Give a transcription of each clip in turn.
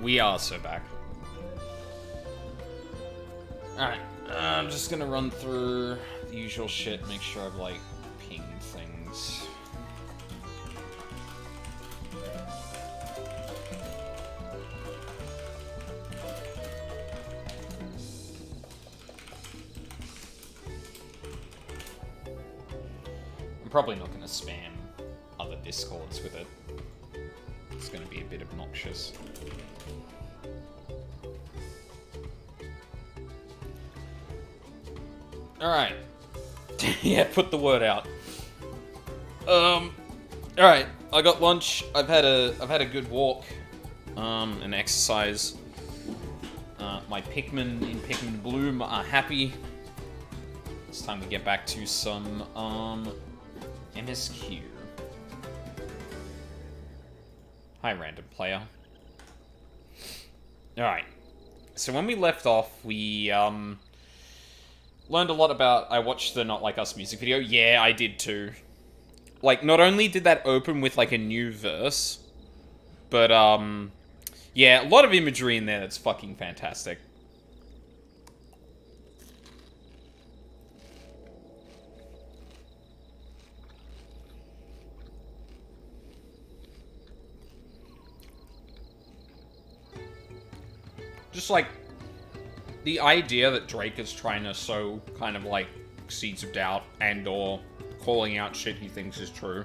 We are so back. Alright, I'm just gonna run through the usual shit, make sure I've, like, pinged things. I'm probably not gonna spam other Discords with it. It's gonna be a bit obnoxious. Alright. Yeah, put the word out. Alright, I got lunch. I've had a good walk. And exercise. My Pikmin in Pikmin Bloom are happy. It's time to get back to some MSQ. Hi, random player. Alright. So when we left off, we learned a lot about... I watched the Not Like Us music video. Yeah, I did too. Like, not only did that open with, like, a new verse, but, yeah, a lot of imagery in there that's fucking fantastic. Just, like, the idea that Drake is trying to sow kind of, like, seeds of doubt and or calling out shit he thinks is true.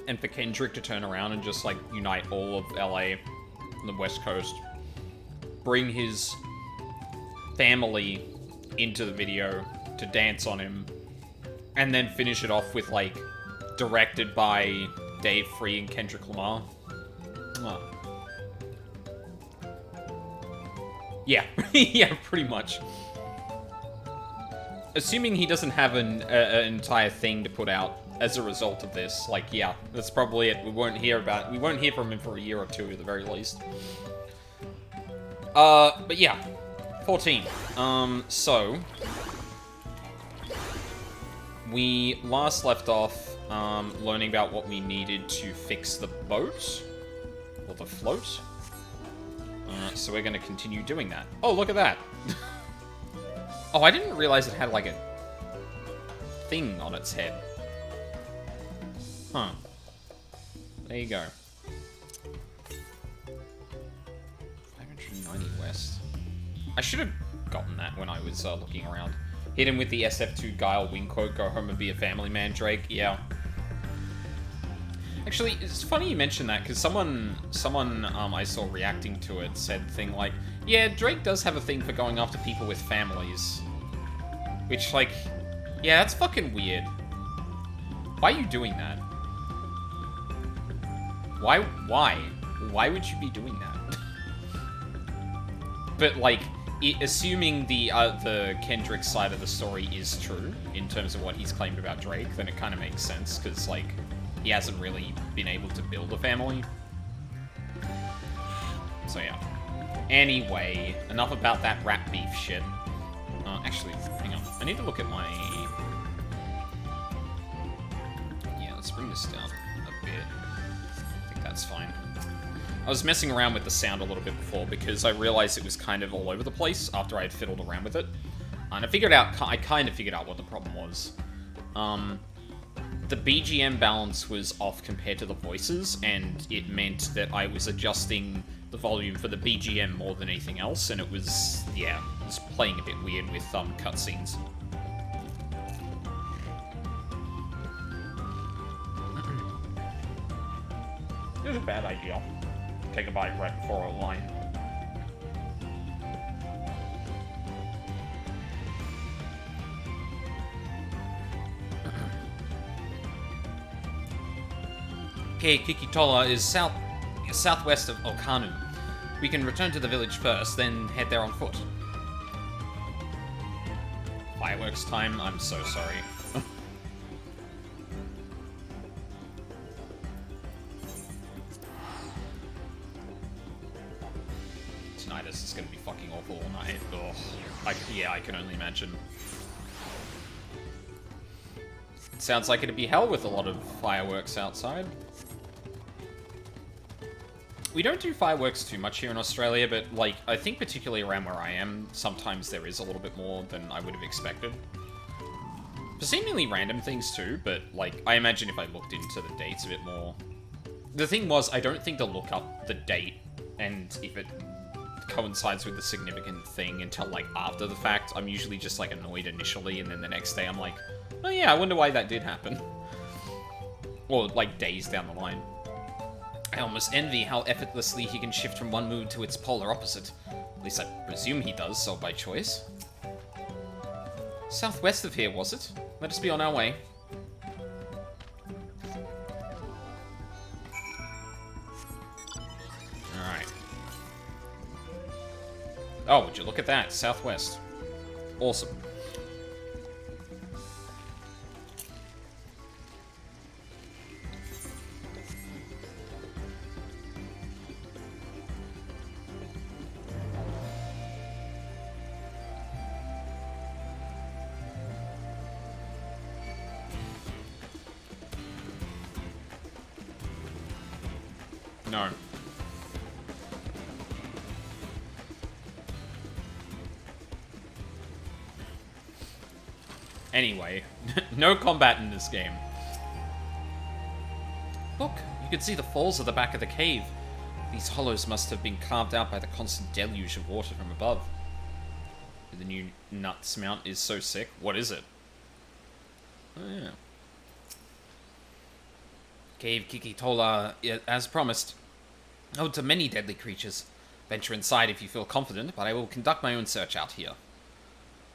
And for Kendrick to turn around and just, like, unite all of LA on the West Coast. Bring his family into the video to dance on him. And then finish it off with, like, directed by Dave Free and Kendrick Lamar. Oh. Yeah, yeah, pretty much. Assuming he doesn't have an entire thing to put out as a result of this, like, yeah, that's probably it. We won't hear from him for a year or two at the very least. But yeah, 14. So we last left off learning about what we needed to fix the boat or the float. So we're going to continue doing that. Oh, look at that. Oh, I didn't realize it had, like, a thing on its head. Huh. There you go. 590 West. I should have gotten that when I was looking around. Hit him with the SF2 Guile wing quote, go home and be a family man, Drake. Yeah. Actually, it's funny you mentioned that, because someone I saw reacting to it said thing like, yeah, Drake does have a thing for going after people with families. Which, like, yeah, that's fucking weird. Why are you doing that? Why? Why would you be doing that? But, like, assuming the Kendrick side of the story is true, in terms of what he's claimed about Drake, then it kind of makes sense, because, like, he hasn't really been able to build a family. So, yeah. Anyway, enough about that rat beef shit. Actually, hang on. I need to look at my... Yeah, let's bring this down a bit. I think that's fine. I was messing around with the sound a little bit before because I realized it was kind of all over the place after I had fiddled around with it. And I kind of figured out what the problem was. The BGM balance was off compared to the voices, and it meant that I was adjusting the volume for the BGM more than anything else, and it was, yeah, it was playing a bit weird with cutscenes. It was a bad idea. Take a bite right before a line. Okay, Kikitola is southwest of Okanu. We can return to the village first, then head there on foot. Fireworks time? I'm so sorry. Tonight this is gonna be fucking awful all night. Ugh. Yeah, I can only imagine. It sounds like it'd be hell with a lot of fireworks outside. We don't do fireworks too much here in Australia, but, like, I think particularly around where I am, sometimes there is a little bit more than I would have expected. For seemingly random things too, but, like, I imagine if I looked into the dates a bit more... The thing was, I don't think to look up the date and if it coincides with the significant thing until, like, after the fact. I'm usually just, like, annoyed initially, and then the next day I'm like, oh yeah, I wonder why that did happen. Or, like, days down the line. I almost envy how effortlessly he can shift from one mood to its polar opposite. At least I presume he does so by choice. Southwest of here, was it? Let us be on our way. Alright. Oh, would you look at that? Southwest. Awesome. No. Anyway, no combat in this game. Look, you can see the falls at the back of the cave. These hollows must have been carved out by the constant deluge of water from above. The new nuts mount is so sick. What is it? Oh, yeah. Cave Kikitola, as promised. Oh, to many deadly creatures. Venture inside if you feel confident, but I will conduct my own search out here.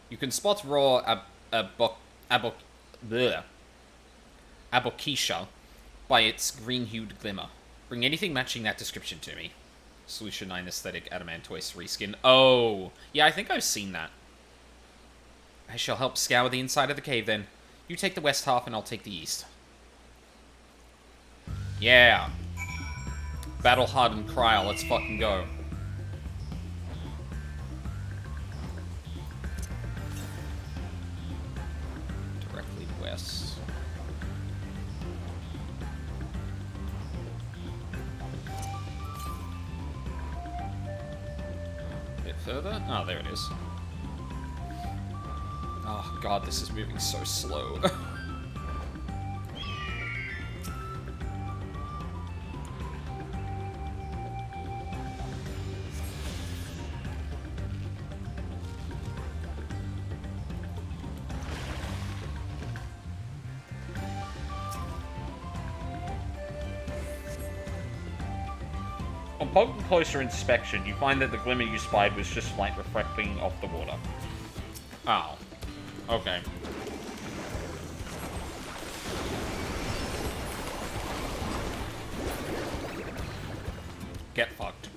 You can spot raw Abokisha by its green-hued glimmer. Bring anything matching that description to me. Solution 9 aesthetic adamantoise reskin. Oh, yeah, I think I've seen that. I shall help scour the inside of the cave then. You take the west half and I'll take the east. Yeah. Battle-hardened Kryl, let's fucking go. Directly west. A bit further? Oh, there it is. Oh god, this is moving so slow. Upon closer inspection, you find that the glimmer you spied was just light reflecting off the water. Oh. Okay. Get fucked.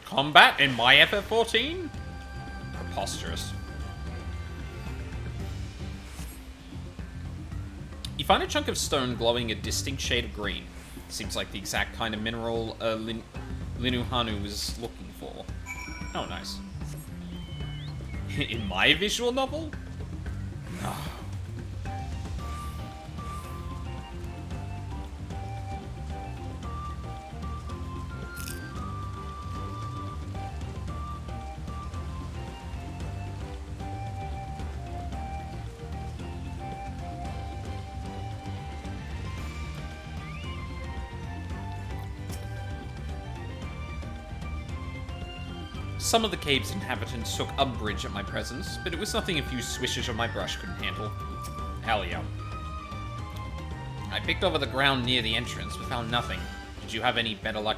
Combat in my FF14? Preposterous. You find a chunk of stone glowing a distinct shade of green. Seems like the exact kind of mineral Linuhanu was looking for. Oh, nice. In my visual novel? No. Some of the cave's inhabitants took umbrage at my presence, but it was nothing a few swishes of my brush couldn't handle. Hell yeah. I picked over the ground near the entrance, but found nothing. Did you have any better luck?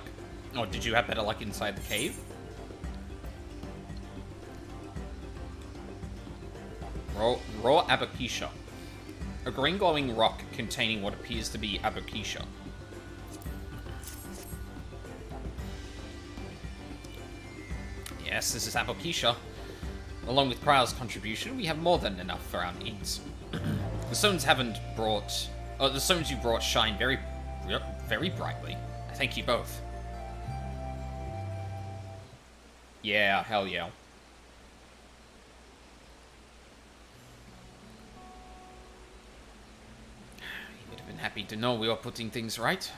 Or did you have better luck inside the cave? Raw Abokisha. A green glowing rock containing what appears to be Abokisha. Yes, this is Abokisha. Along with Kryl's contribution, we have more than enough for our needs. The stones you brought shine very brightly. I thank you both. Yeah, hell yeah. You would have been happy to know we were putting things right.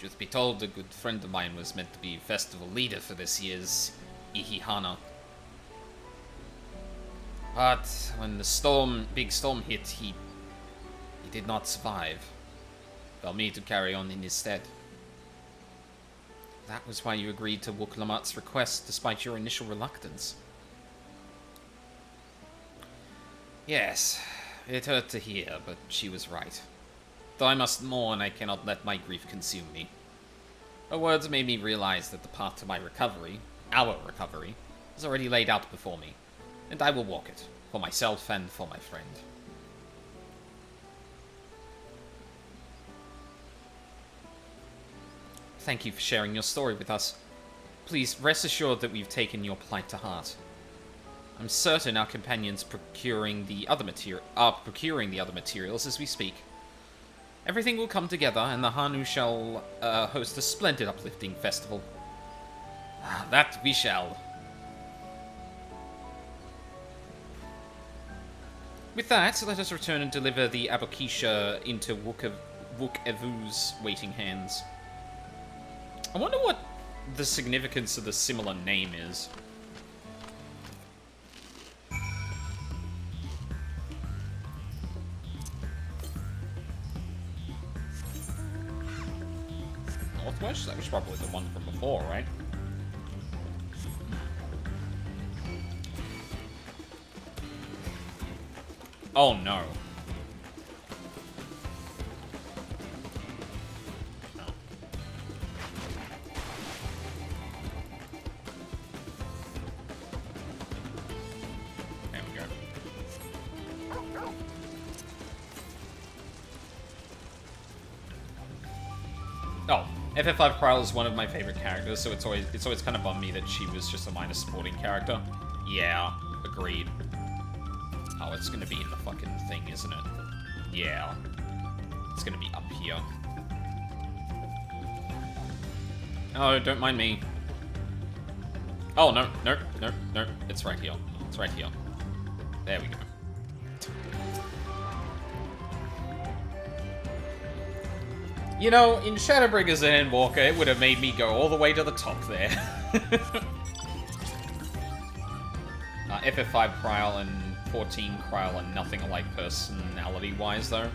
Truth be told, a good friend of mine was meant to be festival leader for this year's Ihihana. But when the big storm hit, he did not survive. Fell me to carry on in his stead. That was why you agreed to Wook Lamat's request, despite your initial reluctance. Yes, it hurt to hear, but she was right. Though I must mourn, I cannot let my grief consume me. Her words made me realize that the path to my recovery, our recovery, is already laid out before me, and I will walk it, for myself and for my friend. Thank you for sharing your story with us. Please rest assured that we've taken your plight to heart. I'm certain our companions are procuring the other materials as we speak. Everything will come together, and the Hanu shall host a splendid uplifting festival. That we shall. With that, let us return and deliver the Abokisha into Wook Evu's waiting hands. I wonder what the significance of the similar name is. Northwest? That was probably the one from before, right? Oh no. There we go. Oh, FF5 Kryl is one of my favorite characters, so it's always kind of bummed me that she was just a minor supporting character. Yeah, agreed. Oh, it's gonna be in the fucking thing, isn't it? Yeah. It's gonna be up here. Oh, don't mind me. Oh, no, no, no, no. It's right here. It's right here. There we go. You know, in Shadowbringers and Endwalker, it would have made me go all the way to the top there. FF5 Kryl and 14 Kryl are nothing alike personality-wise, though.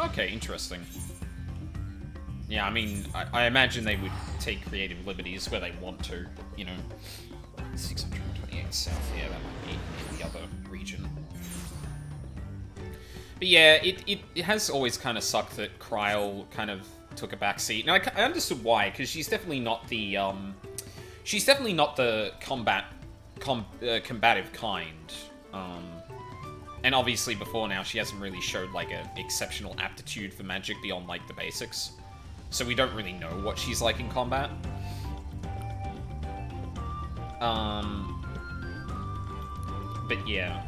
Okay, interesting. Yeah, I mean, I imagine they would take creative liberties where they want to, you know. 628 south, yeah, that might be in the other region. But yeah, it has always kind of sucked that Kryl kind of took a backseat. Now, I understood why, because she's definitely not the, combative kind. And obviously before now, she hasn't really showed, like, an exceptional aptitude for magic beyond, like, the basics. So we don't really know what she's like in combat. But yeah.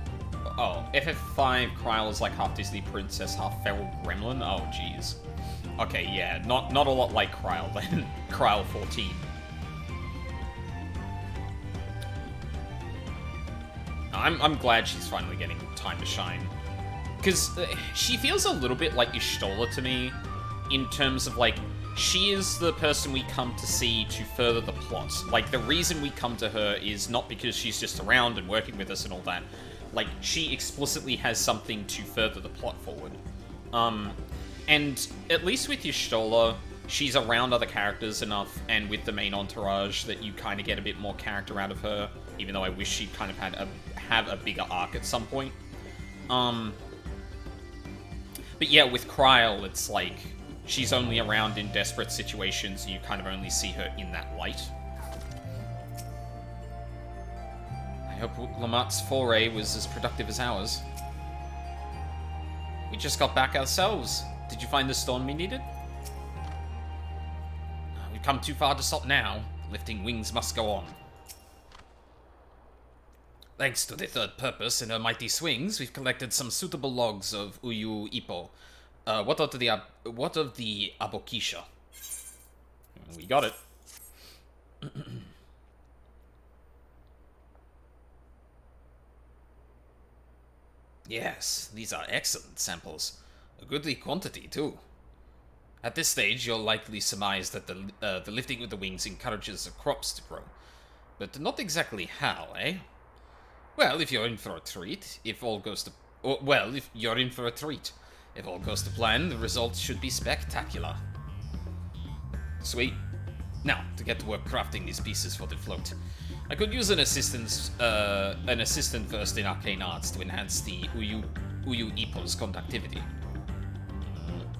Oh, FF5 Kryl is like half Disney princess, half feral gremlin? Oh, jeez. Okay, yeah, not a lot like Kryl then. Kryl 14. I'm glad she's finally getting time to shine. Because she feels a little bit like Y'shtola to me, in terms of, like, she is the person we come to see to further the plot. Like, the reason we come to her is not because she's just around and working with us and all that. Like, she explicitly has something to further the plot forward. And at least with Y'shtola, she's around other characters enough, and with the main entourage, that you kind of get a bit more character out of her, even though I wish she kind of have a bigger arc at some point. But yeah, with Kryl, it's like, she's only around in desperate situations, and you kind of only see her in that light. I hope Lamat's foray was as productive as ours. We just got back ourselves. Did you find the storm we needed? We've come too far to stop now. Lifting wings must go on. Thanks to the third purpose and her mighty swings, we've collected some suitable logs of Uyu Ippo. What of the Abokisha? We got it. Yes, these are excellent samples. A goodly quantity, too. At this stage, you'll likely surmise that the lifting with the wings encourages the crops to grow. But not exactly how, eh? Well, if you're in for a treat, if all goes to... if you're in for a treat. If all goes to plan, the results should be spectacular. Sweet. Now, to get to work crafting these pieces for the float. I could use an assistant first in arcane arts to enhance the Uyu Ippo's conductivity.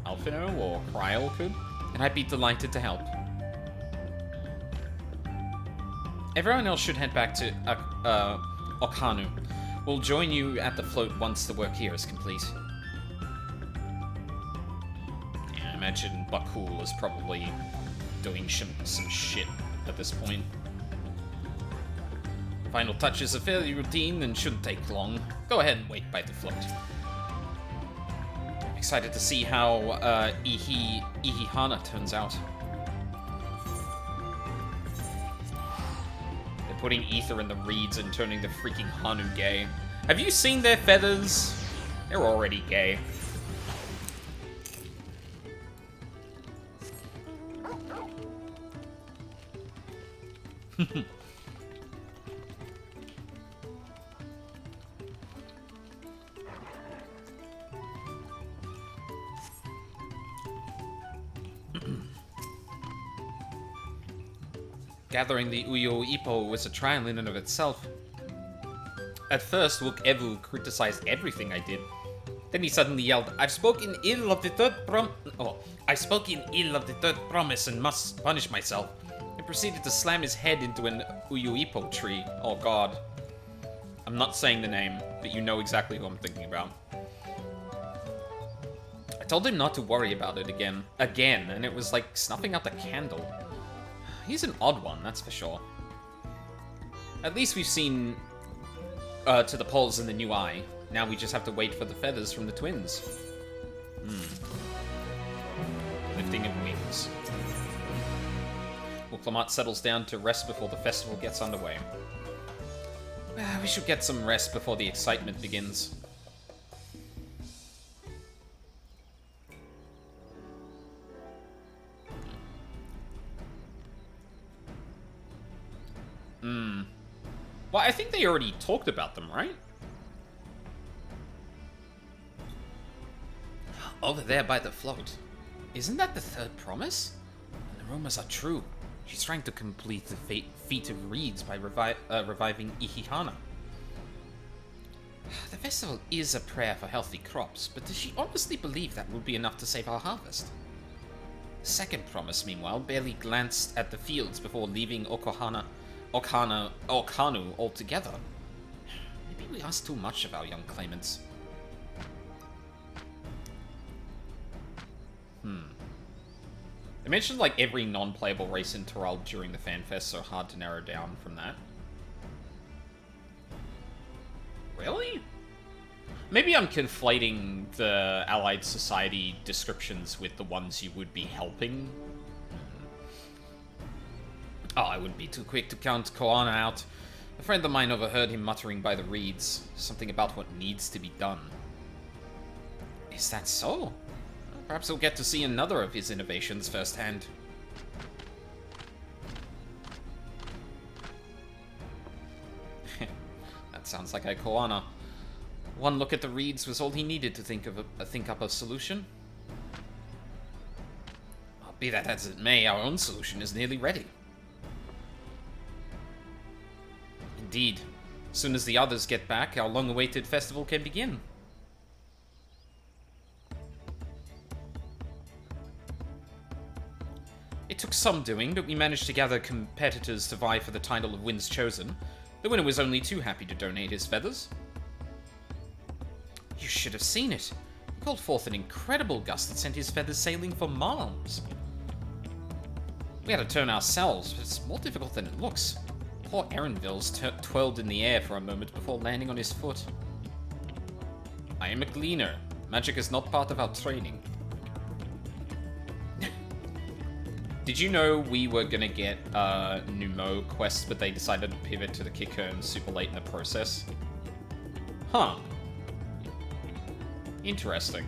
Alphino or Kryl could, and I'd be delighted to help. Everyone else should head back to Okanu. We'll join you at the float once the work here is complete. Yeah, I imagine Bakool is probably doing some shit at this point. Final touches are fairly routine and shouldn't take long. Go ahead and wait by the float. I'm excited to see how Ihihana turns out. They're putting ether in the reeds and turning the freaking Hanu gay. Have you seen their feathers? They're already gay. Gathering the Uyo Ippo was a trial in and of itself. At first, Wook Evu criticized everything I did. Then he suddenly yelled, I've spoken ill of the third promise and must punish myself. And proceeded to slam his head into an Uyo Ippo tree. Oh god. I'm not saying the name, but you know exactly who I'm thinking about. I told him not to worry about it again, and it was like snuffing out the candle. He's an odd one, that's for sure. At least we've seen to the poles in the new eye. Now we just have to wait for the feathers from the twins. Lifting of wings. Well, Clamart settles down to rest before the festival gets underway. We should get some rest before the excitement begins. Well, I think they already talked about them, right? Over there by the float. Isn't that the third promise? And the rumors are true. She's trying to complete the feat of reeds by reviving Ihihana. The festival is a prayer for healthy crops, but does she honestly believe that would be enough to save our harvest? The second promise, meanwhile, barely glanced at the fields before leaving Okanu altogether. Maybe we asked too much of our young claimants. They mentioned like every non-playable race in Toral during the FanFest, so hard to narrow down from that. Really? Maybe I'm conflating the Allied Society descriptions with the ones you would be helping. Oh, I wouldn't be too quick to count Koana out. A friend of mine overheard him muttering by the reeds, something about what needs to be done. Is that so? Well, perhaps we'll get to see another of his innovations firsthand. That sounds like a Koana. One look at the reeds was all he needed to think up a solution. Well, be that as it may, our own solution is nearly ready. Indeed. As soon as the others get back, our long-awaited festival can begin. It took some doing, but we managed to gather competitors to vie for the title of Winds Chosen. The winner was only too happy to donate his feathers. You should have seen it. He called forth an incredible gust that sent his feathers sailing for miles. We had to turn ourselves, but it's more difficult than it looks. Poor Erenville's twirled in the air for a moment before landing on his foot. I am a gleaner. Magic is not part of our training. Did you know we were gonna get Numo quest, but they decided to pivot to the Kikern super late in the process? Huh. Interesting.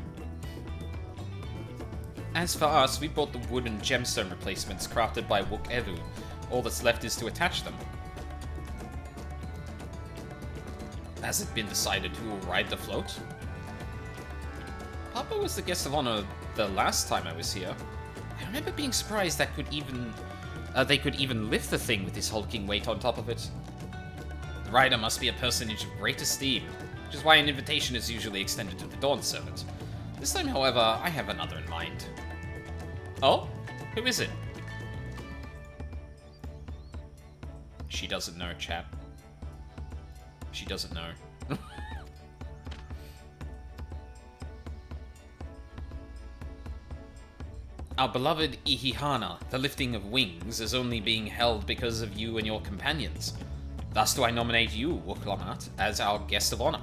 As for us, we bought the wood and gemstone replacements crafted by Wook Evu. All that's left is to attach them. Has it been decided who will ride the float? Papa was the guest of honor the last time I was here. I remember being surprised that they could even lift the thing with his hulking weight on top of it. The rider must be a personage of great esteem, which is why an invitation is usually extended to the Dawn Servant. This time, however, I have another in mind. Oh? Who is it? She doesn't know, chat. She doesn't know. Our beloved Ihihana, the lifting of wings, is only being held because of you and your companions. Thus do I nominate you, Wuklamat, as our guest of honor.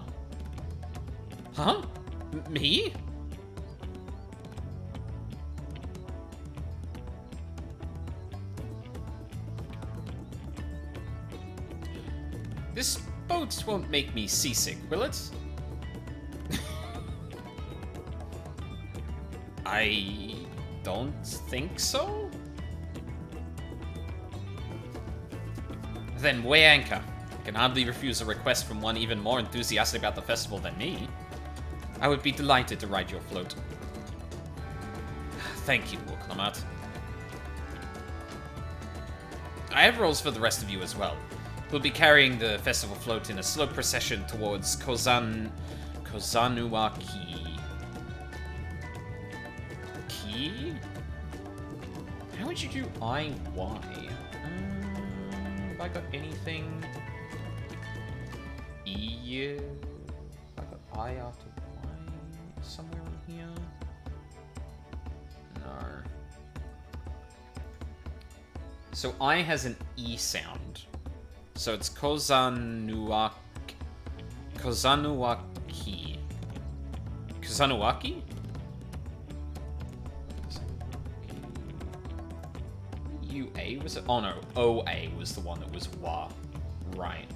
Huh? Me? This boat won't make me seasick, will it? I don't think so. Then weigh anchor. I can hardly refuse a request from one even more enthusiastic about the festival than me. I would be delighted to ride your float. Thank you, Wuklamat. I have roles for the rest of you as well. We'll be carrying the festival float in a slow procession towards Kozanuaki. Key? How would you do IY? Have I got anything? E? I got I after Y somewhere in here? No. So I has an E sound. So it's Kozanuaki. Kozanuaki? UA was it? Oh no, OA was the one that was Wa. Right.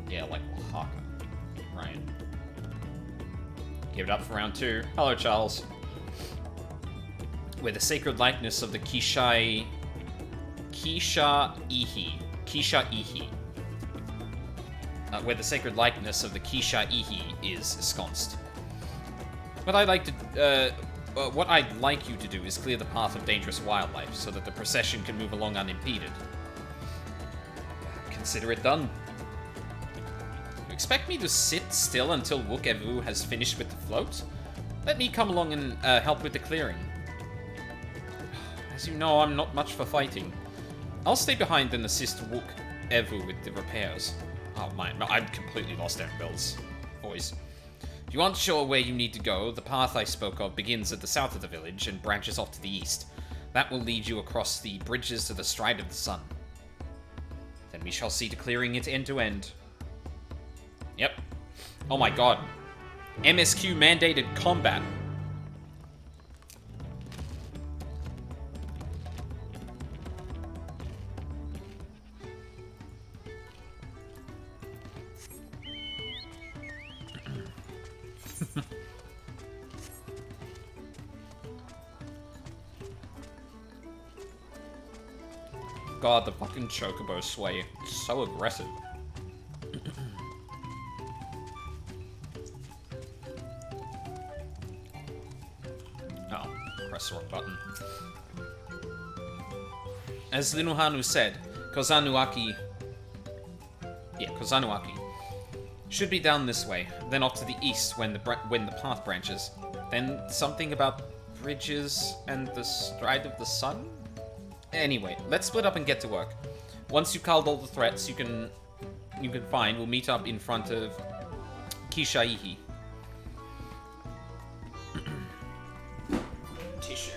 Yeah, like Oaxaca. Right. Give it up for round 2. Hello, Charles. Where the sacred likeness of the Kisha Ihi. Where the sacred likeness of the Kisha Ihi is ensconced. What I'd like you to do is clear the path of dangerous wildlife so that the procession can move along unimpeded. Consider it done. You expect me to sit still until Wook Evu has finished with the float? Let me come along and help with the clearing. As you know, I'm not much for fighting. I'll stay behind and assist Wook Evu with the repairs. Oh man, I've completely lost Bill's voice. If you aren't sure where you need to go, the path I spoke of begins at the south of the village and branches off to the east. That will lead you across the bridges to the Stride of the Sun. Then we shall see to clearing it end to end. Yep. Oh my god. MSQ mandated combat. God, the fucking chocobo sway. It's so aggressive. Oh, press the wrong button. As Linuhanu said, Kozanuaki should be down this way, then off to the east when the path branches. Then something about bridges and the Stride of the Sun? Anyway, let's split up and get to work. Once you've culled all the threats you can find, we'll meet up in front of Kishaihi. Tissue.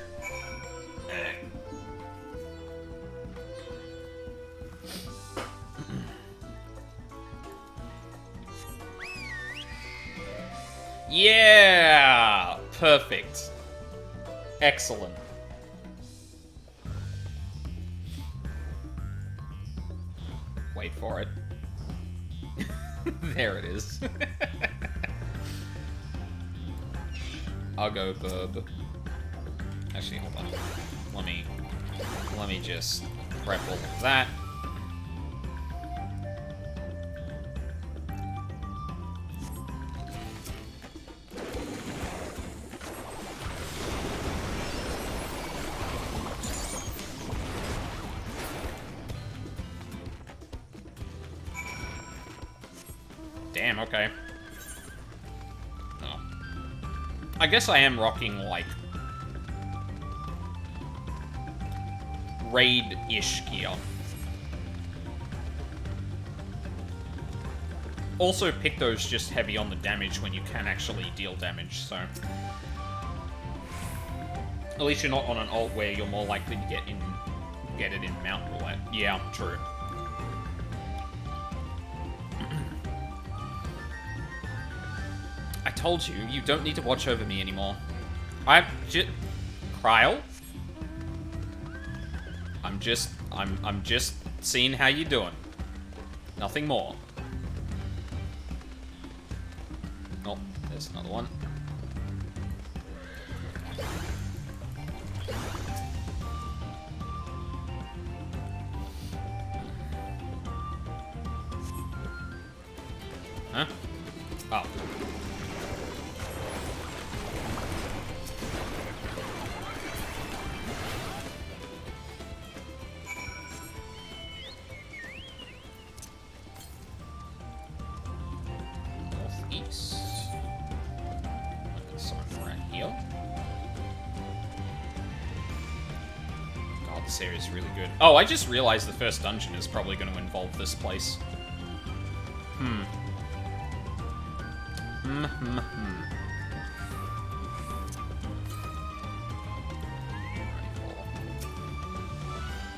Yeah! Perfect. Excellent. Wait for it. There it is. I'll go burb. Actually, hold on. Let me just prep all of that. Damn, okay. Oh. I guess I am rocking, like, raid-ish gear. Also, Picto's just heavy on the damage when you can actually deal damage, so... At least you're not on an ult where you're more likely to get it in mount roulette. Yeah, true. I told you, you don't need to watch over me anymore. Kryl? I'm just seeing how you doing. Nothing more. Oh, there's another one. Huh? Oh. Northeast. Something right here. God, this area is really good. Oh, I just realized the first dungeon is probably going to involve this place.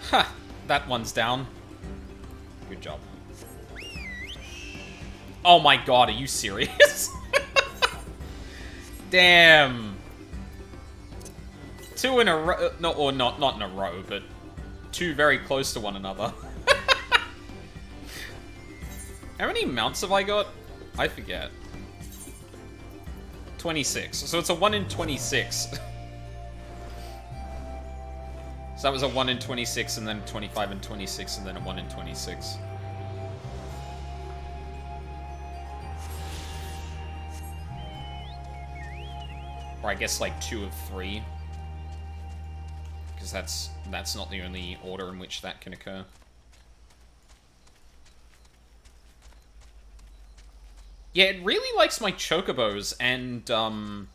Ha! That one's down. Good job. Oh my god, are you serious? Damn. Two in a row. No, or not in a row, but two very close to one another. How many mounts have I got? I forget. 26. So it's a 1 in 26. So that was a 1 in 26, and then 25 and 26, and then a 1 in 26. Or I guess like 2 of 3. Because that's not the only order in which that can occur. Yeah, it really likes my chocobos and the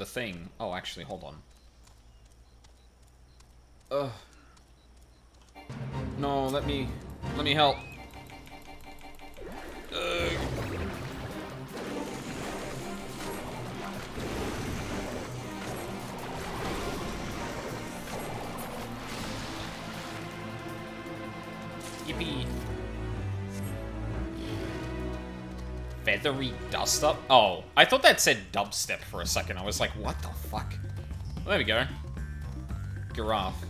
thing. Oh, actually, hold on. No, let me help. Yippee. Feathery dust up? Oh, I thought that said dubstep for a second. I was like, what the fuck? Well, there we go. Giraffe.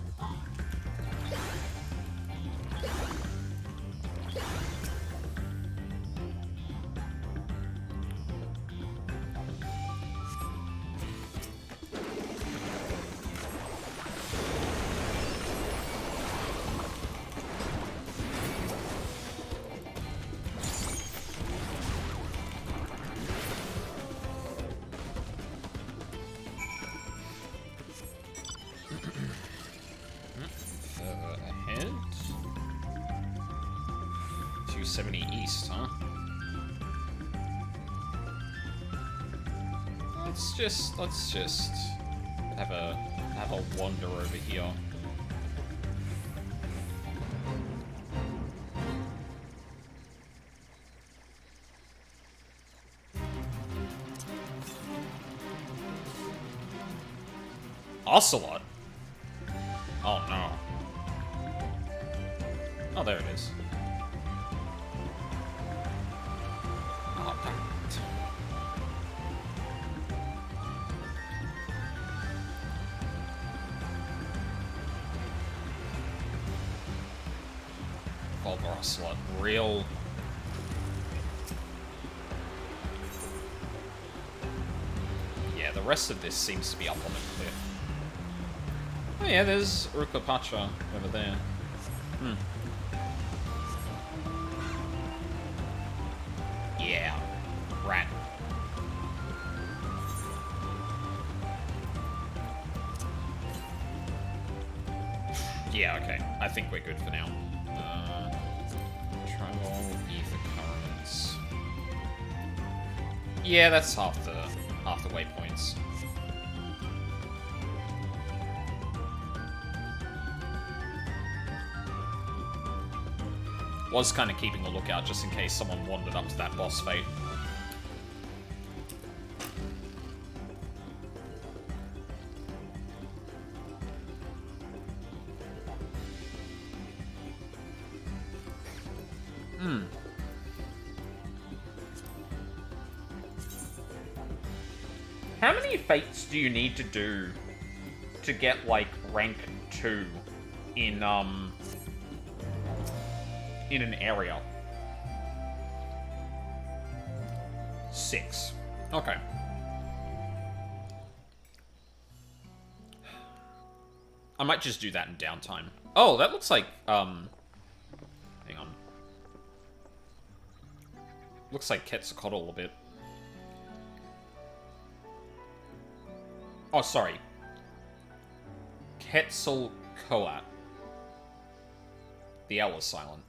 Ahead. 270 east, huh? Let's just have a wander over here. Ocelot? Oh no. Oh, there it is. Oh, damn it. Vulgar Ocelot. Real... rest of this seems to be up on the cliff. Oh yeah, there's Rukapacha over there. Yeah. Rat. Yeah, okay. I think we're good for now. Travel, ether currents. Yeah, that's half the waypoints. Was kind of keeping a lookout just in case someone wandered up to that boss fight. How many fates do you need to do to get, like, rank 2 in an area? 6. Okay. I might just do that in downtime. Oh, that looks like, hang on. Looks like Quetzalcoatl a bit. Oh, sorry. Quetzalcoatl. The L is silent.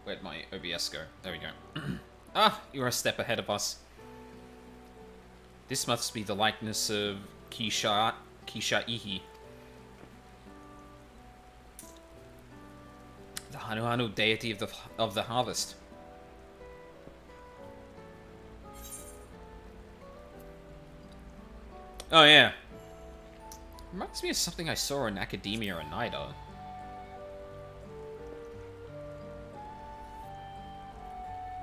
Where'd my OBS go? There we go. Ah, you're a step ahead of us. This must be the likeness of Kisha-Ihi. The Hanu-Hanu deity of the harvest. Oh yeah. Reminds me of something I saw in Academia Oneida.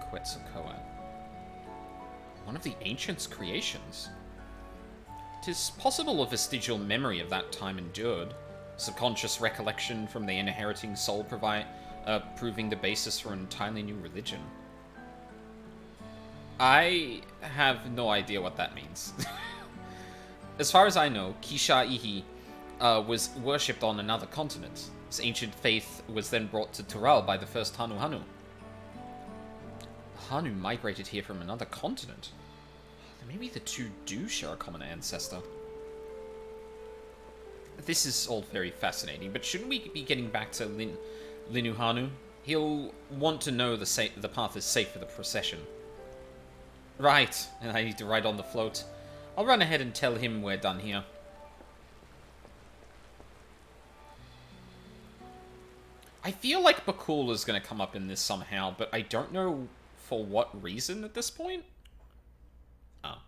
Quetzalcoatl. One of the ancients' creations. 'Tis possible a vestigial memory of that time endured. Subconscious recollection from the inheriting soul proving the basis for an entirely new religion. I have no idea what that means. As far as I know, Kisha-Ihi was worshipped on another continent. This ancient faith was then brought to Tural by the first Hanu-Hanu. Hanu migrated here from another continent. Maybe the two do share a common ancestor. This is all very fascinating, but shouldn't we be getting back to Linuhanu? He'll want to know the path is safe for the procession. Right, and I need to ride on the float. I'll run ahead and tell him we're done here. I feel like Bakool is going to come up in this somehow, but I don't know for what reason at this point. Oh.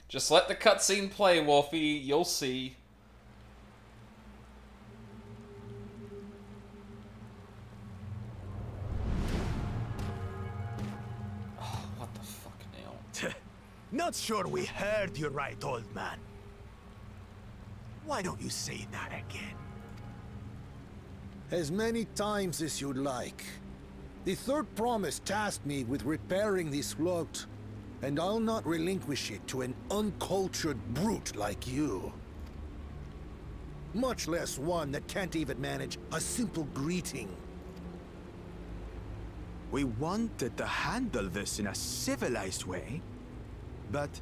Just let the cutscene play, Wolfie. You'll see. Oh, what the fuck now? Not sure we heard you right, old man. Why don't you say that again? As many times as you'd like. The third promise tasked me with repairing this float, and I'll not relinquish it to an uncultured brute like you. Much less one that can't even manage a simple greeting. We wanted to handle this in a civilized way, but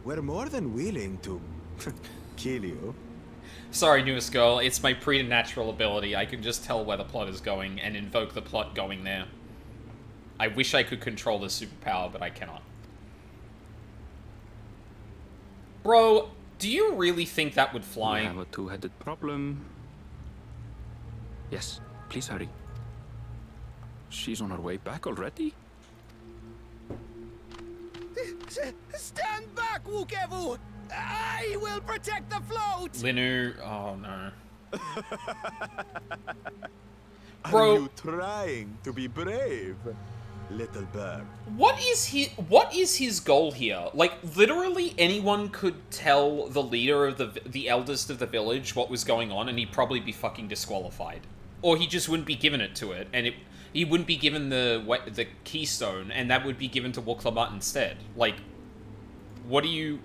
we're more than willing to kill you. Sorry, newest girl, it's my preternatural ability. I can just tell where the plot is going and invoke the plot going there. I wish I could control this superpower, but I cannot. Bro, do you really think that would fly? We have a two-headed problem. Yes, please hurry. She's on her way back already? Stand back, Wukevu! I will protect the float! Linu, oh no. Bro. Are you trying to be brave? little bird. What is his goal here? Like, literally anyone could tell the leader of the eldest of the village what was going on, and he'd probably be fucking disqualified. Or he just wouldn't be given it to it, and he wouldn't be given the keystone, and that would be given to Wuklamut instead. Like, what do you...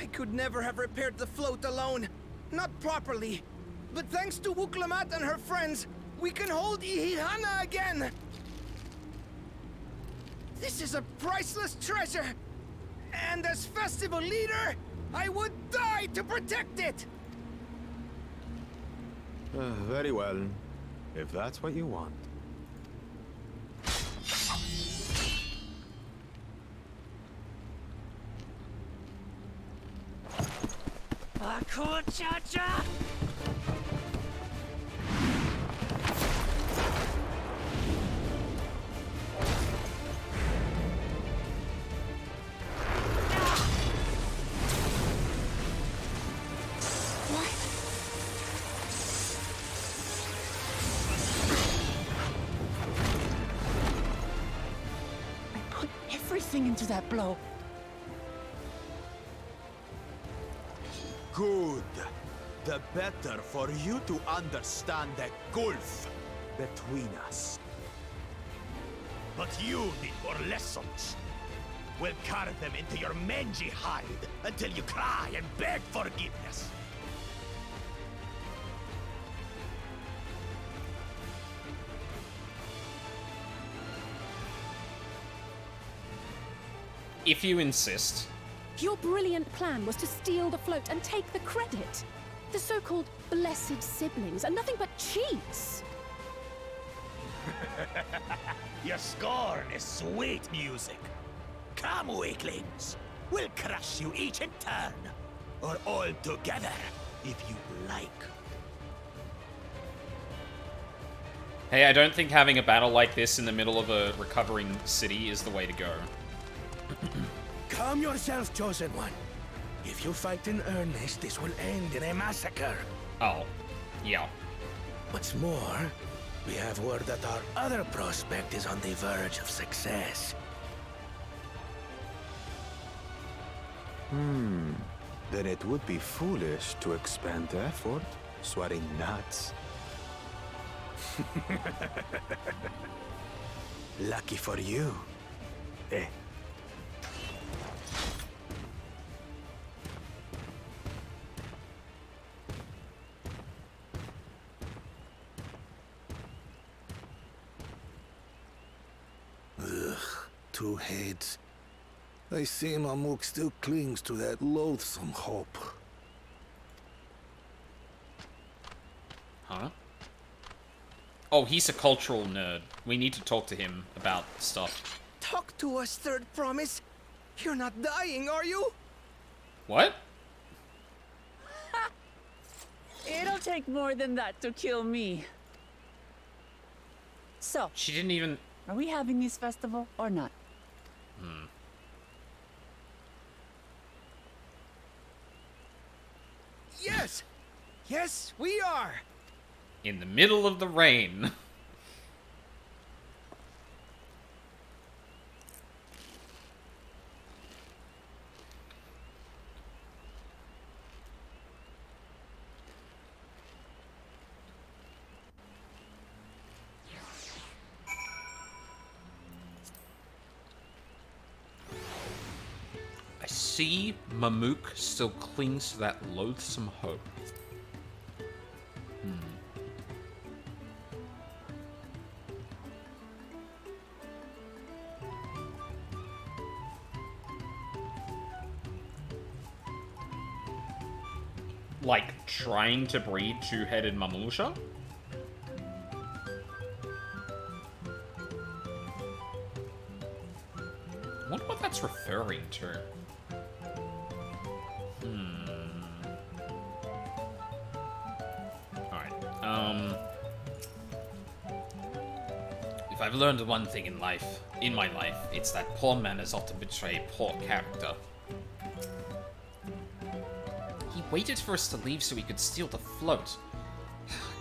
I could never have repaired the float alone. Not properly. But thanks to Wuklamut and her friends, we can hold Ihihana again! This is a priceless treasure! And as festival leader, I would die to protect it! Very well, if that's what you want. Bakool cha-cha! Into that blow. Good. The better for you to understand the gulf between us. But you need more lessons. We'll carve them into your mangy hide until you cry and beg forgiveness. If you insist. Your brilliant plan was to steal the float and take the credit. The so-called blessed siblings are nothing but cheats. Your scorn is sweet music. Come, weaklings. We'll crush you each in turn. Or all together, if you like. Hey, I don't think having a battle like this in the middle of a recovering city is the way to go. Calm yourself, Chosen One. If you fight in earnest, this will end in a massacre. Oh, yeah. What's more, we have word that our other prospect is on the verge of success. Then it would be foolish to expend effort sweating nuts. Lucky for you. Eh? Two heads. I see Mamuk still clings to that loathsome hope. Huh? Oh, he's a cultural nerd. We need to talk to him about stuff. Talk to us, Third Promise. You're not dying, are you? What? It'll take more than that to kill me. So, She didn't even... are we having this festival or not? Yes! Yes, we are! In the middle of the rain. I see Mamuk still clings to that loathsome hope. Like, trying to breed two-headed Mamusha? I wonder what that's referring to. Alright, if I've learned one thing in my life, it's that poor manners often betray poor character. He waited for us to leave so he could steal the float.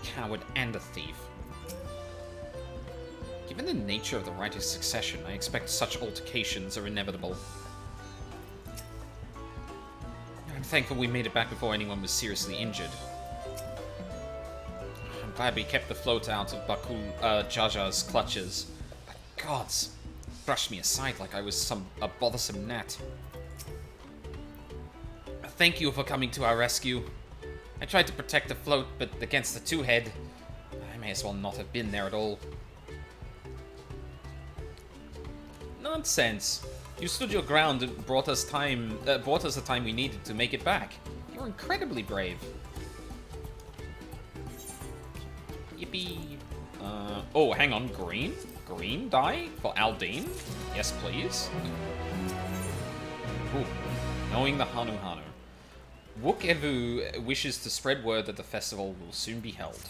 Coward and a thief. Given the nature of the writer's succession, I expect such altercations are inevitable. I'm thankful we made it back before anyone was seriously injured. I'm glad we kept the float out of Bakool, Jaja's clutches. But gods, brushed me aside like I was a bothersome gnat. Thank you for coming to our rescue. I tried to protect the float, but against the two-head, I may as well not have been there at all. Nonsense. You stood your ground and brought us the time we needed to make it back. You're incredibly brave. Yippee. Oh, hang on. Green? Green dye? For Aldine? Yes, please. Ooh. Knowing the Hanu Hanu. Wook Evu wishes to spread word that the festival will soon be held.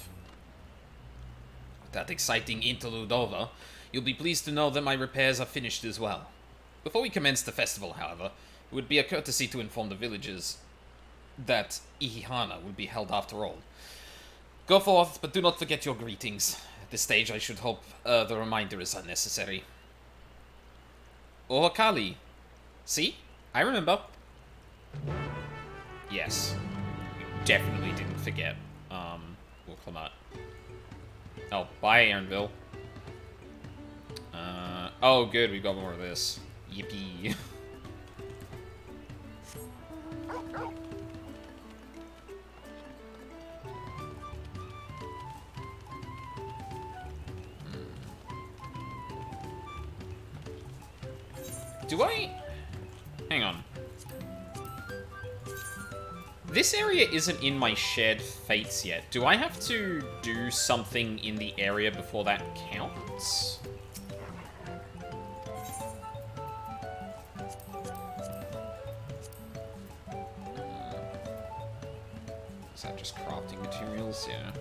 With that exciting interlude over, you'll be pleased to know that my repairs are finished as well. Before we commence the festival, however, it would be a courtesy to inform the villagers that Ihihana will be held after all. Go forth, but do not forget your greetings. At this stage, I should hope the reminder is unnecessary. Ohakali. See? I remember. Yes. We definitely didn't forget. Wilclamart. Oh, bye, Aaronville. Oh, good, we got more of this. Yippee. Do I... Hang on. This area isn't in my shared fates yet. Do I have to do something in the area before that counts? Is that just crafting materials? Yeah.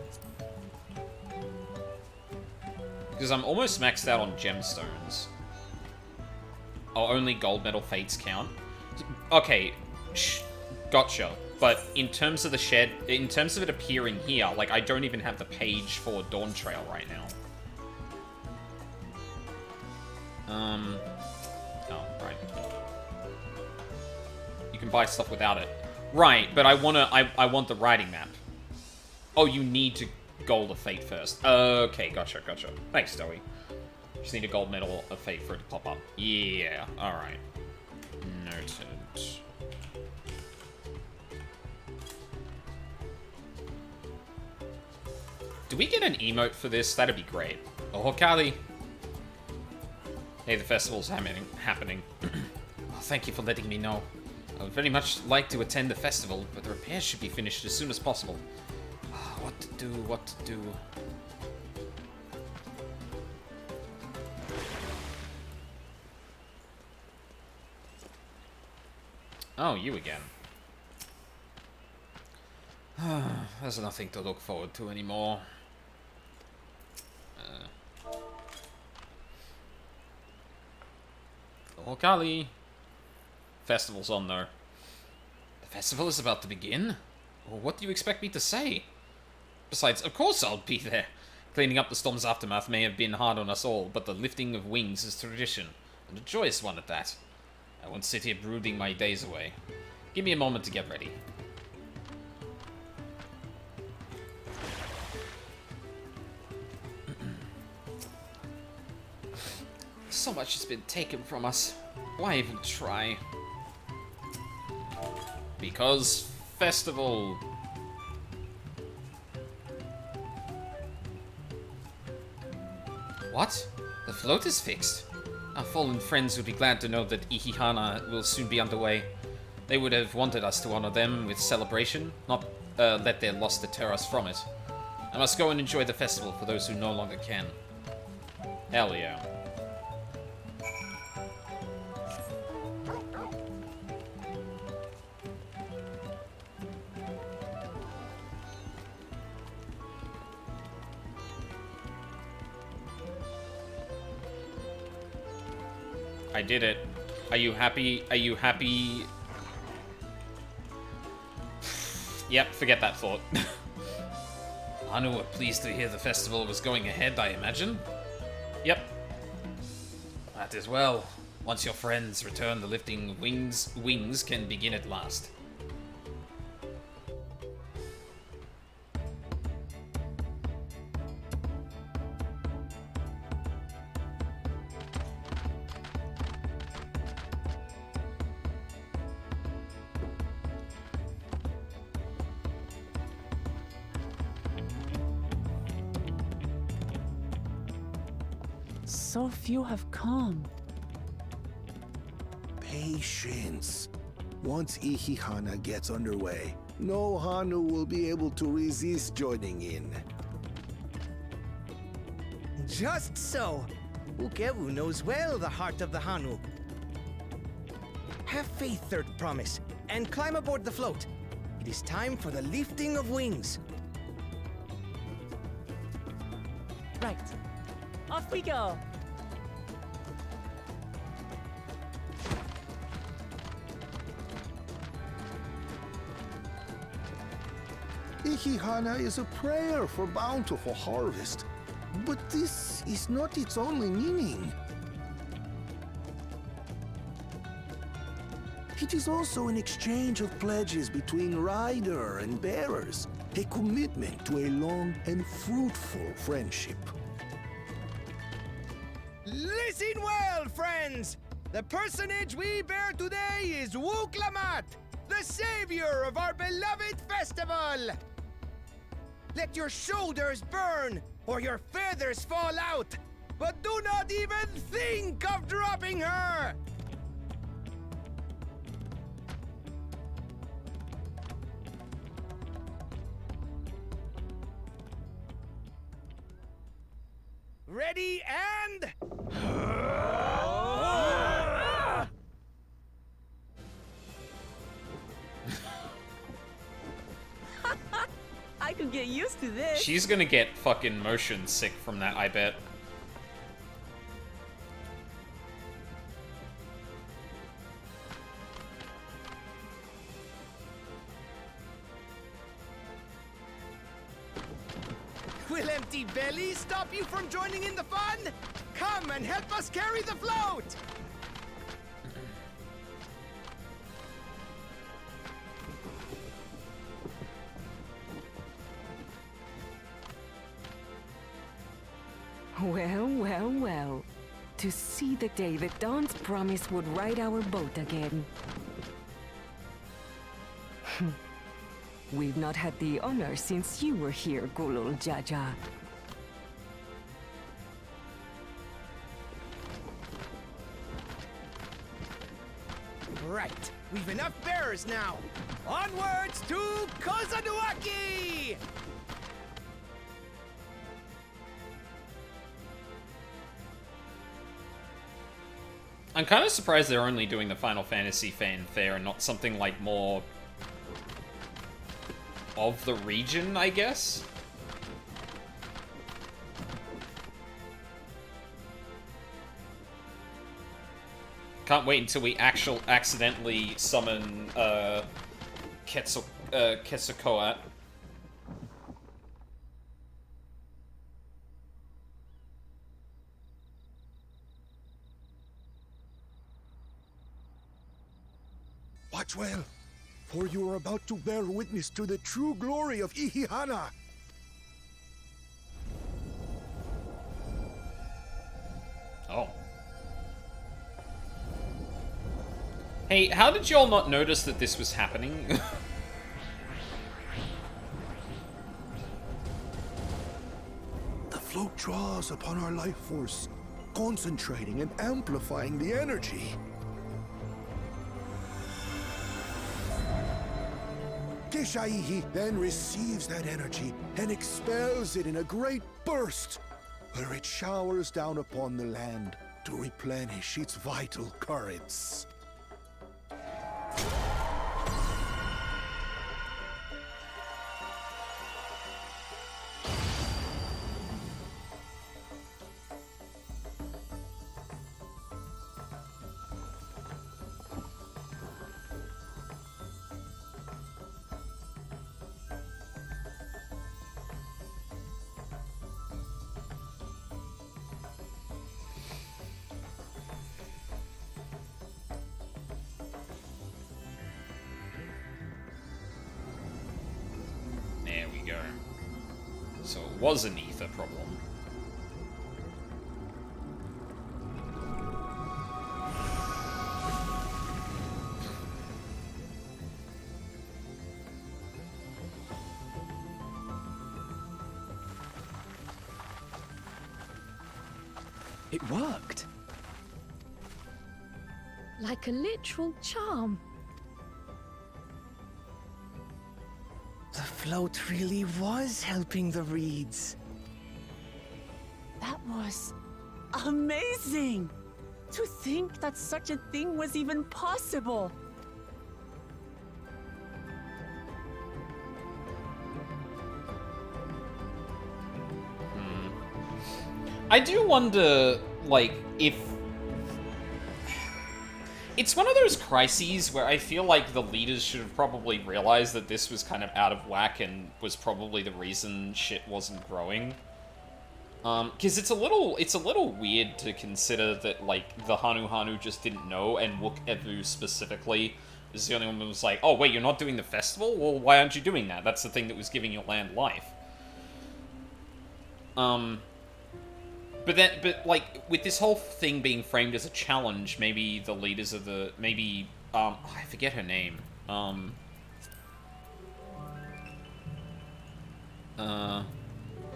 Because I'm almost maxed out on gemstones. Oh, only gold medal fates count? Okay, gotcha. But in terms of the shed, in terms of it appearing here, like, I don't even have the page for Dawntrail right now. Oh, right. You can buy stuff without it. Right, but I want the writing map. Oh, you need to gold a fate first. Okay, gotcha. Thanks, Stoey. Just need a gold medal of fate for it to pop up. Yeah, alright. Noted. Do we get an emote for this? That'd be great. Oh, Hokali. Hey, the festival's happening. Oh, thank you for letting me know. I would very much like to attend the festival, but the repairs should be finished as soon as possible. What to do? Oh, you again. There's nothing to look forward to anymore. Oh, Kali. Festival's on there. The festival is about to begin? Well, what do you expect me to say? Besides, of course I'll be there. Cleaning up the storm's aftermath may have been hard on us all, but the lifting of wings is tradition, and a joyous one at that. I won't sit here brooding my days away. Give me a moment to get ready. So much has been taken from us. Why even try? Because festival. What? The float is fixed? Our fallen friends would be glad to know that Ihihana will soon be underway. They would have wanted us to honor them with celebration, not let their loss deter us from it. I must go and enjoy the festival for those who no longer can. Hell yeah. I did it. Are you happy? Are you happy? Yep, forget that thought. Anu were pleased to hear the festival was going ahead, I imagine? Yep. That is well. Once your friends return, the lifting wings can begin at last. So few have come. Patience. Once Ihihana gets underway, no Hanu will be able to resist joining in. Just so. Ukewu knows well the heart of the Hanu. Have faith, Third Promise, and climb aboard the float. It is time for the lifting of wings. Right. Off we go. Ihihana is a prayer for bountiful harvest, but this is not its only meaning. It is also an exchange of pledges between rider and bearers, a commitment to a long and fruitful friendship. Listen well, friends! The personage we bear today is Wuklamat, the savior of our beloved festival! Let your shoulders burn, or your feathers fall out, but do not even think of dropping her! Ready and... I could get used to this. She's gonna get fucking motion sick from that, I bet. Will empty bellies stop you from joining in the fun? Come and help us carry the float! Well, well, well. To see the day that Dawn's promise would ride our boat again. We've not had the honor since you were here, Gulul Jaja. Right, we've enough bearers now. Onwards to Kozanuaki! I'm kind of surprised they're only doing the Final Fantasy fanfare and not something like more of the region, I guess? Can't wait until we accidentally summon Quetzalcoatl. Watch well, for you are about to bear witness to the true glory of Ihihana. Oh. Hey, how did y'all not notice that this was happening? The float draws upon our life force, concentrating and amplifying the energy. Keshaihi then receives that energy and expels it in a great burst, where it showers down upon the land to replenish its vital currents. go. So it was an ether problem. It worked. Like a literal charm. The float really was helping the reeds. That was amazing! To think that such a thing was even possible. I do wonder, like, if... It's one of those crises where I feel like the leaders should have probably realized that this was kind of out of whack and was probably the reason shit wasn't growing. Because it's a little weird to consider that, like, the Hanu just didn't know, and Wook Evu specifically is the only one who was like, oh, wait, you're not doing the festival? Well, why aren't you doing that? That's the thing that was giving your land life. But like, with this whole thing being framed as a challenge, maybe the leaders of the, I forget her name,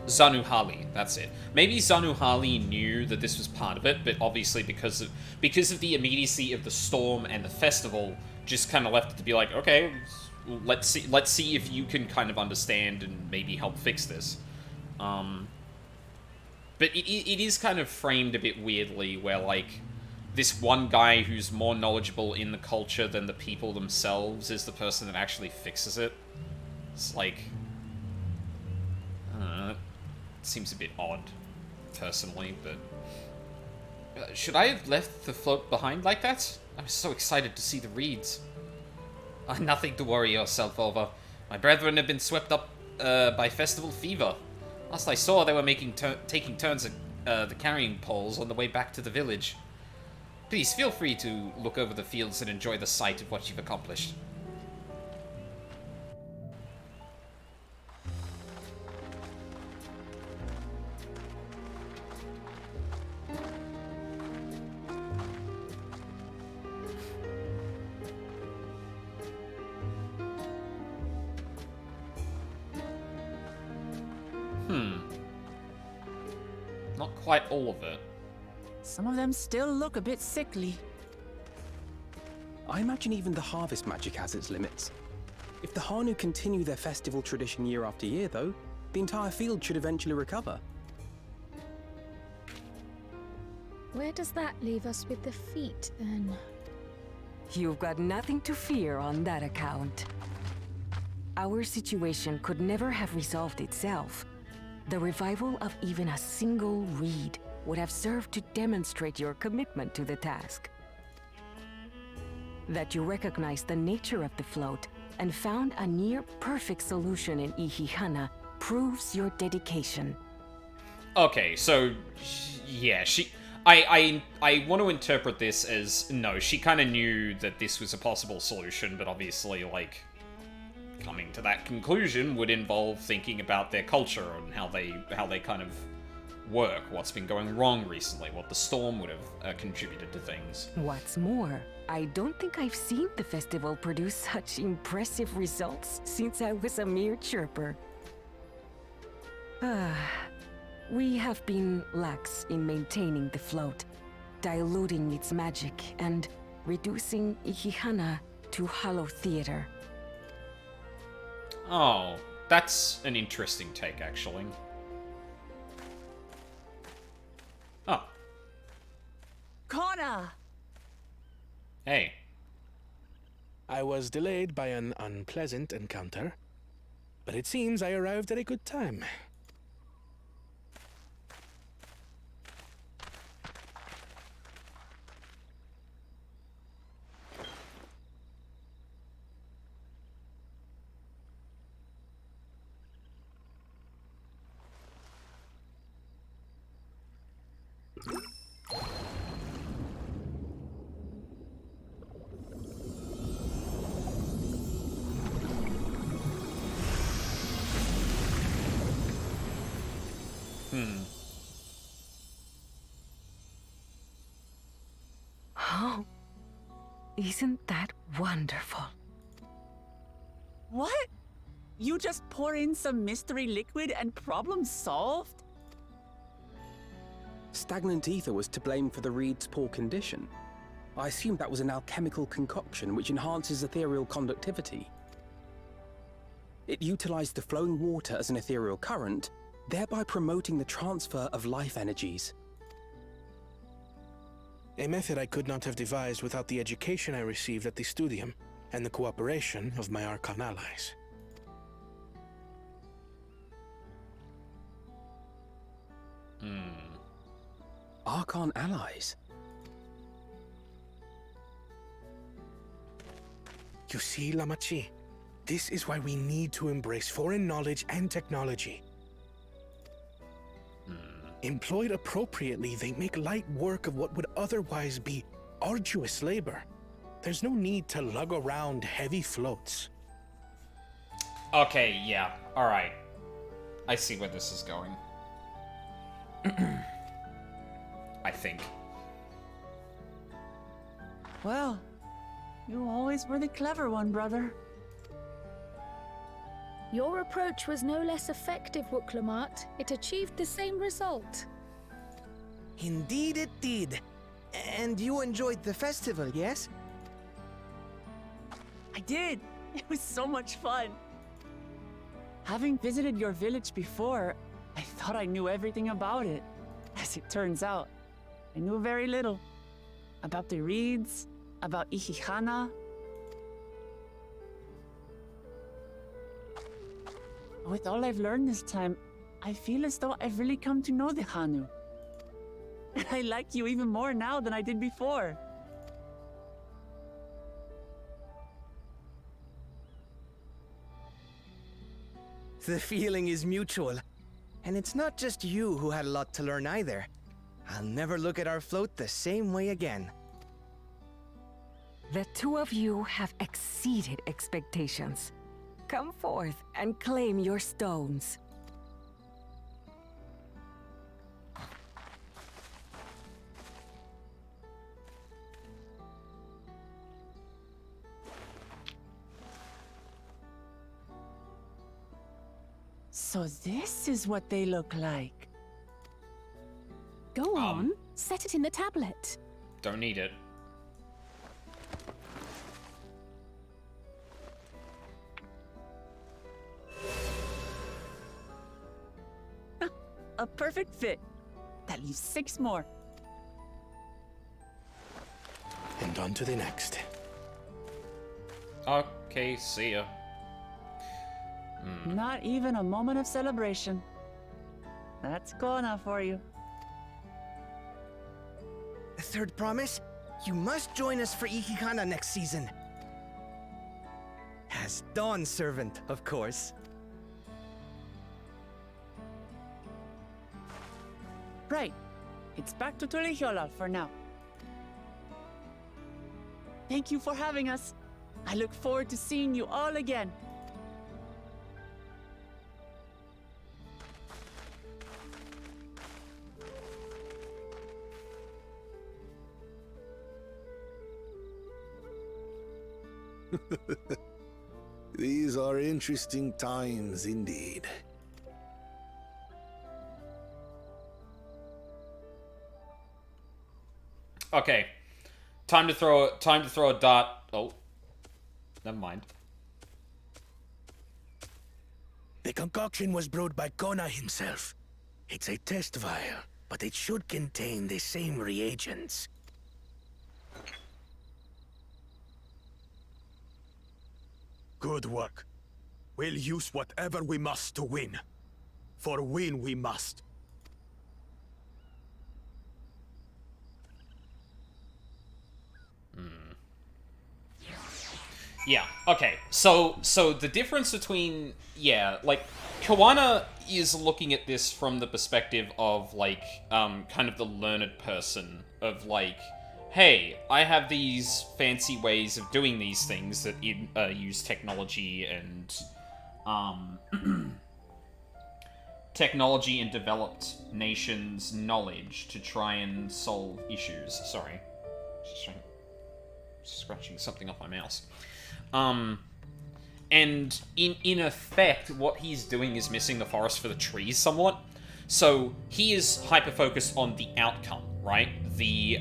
Zanuhali, that's it. Maybe Zanuhali knew that this was part of it, but obviously because of the immediacy of the storm and the festival, just kind of left it to be like, okay, let's see if you can kind of understand and maybe help fix this. But it is kind of framed a bit weirdly, where, like, this one guy who's more knowledgeable in the culture than the people themselves is the person that actually fixes it. It's like... I don't know, it seems a bit odd, personally, but... should I have left the float behind like that? I was so excited to see the reeds. Nothing to worry yourself over. My brethren have been swept up by festival fever. Last I saw, they were taking turns at the carrying poles on the way back to the village. Please, feel free to look over the fields and enjoy the sight of what you've accomplished. Not quite all of it. Some of them still look a bit sickly. I imagine even the harvest magic has its limits. If the Hanu continue their festival tradition year after year, though, the entire field should eventually recover. Where does that leave us with the feet, then? You've got nothing to fear on that account. Our situation could never have resolved itself. The revival of even a single reed would have served to demonstrate your commitment to the task. That you recognize the nature of the float and found a near-perfect solution in Ihihana proves your dedication. Okay, so, yeah, I want to interpret this as, no, she kind of knew that this was a possible solution, but obviously, like, coming to that conclusion would involve thinking about their culture and how they kind of work, what's been going wrong recently, what the storm would have contributed to things. What's more, I don't think I've seen the festival produce such impressive results since I was a mere chirper. We have been lax in maintaining the float, diluting its magic, and reducing Ihihana to hollow theater. Oh, that's an interesting take, actually. Oh. Kona! Hey. I was delayed by an unpleasant encounter, but it seems I arrived at a good time. Oh, isn't that wonderful? What? You just pour in some mystery liquid and problem solved? Stagnant ether was to blame for the reed's poor condition. I assumed that was an alchemical concoction which enhances ethereal conductivity. It utilized the flowing water as an ethereal current, thereby promoting the transfer of life energies. A method I could not have devised without the education I received at the studium and the cooperation of my Archon allies. Archon allies? You see, Lamachi, this is why we need to embrace foreign knowledge and technology. Employed appropriately, they make light work of what would otherwise be arduous labor. There's no need to lug around heavy floats. Okay, yeah, alright. I see where this is going. I think. Well, you always were the clever one, brother. Your approach was no less effective, Wooklamat. It achieved the same result. Indeed it did. And you enjoyed the festival, yes? I did. It was so much fun. Having visited your village before, I thought I knew everything about it. As it turns out, I knew very little. About the reeds, about Ihihana. With all I've learned this time, I feel as though I've really come to know the Hanu. And I like you even more now than I did before. The feeling is mutual. And it's not just you who had a lot to learn either. I'll never look at our float the same way again. The two of you have exceeded expectations. Come forth and claim your stones. So this is what they look like. Go on, set it in the tablet. Don't need it. A perfect fit. That leaves 6 more. And on to the next. Okay, see ya. Not even a moment of celebration. That's Kona for you. A third promise? You must join us for Ihihana next season. As Dawn servant, of course. Right. It's back to Tulihiola for now. Thank you for having us. I look forward to seeing you all again. These are interesting times indeed. Okay. Time to throw a dart. Oh. Never mind. The concoction was brewed by Kona himself. It's a test vial, but it should contain the same reagents. Good work. We'll use whatever we must to win. For win we must. Yeah, okay. So the difference between, yeah, like, Kawana is looking at this from the perspective of, like, kind of the learned person of, like, hey, I have these fancy ways of doing these things that use technology and, technology and developed nations' knowledge to try and solve issues. Sorry. Just scratching something off my mouse. And in effect, what he's doing is missing the forest for the trees somewhat. So he is hyper-focused on the outcome, right? The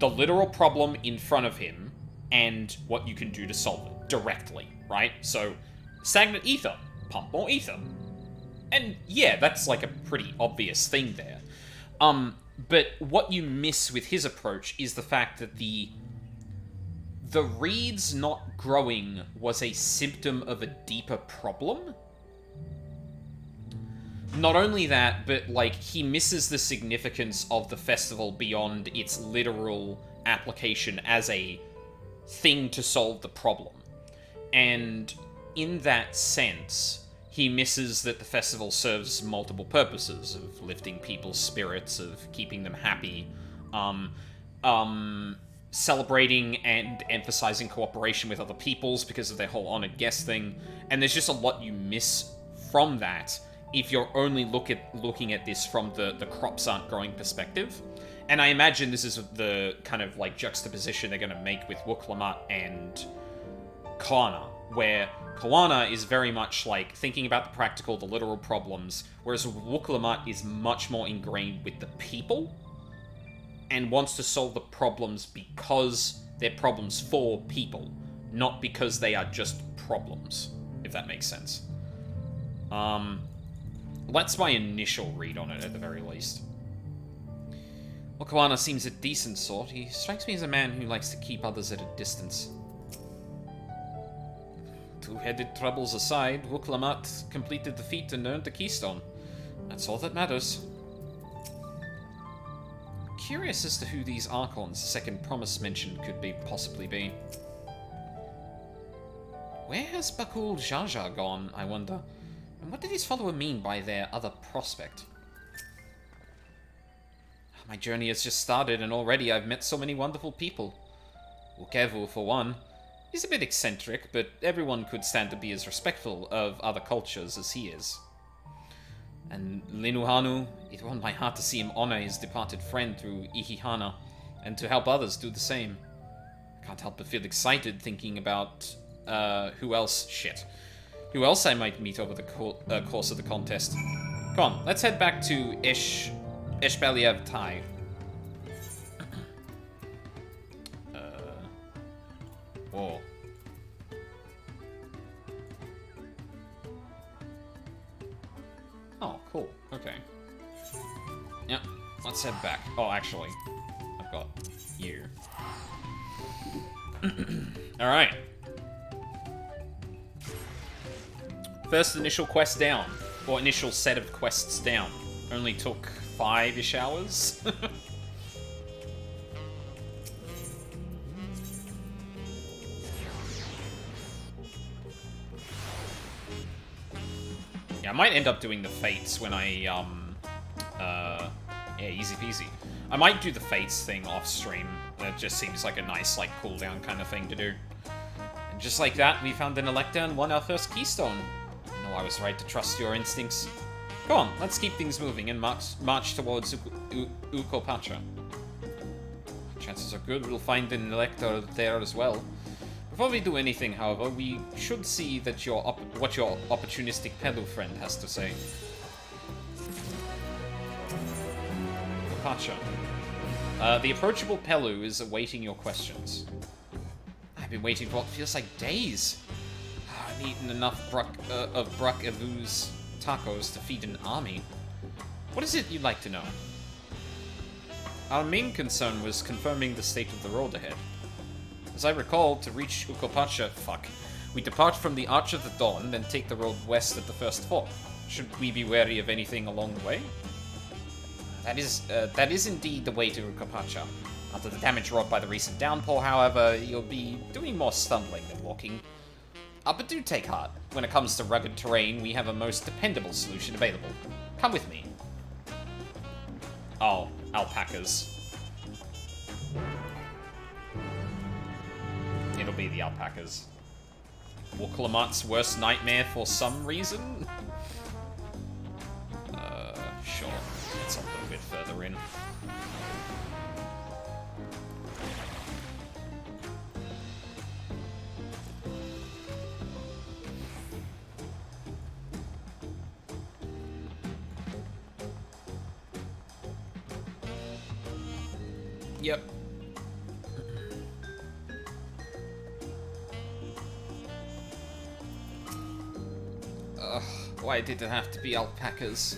literal problem in front of him and what you can do to solve it directly, right? So, stagnant ether. Pump more ether. And yeah, that's like a pretty obvious thing there. But what you miss with his approach is the fact that the reeds not growing was a symptom of a deeper problem. Not only that, but, like, he misses the significance of the festival beyond its literal application as a thing to solve the problem. And in that sense, he misses that the festival serves multiple purposes of lifting people's spirits, of keeping them happy, celebrating and emphasizing cooperation with other peoples because of their whole honored guest thing. And there's just a lot you miss from that if you're only looking at this from the crops aren't growing perspective. And I imagine this is the kind of, like, juxtaposition they're going to make with Wuk-Lamat and Kana, where Kawana is very much, like, thinking about the practical, the literal problems, whereas Wuk-Lamat is much more ingrained with the people and wants to solve the problems because they're problems for people, not because they are just problems, if that makes sense. That's my initial read on it, at the very least. Well, Kawana seems a decent sort. He strikes me as a man who likes to keep others at a distance. Two-headed troubles aside, Wuk-Lamat completed the feat and earned the keystone. That's all that matters. Curious as to who these Archons the second promise mentioned could possibly be. Where has Bakool Jar Jar gone, I wonder? And what did his follower mean by their other prospect? My journey has just started, and already I've met so many wonderful people. Ukevu, for one. He's a bit eccentric, but everyone could stand to be as respectful of other cultures as he is. And Linuhanu, it warmed my heart to see him honor his departed friend through Ihihana, and to help others do the same. I can't help but feel excited thinking about, who else I might meet over the course of the contest. Come on, let's head back to Eshbeliev Tai. Whoa. Oh, cool. Okay. Yep, let's head back. Oh, actually, I've got you. Alright. First initial quest down. Or initial set of quests down. Only took 5-ish hours. Yeah, I might end up doing the Fates when I, yeah, easy peasy. I might do the Fates thing off stream. That just seems like a nice, like, cooldown kind of thing to do. And just like that, we found an Elector and won our first keystone. I know I was right to trust your instincts. Go on, let's keep things moving and march towards Ukopacha. Chances are good we'll find an Elector there as well. Before we do anything, however, we should see that what your opportunistic Pelu friend has to say. Ukopacha. The approachable Pelu is awaiting your questions. I've been waiting for what feels like days. I've eaten enough of Bruck Evu's tacos to feed an army. What is it you'd like to know? Our main concern was confirming the state of the road ahead. As I recall, to reach Ukopacha, we depart from the Arch of the Dawn, then take the road west at the first fort. Should we be wary of anything along the way? That is indeed the way to Ukopacha. After the damage wrought by the recent downpour, however, you'll be doing more stumbling than walking. But do take heart. When it comes to rugged terrain, we have a most dependable solution available. Come with me. Oh, alpacas. It'll be the alpacas. Wuk-Lamat's worst nightmare for some reason? sure. It's a little bit further in. Yep. Ugh, why did it have to be alpacas?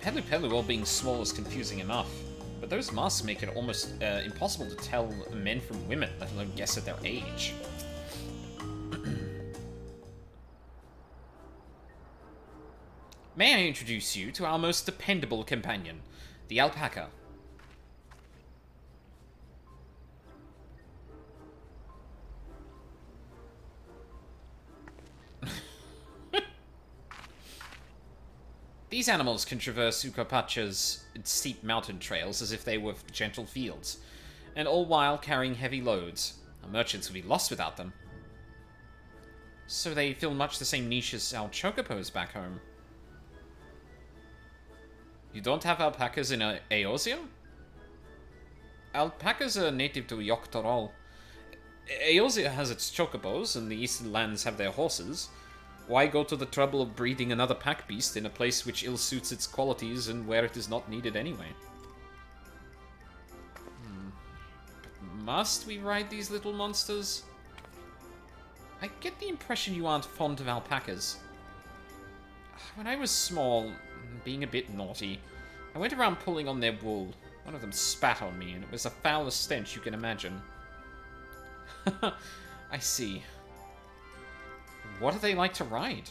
Pelu Pelu, while being small, is confusing enough, but those masks make it almost impossible to tell men from women, let alone guess at their age. May I introduce you to our most dependable companion, the alpaca. These animals can traverse Ukapacha's steep mountain trails as if they were gentle fields, and all while carrying heavy loads. Our merchants would be lost without them. So they fill much the same niche as our chocobos back home. You don't have alpacas in Eosia? Alpacas are native to Yoktorol. Eosia has its chocobos, and the eastern lands have their horses. Why go to the trouble of breeding another pack beast in a place which ill-suits its qualities and where it is not needed anyway? But must we ride these little monsters? I get the impression you aren't fond of alpacas. When I was small, being a bit naughty, I went around pulling on their wool. One of them spat on me, and it was the foulest stench you can imagine. I see. What do they like to ride?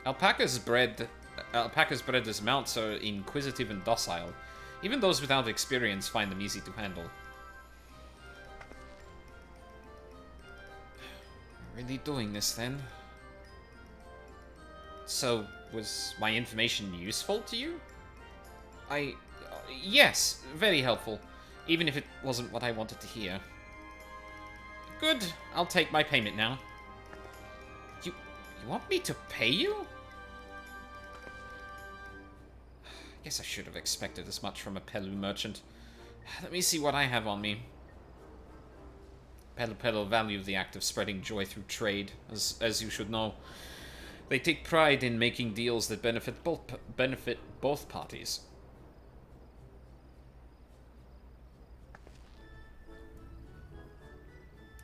Alpacas bred as mounts are inquisitive and docile. Even those without experience find them easy to handle. Really doing this then? So, was my information useful to you? Yes, very helpful. Even if it wasn't what I wanted to hear. Good, I'll take my payment now. You want me to pay you? I guess I should have expected as much from a Pelu merchant. Let me see what I have on me. Pelu Pelu value the act of spreading joy through trade, as you should know. They take pride in making deals that benefit both parties.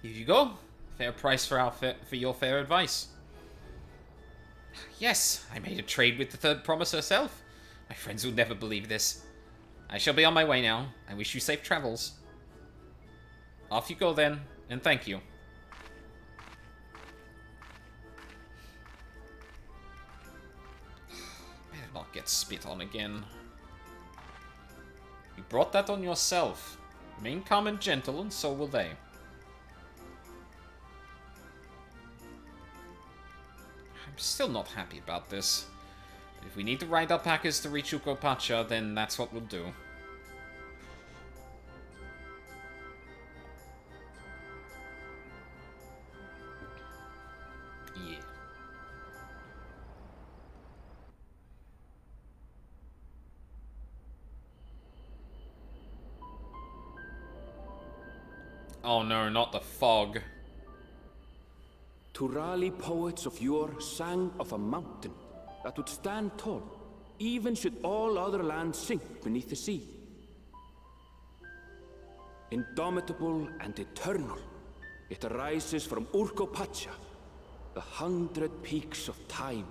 Here you go. Fair price for your fair advice. Yes, I made a trade with the Third Promise herself. My friends will never believe this. I shall be on my way now. I wish you safe travels. Off you go then, and thank you. Better not get spit on again. You brought that on yourself. Remain calm and gentle, and so will they. I'm still not happy about this. But if we need to ride alpacas to reach Ukopacha, then that's what we'll do. Yeah. Oh no, not the fog. Turali poets of yore sang of a mountain that would stand tall, even should all other lands sink beneath the sea. Indomitable and eternal, it arises from Urkopacha, the 100 peaks of time.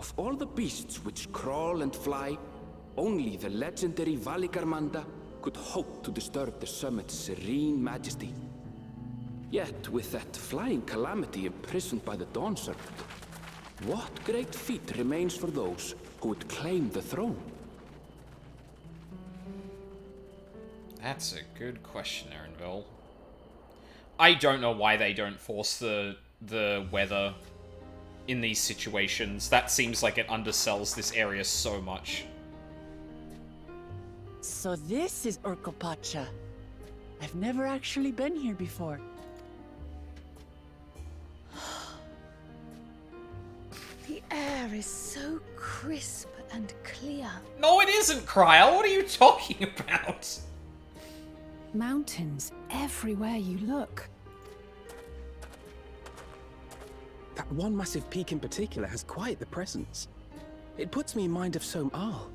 Of all the beasts which crawl and fly, only the legendary Valigarmanda could hope to disturb the summit's serene majesty. Yet, with that flying calamity imprisoned by the Dawn Serpent, what great feat remains for those who would claim the throne? That's a good question, Erinville. I don't know why they don't force the weather in these situations. That seems like it undersells this area so much. So this is Urkopacha. I've never actually been here before. The air is so crisp and clear. No, it isn't, Kryl. What are you talking about? Mountains everywhere you look. That one massive peak in particular has quite the presence. It puts me in mind of Som Al.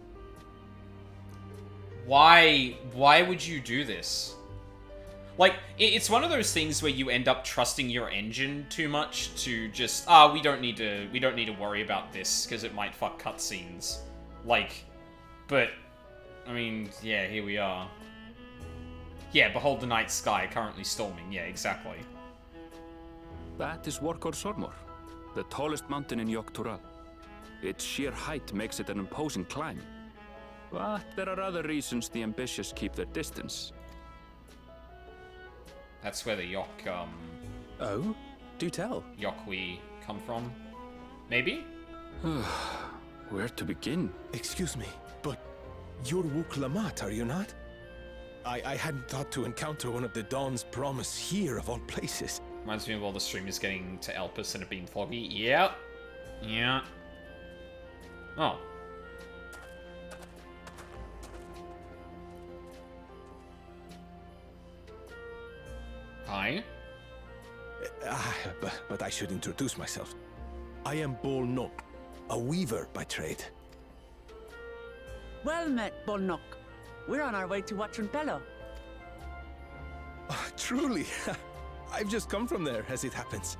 Why would you do this? Like, it's one of those things where you end up trusting your engine too much to just, we don't need to worry about this because it might fuck cutscenes. Like, but I mean, yeah, here we are. Yeah, behold the night sky currently storming. Yeah, exactly. That is Workor Sormor, the tallest mountain in Yogg-Tural. Its sheer height makes it an imposing climb. But there are other reasons the ambitious keep their distance. That's where the Yogg, Oh? Do tell. Yogg-we come from? Maybe? Where to begin? Excuse me, but you're Wuk Lamat, are you not? I hadn't thought to encounter one of the Dawn's promise here of all places. Reminds me of all the streamers getting to Elpis and it being foggy. Yeah. Yeah. Oh. Hi. But I should introduce myself. I am Bol Nok, a weaver by trade. Well met, Bolnok. We're on our way to Watranpello. Truly, I've just come from there, as it happens.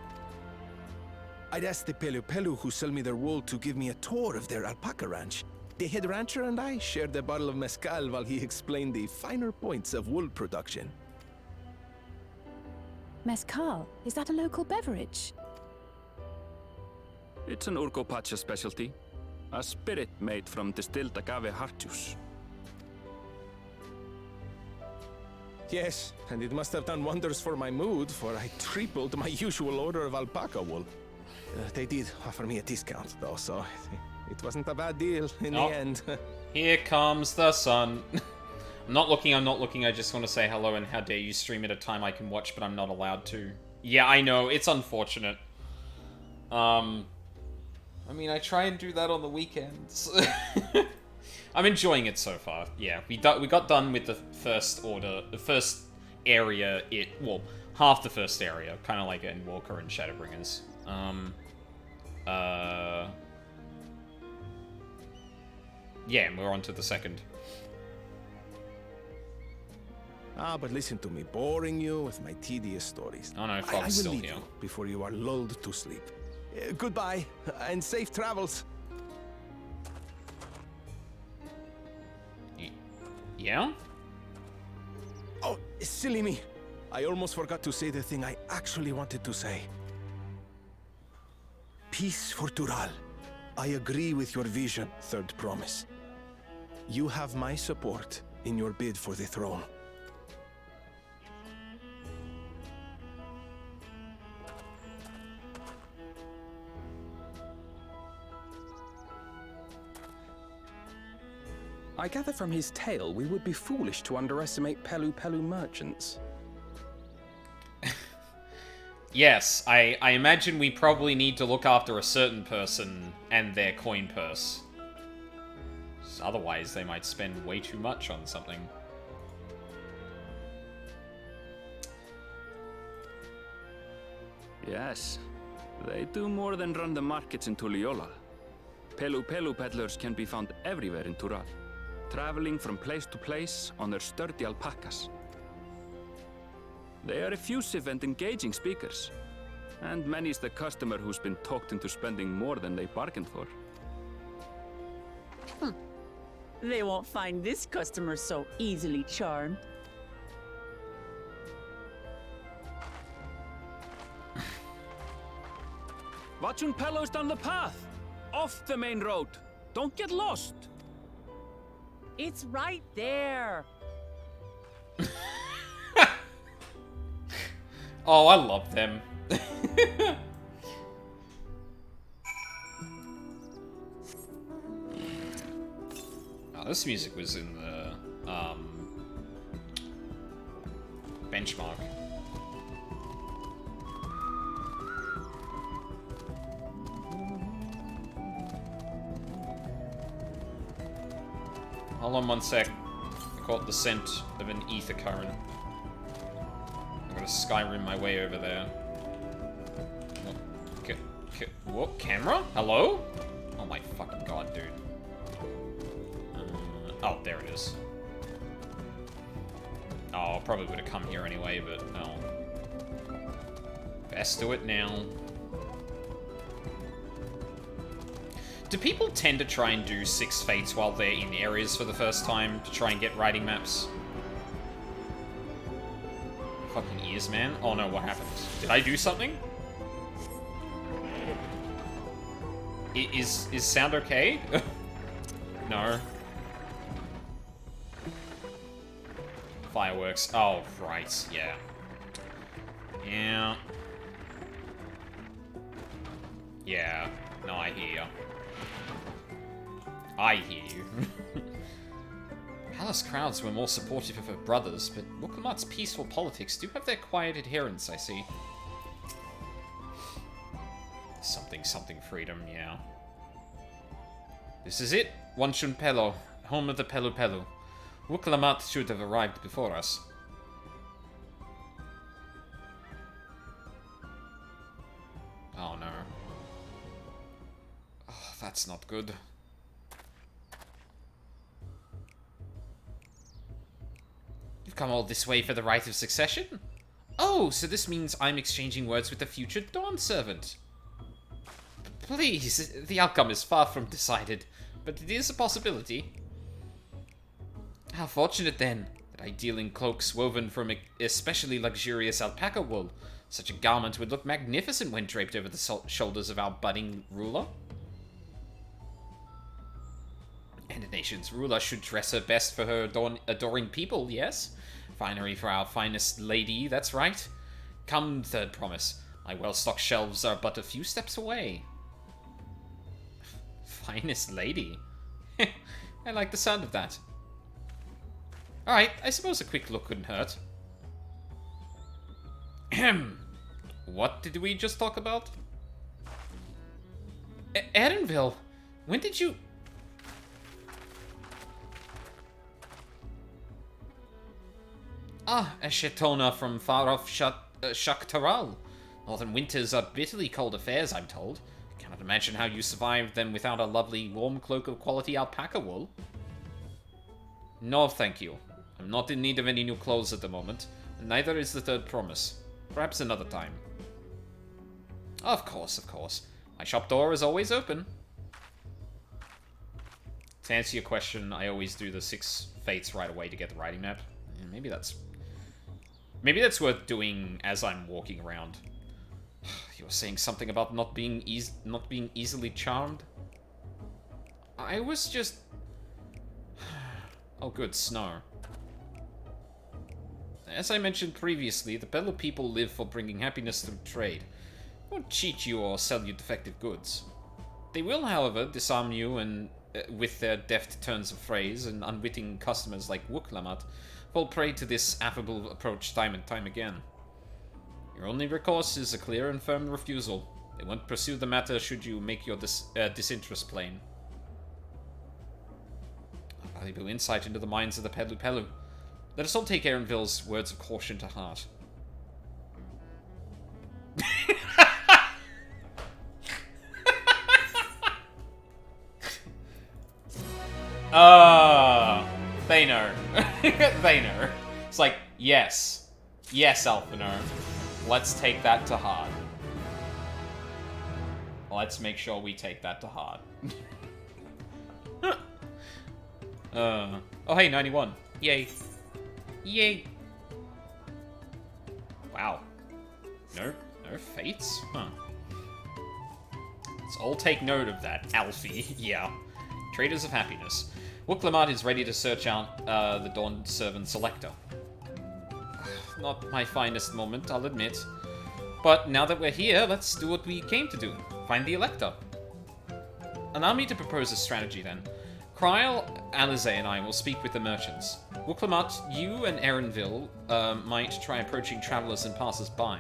I'd asked the Pelu who sell me their wool to give me a tour of their alpaca ranch. The head rancher and I shared a bottle of mezcal while he explained the finer points of wool production. Mezcal, is that a local beverage? It's an Urgopacha specialty. A spirit made from distilled agave heart juice. Yes, and it must have done wonders for my mood, for I tripled my usual order of alpaca wool. They did offer me a discount, though, so it wasn't a bad deal in the end. Here comes the sun. I'm not looking, I just want to say hello and how dare you stream at a time I can watch, but I'm not allowed to. Yeah, I know, it's unfortunate. I mean, I try and do that on the weekends. I'm enjoying it so far. Yeah, we got done with the first area. Well, half the first area, kind of like in Walker and Shadowbringers. Yeah, and we're on to the second. But listen to me, boring you with my tedious stories. Oh no, I Fog's will still leave here. you before you are lulled to sleep. Goodbye, and safe travels. Yeah? Oh, silly me. I almost forgot to say the thing I actually wanted to say. Peace for Tural. I agree with your vision, Third Promise. You have my support in your bid for the throne. I gather from his tale we would be foolish to underestimate Pelu merchants. Yes, I imagine we probably need to look after a certain person and their coin purse. Otherwise, they might spend way too much on something. Yes, they do more than run the markets in Tuliyola. Pelu peddlers can be found everywhere in Tural, traveling from place to place on their sturdy alpacas. They are effusive and engaging speakers, and many's the customer who's been talked into spending more than they bargained for. They won't find this customer so easily charmed. Watranpello's down the path! Off the main road! Don't get lost! It's right there! Oh, I love them. Oh, this music was in the benchmark. hold on one sec. I caught the scent of an ether current. I'm gonna Skyrim my way over there. What? Camera? Hello? Oh my fucking god, dude. Oh, there it is. Oh, I probably would have come here anyway, but no. Best do it now. Do people tend to try and do 6 fates while they're in areas for the first time to try and get writing maps? Fucking ears, man. Oh no, what happened? Did I do something? Is sound okay? No. Fireworks. Oh, right, yeah. Yeah. Yeah. No, I hear you. I hear you. Palace crowds were more supportive of her brothers, but Wooklamot's peaceful politics do have their quiet adherents, I see. Something freedom, yeah. This is it, Wanshun Pelo, home of the Pelu Pelu. Wooklamat should have arrived before us. Oh no. Oh, that's not good. You've come all this way for the right of succession? Oh, so this means I'm exchanging words with the future Dawn Servant. Please, the outcome is far from decided, but it is a possibility. How fortunate, then, that I deal in cloaks woven from especially luxurious alpaca wool. Such a garment would look magnificent when draped over the shoulders of our budding ruler. And a nation's ruler should dress her best for her adoring people, yes? Finery for our finest lady, that's right. Come, third promise. My well-stocked shelves are but a few steps away. Finest lady? I like the sound of that. Alright, I suppose a quick look couldn't hurt. What did we just talk about? Erenville, when did you... Ah, a Shetona from far-off Shaktaral. Northern winters are bitterly cold affairs, I'm told. Cannot imagine how you survived them without a lovely warm cloak of quality alpaca wool. No, thank you. I'm not in need of any new clothes at the moment, and neither is the third promise. Perhaps another time. Of course, of course. My shop door is always open. To answer your question, I always do the 6 fates right away to get the writing map. Yeah, maybe that's worth doing as I'm walking around. You were saying something about not being easily charmed? I was just... Oh good, snow. As I mentioned previously, the Pelu people live for bringing happiness through trade. They won't cheat you or sell you defective goods. They will, however, disarm you and with their deft turns of phrase, and unwitting customers like Wooklamat fall prey to this affable approach time and time again. Your only recourse is a clear and firm refusal. They won't pursue the matter should you make your disinterest plain. A valuable insight into the minds of the Pelu Pelu. Let us all take Erenville's words of caution to heart. They know. They know. It's like, yes. Yes, Alphinaur. Let's take that to heart. Let's make sure we take that to heart. Oh hey, 91. Yay. Yay. Wow. No fates? Huh. Let's all take note of that, Alfie. Yeah. Traders of happiness. Wooklamat is ready to search out the Dawn Servant Selector. Not my finest moment, I'll admit. But now that we're here, let's do what we came to do. Find the Elector. Allow me to propose a strategy then. Kryl, Alize, and I will speak with the merchants. Wooklamat, you and Erenville might try approaching travelers and passers-by.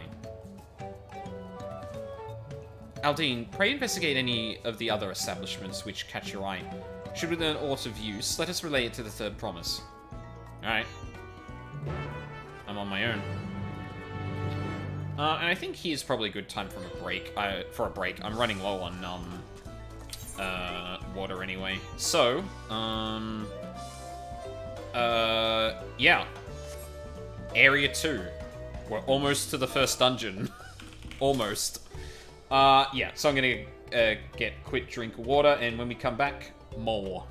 Aldine, pray investigate any of the other establishments which catch your eye. Should we learn aught of use, let us relay it to the third promise. Alright. I'm on my own. And I think here's probably a good time for a break. I'm running low on, water anyway. So, yeah. Area 2. We're almost to the first dungeon. Almost. Yeah, so I'm gonna get a quick drink of water, and when we come back, more.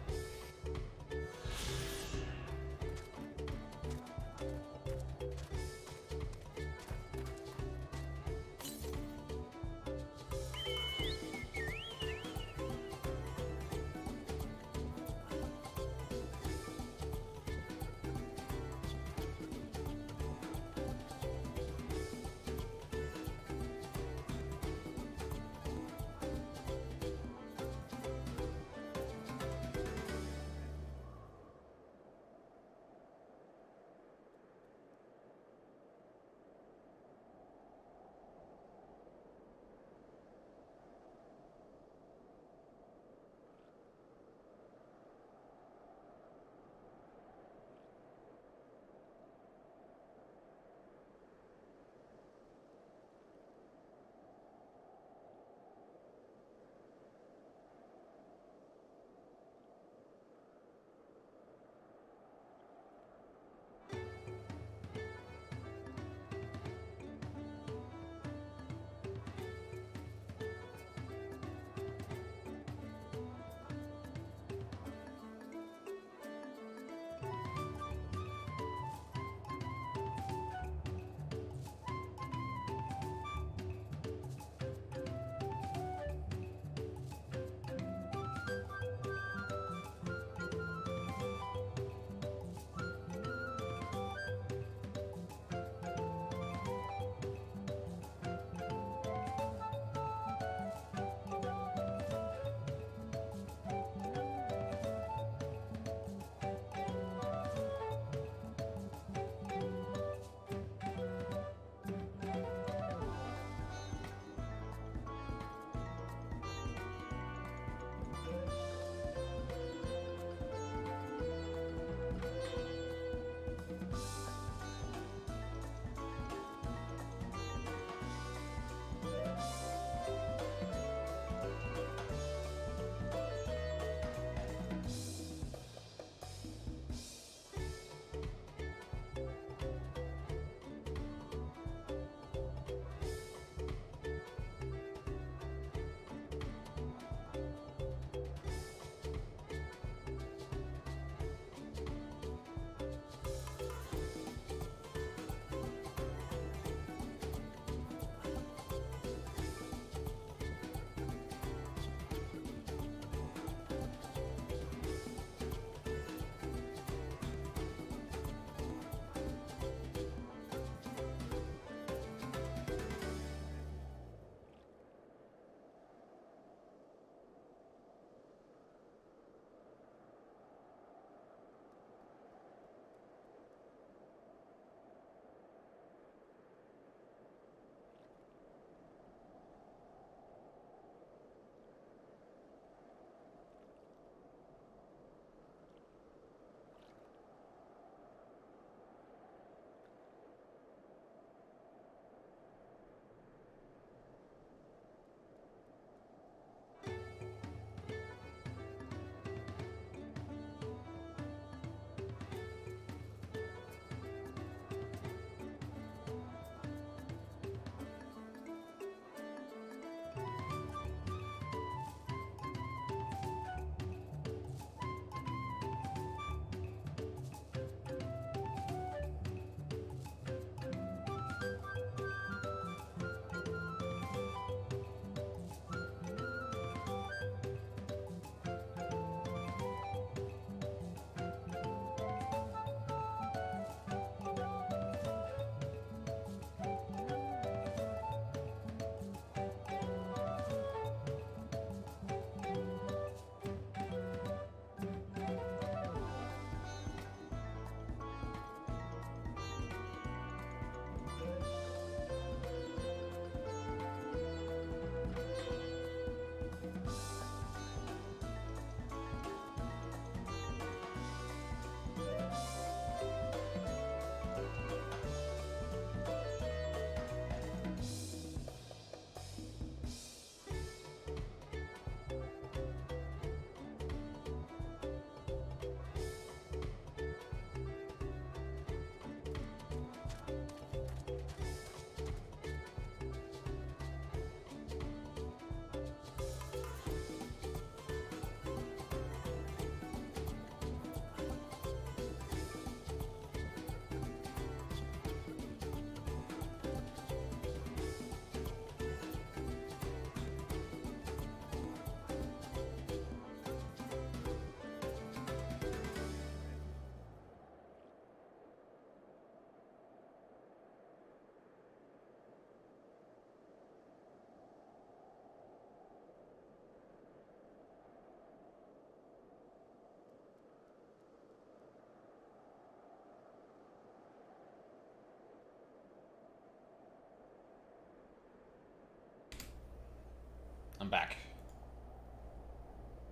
I'm back.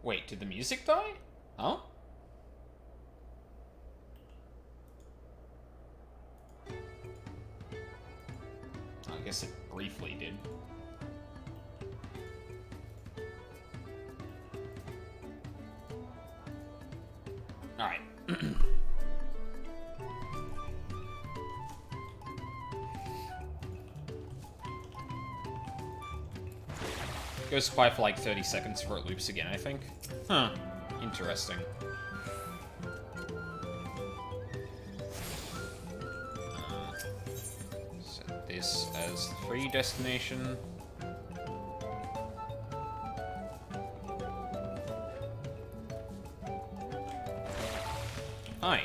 Wait, did the music die? Huh? I guess it briefly did. Alright. Goes quiet for like 30 seconds before it loops again, I think. Huh. Interesting. Set this as the free destination. Hi.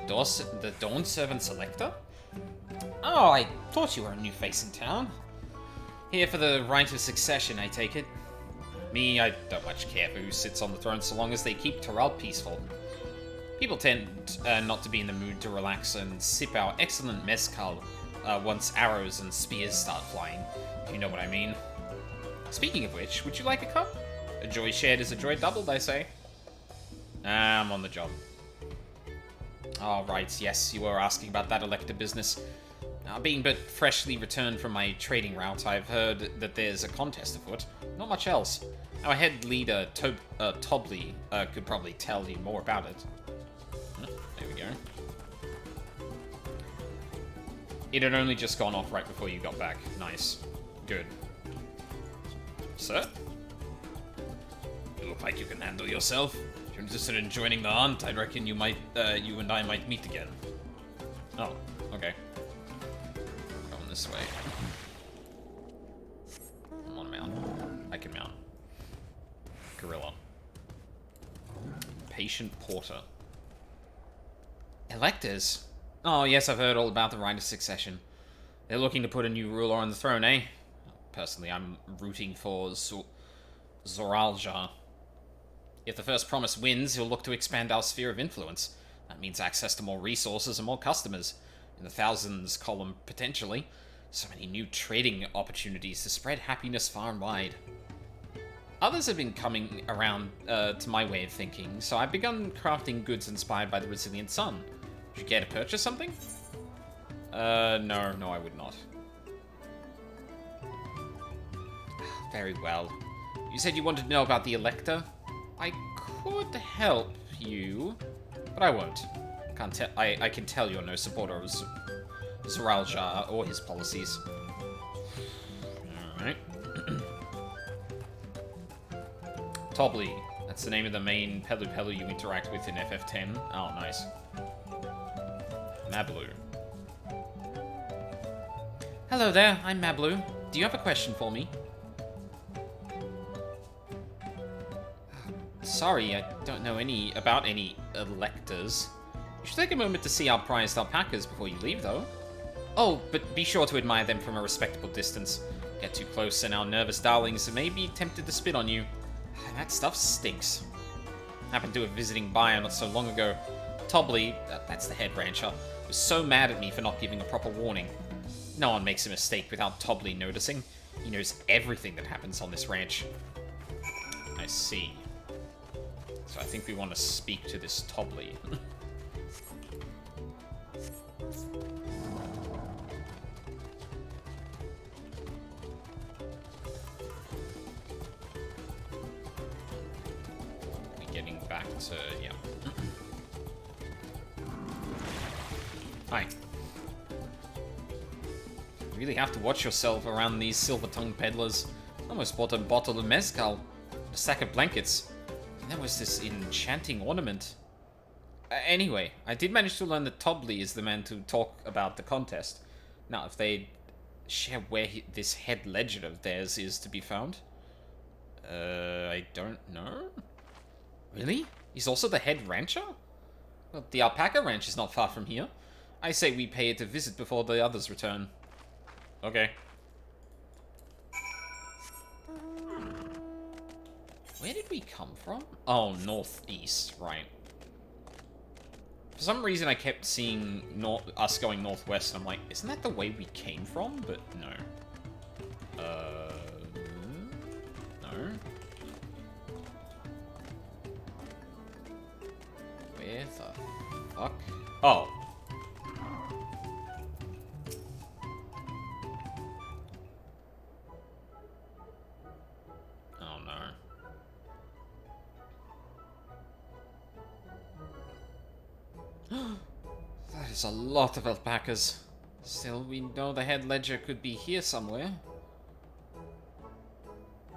The Dawn Servant Selector? Oh, I thought you were a new face in town. Here for the right of succession, I take it. Me, I don't much care for who sits on the throne so long as they keep Torald peaceful. People tend not to be in the mood to relax and sip our excellent mezcal once arrows and spears start flying, if you know what I mean. Speaking of which, would you like a cup? A joy shared is a joy doubled, I say. I'm on the job. Oh, right, yes, you were asking about that Elector business. Being but freshly returned from my trading route, I've heard that there's a contest afoot. Not much else. Our head leader, Tobley, could probably tell you more about it. There we go. It had only just gone off right before you got back. Nice. Good. Sir? You look like you can handle yourself. If you're interested in joining the hunt, I reckon you and I might meet again. Oh, okay. Going this way. I'm on a mount. I can mount. Gorilla. Patient Porter. Electors? Oh, yes, I've heard all about the right of succession. They're looking to put a new ruler on the throne, eh? Personally, I'm rooting for Zoraljar. If the first promise wins, he'll look to expand our sphere of influence. That means access to more resources and more customers. In the thousands column, potentially. So many new trading opportunities to spread happiness far and wide. Others have been coming around to my way of thinking, so I've begun crafting goods inspired by the resilient sun. Would you care to purchase something? No, I would not. Very well. You said you wanted to know about the Elector? I could help you, but I won't. I can tell you're no supporter of Zoraljar or his policies. Alright. Tobley. That's the name of the main Pelu you interact with in FF10. Oh, nice. Mablu. Hello there, I'm Mablu. Do you have a question for me? Sorry, I don't know about any electors. You should take a moment to see our prized alpacas before you leave, though. Oh, but be sure to admire them from a respectable distance. Get too close and our nervous darlings may be tempted to spit on you. That stuff stinks. Happened to a visiting buyer not so long ago. Tobley, that's the head rancher, was so mad at me for not giving a proper warning. No one makes a mistake without Tobley noticing. He knows everything that happens on this ranch. I see. So I think we want to speak to this Tobley. We're getting back to... yeah. Hi. You really have to watch yourself around these silver-tongued peddlers. Almost bought a bottle of mezcal, a sack of blankets. And there was this enchanting ornament. Anyway, I did manage to learn that Tobley is the man to talk about the contest. Now, if they share where this head legend of theirs is to be found. I don't know. Really? He's also the head rancher? Well, the alpaca ranch is not far from here. I say we pay it a visit before the others return. Okay. Where did we come from? Oh, northeast, right. For some reason I kept seeing us going northwest, and I'm like, isn't that the way we came from? But no. No. Where the fuck? Oh. Oh no. That is a lot of alpacas. Still, we know the head ledger could be here somewhere.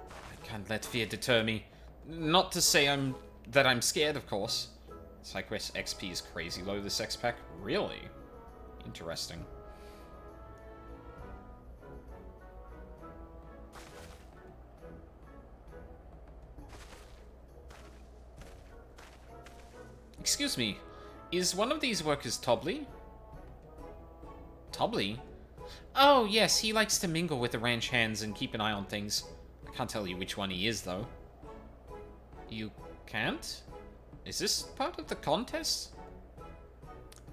I can't let fear deter me. Not to say that I'm scared, of course. SideQuest XP is crazy low this X-Pack. Really? Interesting. Excuse me, is one of these workers Tobley? Tobley? Oh, yes, he likes to mingle with the ranch hands and keep an eye on things. I can't tell you which one he is, though. You can't? Is this part of the contest?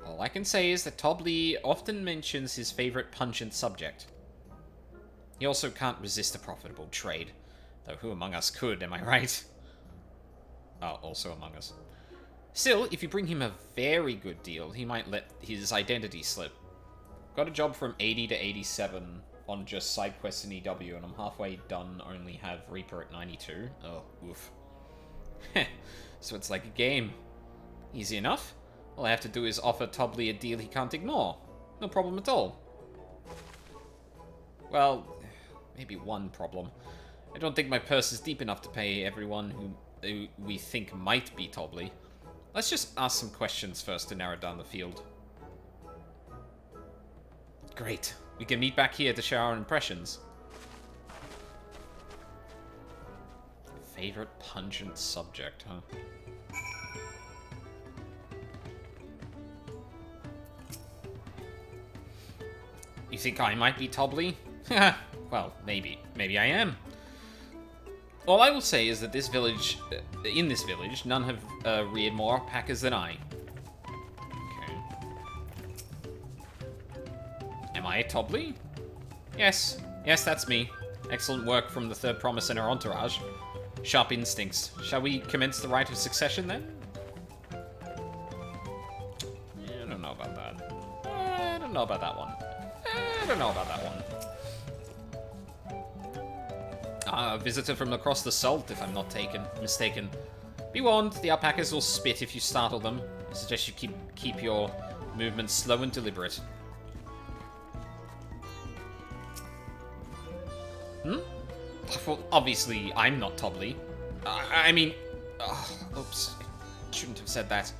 All I can say is that Tobley often mentions his favorite pungent subject. He also can't resist a profitable trade. Though who among us could, am I right? Oh, also among us. Still, if you bring him a very good deal, he might let his identity slip. Got a job from 80 to 87 on just side quests in EW, and I'm halfway done, only have Reaper at 92. Oh, oof. So it's like a game. Easy enough. All I have to do is offer Tobley a deal he can't ignore. No problem at all. Well, maybe one problem. I don't think my purse is deep enough to pay everyone who we think might be Tobley. Let's just ask some questions first to narrow down the field. Great. We can meet back here to share our impressions. Favorite pungent subject, huh? You think I might be Tobley? Well, maybe. Maybe I am. All I will say is that this village, in this village, none have reared more alpacas than I. Okay. Am I a Tobley? Yes. Yes, that's me. Excellent work from the Third Promise and her entourage. Sharp instincts. Shall we commence the rite of succession, then? Yeah, I don't know about that. I don't know about that one. I don't know about that one. A visitor from across the salt, if I'm not mistaken. Be warned, the alpacas will spit if you startle them. I suggest you keep your movements slow and deliberate. Well, obviously, I'm not Tobley. I mean... oops. I shouldn't have said that.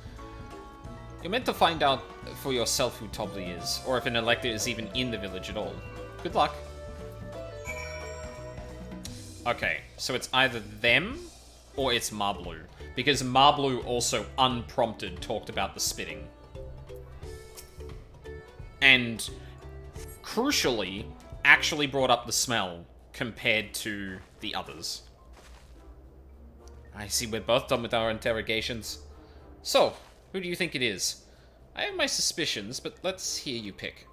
You're meant to find out for yourself who Tobley is, or if an elector is even in the village at all. Good luck. Okay, so it's either them, or it's Marblu. Because Marblu also unprompted talked about the spitting. And, crucially, actually brought up the smell compared to the others. I see we're both done with our interrogations. So, who do you think it is? I have my suspicions, but let's hear you pick.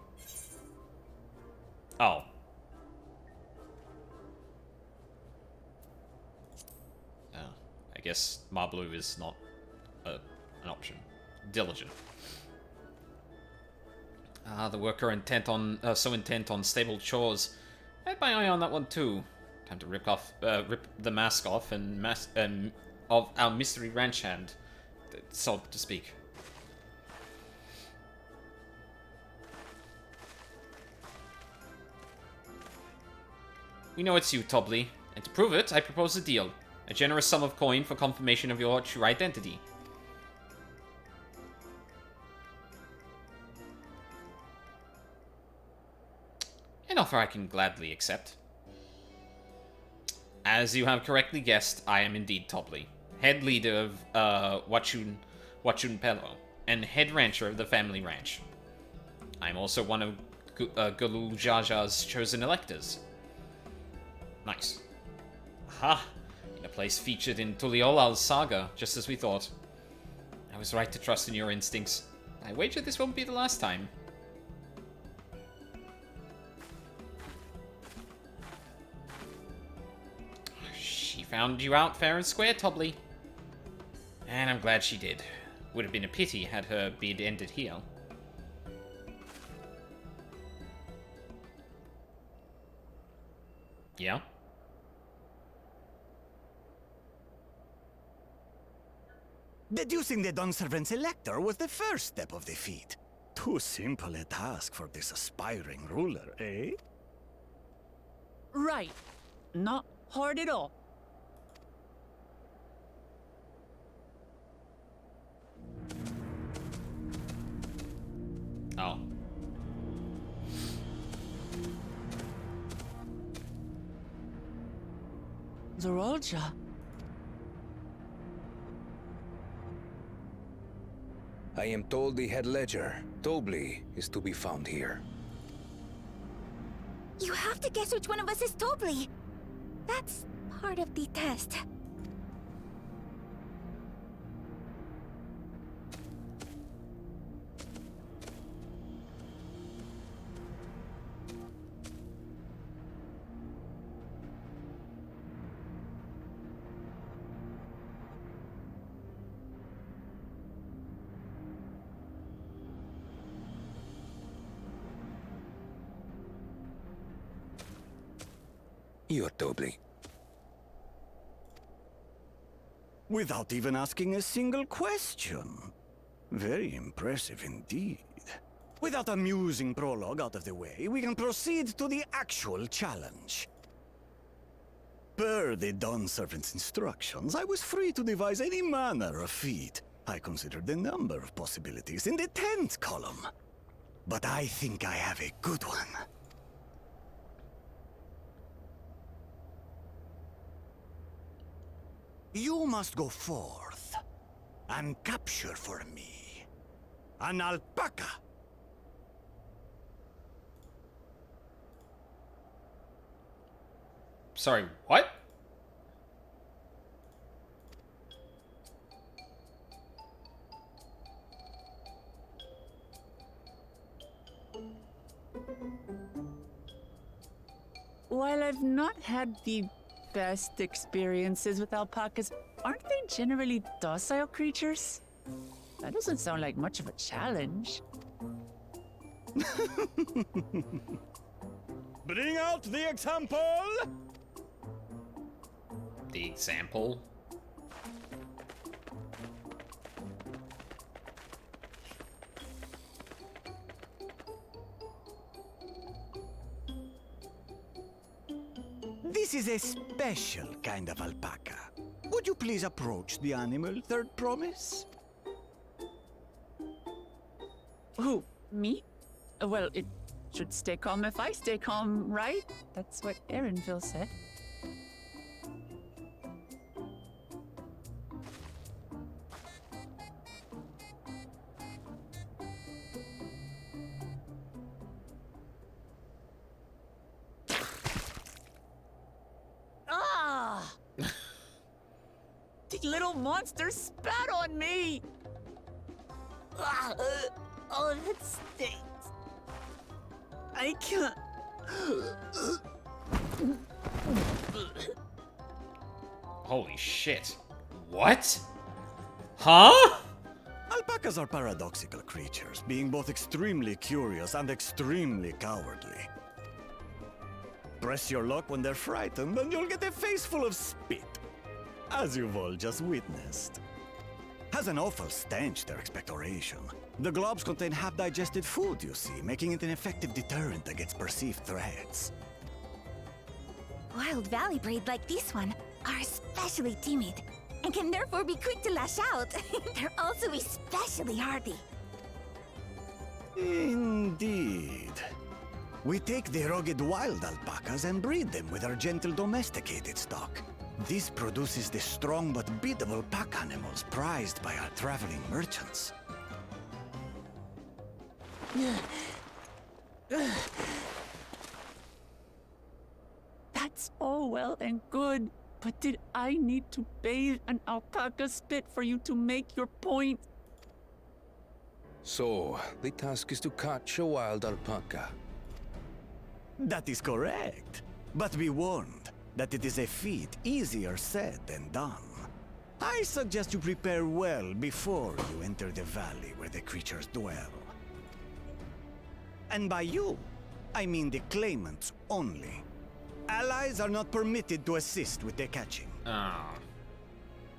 Oh. I guess Marblu is not an option. Diligent. The worker so intent on stable chores. I had my eye on that one too. Time to rip the mask off of our mystery ranch hand, so to speak. We know it's you, Tobley, and to prove it, I propose a deal. A generous sum of coin for confirmation of your true identity. An offer I can gladly accept. As you have correctly guessed, I am indeed Tobley, head leader of Wachun Pelo, and head rancher of the family ranch. I am also one of Galul Jaja's chosen electors. Nice. Aha! A place featured in Tuliolal's saga, just as we thought. I was right to trust in your instincts. I wager this won't be the last time. She found you out fair and square, Tobley. And I'm glad she did. Would have been a pity had her bid ended here. Yeah? Deducing the Dawnservant's elector was the first step of the feat. Too simple a task for this aspiring ruler, eh? Right. Not hard at all. Oh. Zorolja. I am told the head ledger, Tobley, is to be found here. You have to guess which one of us is Tobley. That's part of the test. You're Tobley. Without even asking a single question. Very impressive indeed. With that amusing prologue out of the way, we can proceed to the actual challenge. Per the Dawnservant's instructions, I was free to devise any manner of feat. I considered a number of possibilities in the 10th column. But I think I have a good one. You must go forth and capture for me an alpaca. Sorry, what? While I've not had the best experiences with alpacas, aren't they generally docile creatures? That doesn't sound like much of a challenge. Bring out the example! The example? This is a special kind of alpaca. Would you please approach the animal, Third Promise? Who? Me? Well, it should stay calm if I stay calm, right? That's what Erinville said. Ah! The little monster spat on me! Ah, oh, that stinks. I can't. Holy shit. What? Huh? Alpacas are paradoxical creatures, being both extremely curious and extremely cowardly. Press your luck when they're frightened, and you'll get a face full of spit, as you've all just witnessed. Has an awful stench, their expectoration. The globs contain half-digested food, you see, making it an effective deterrent against perceived threats. Wild valley breed like this one are especially timid and can therefore be quick to lash out. They're also especially hardy. Indeed. We take the rugged wild alpacas and breed them with our gentle domesticated stock. This produces the strong but biddable pack animals prized by our traveling merchants. That's all well and good, but did I need to bathe an alpaca spit for you to make your point? So, the task is to catch a wild alpaca. That is correct. But be warned, that it is a feat easier said than done. I suggest you prepare well before you enter the valley where the creatures dwell. And by you, I mean the claimants only. Allies are not permitted to assist with their catching. Ah.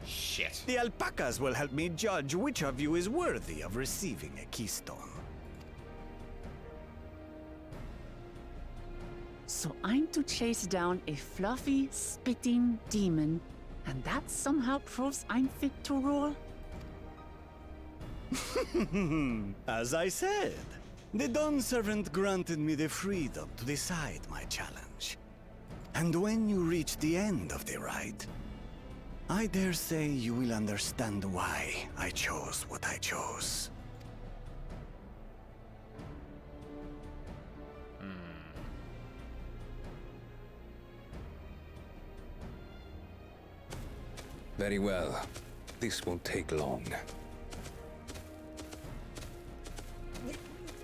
Shit. The alpacas will help me judge which of you is worthy of receiving a keystone. So I'm to chase down a fluffy, spitting demon, and that somehow proves I'm fit to rule? As I said, the Dawn Servant granted me the freedom to decide my challenge. And when you reach the end of the ride, I dare say you will understand why I chose what I chose. Very well. This won't take long.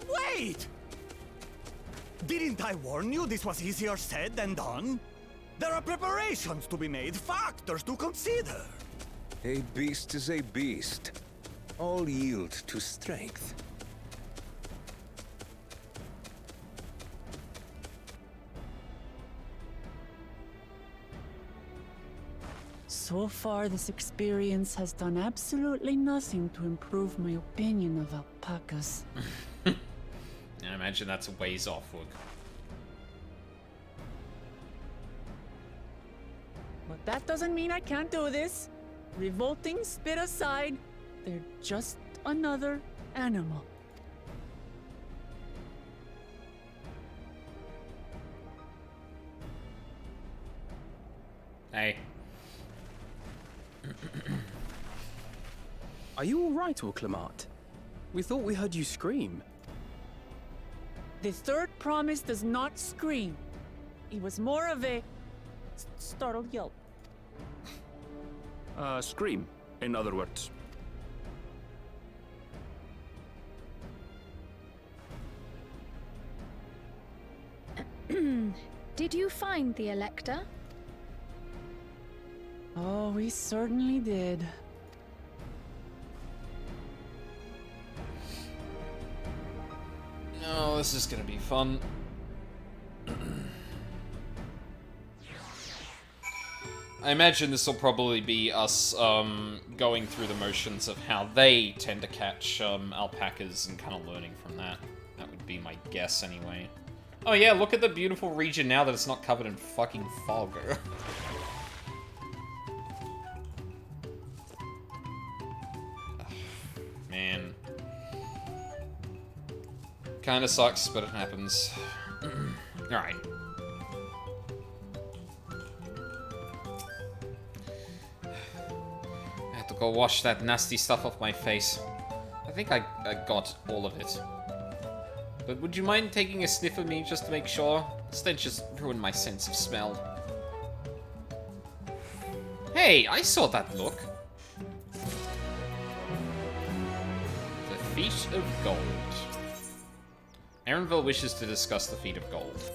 Wait! Didn't I warn you this was easier said than done? There are preparations to be made, factors to consider. A beast is a beast. All yield to strength. So far, this experience has done absolutely nothing to improve my opinion of alpacas. I imagine that's a ways off, Wook. But that doesn't mean I can't do this. Revolting spit aside, they're just another animal. Hey. Are you alright, Orclamat? We thought we heard you scream. The third promise does not scream. It was more of a startled yelp. Scream, in other words. Did you find the Elector? Oh, we certainly did. Oh, this is gonna be fun. I imagine this will probably be us going through the motions of how they tend to catch alpacas and kind of learning from that. That would be my guess anyway. Oh yeah, look at the beautiful region now that it's not covered in fucking fog. Man. Kinda sucks, but it happens. Alright. I have to go wash that nasty stuff off my face. I think I got all of it. But would you mind taking a sniff of me just to make sure? The stench just ruined my sense of smell. Hey, I saw that look. The Feet of Gold. Erenville wishes to discuss the Feet of Gold.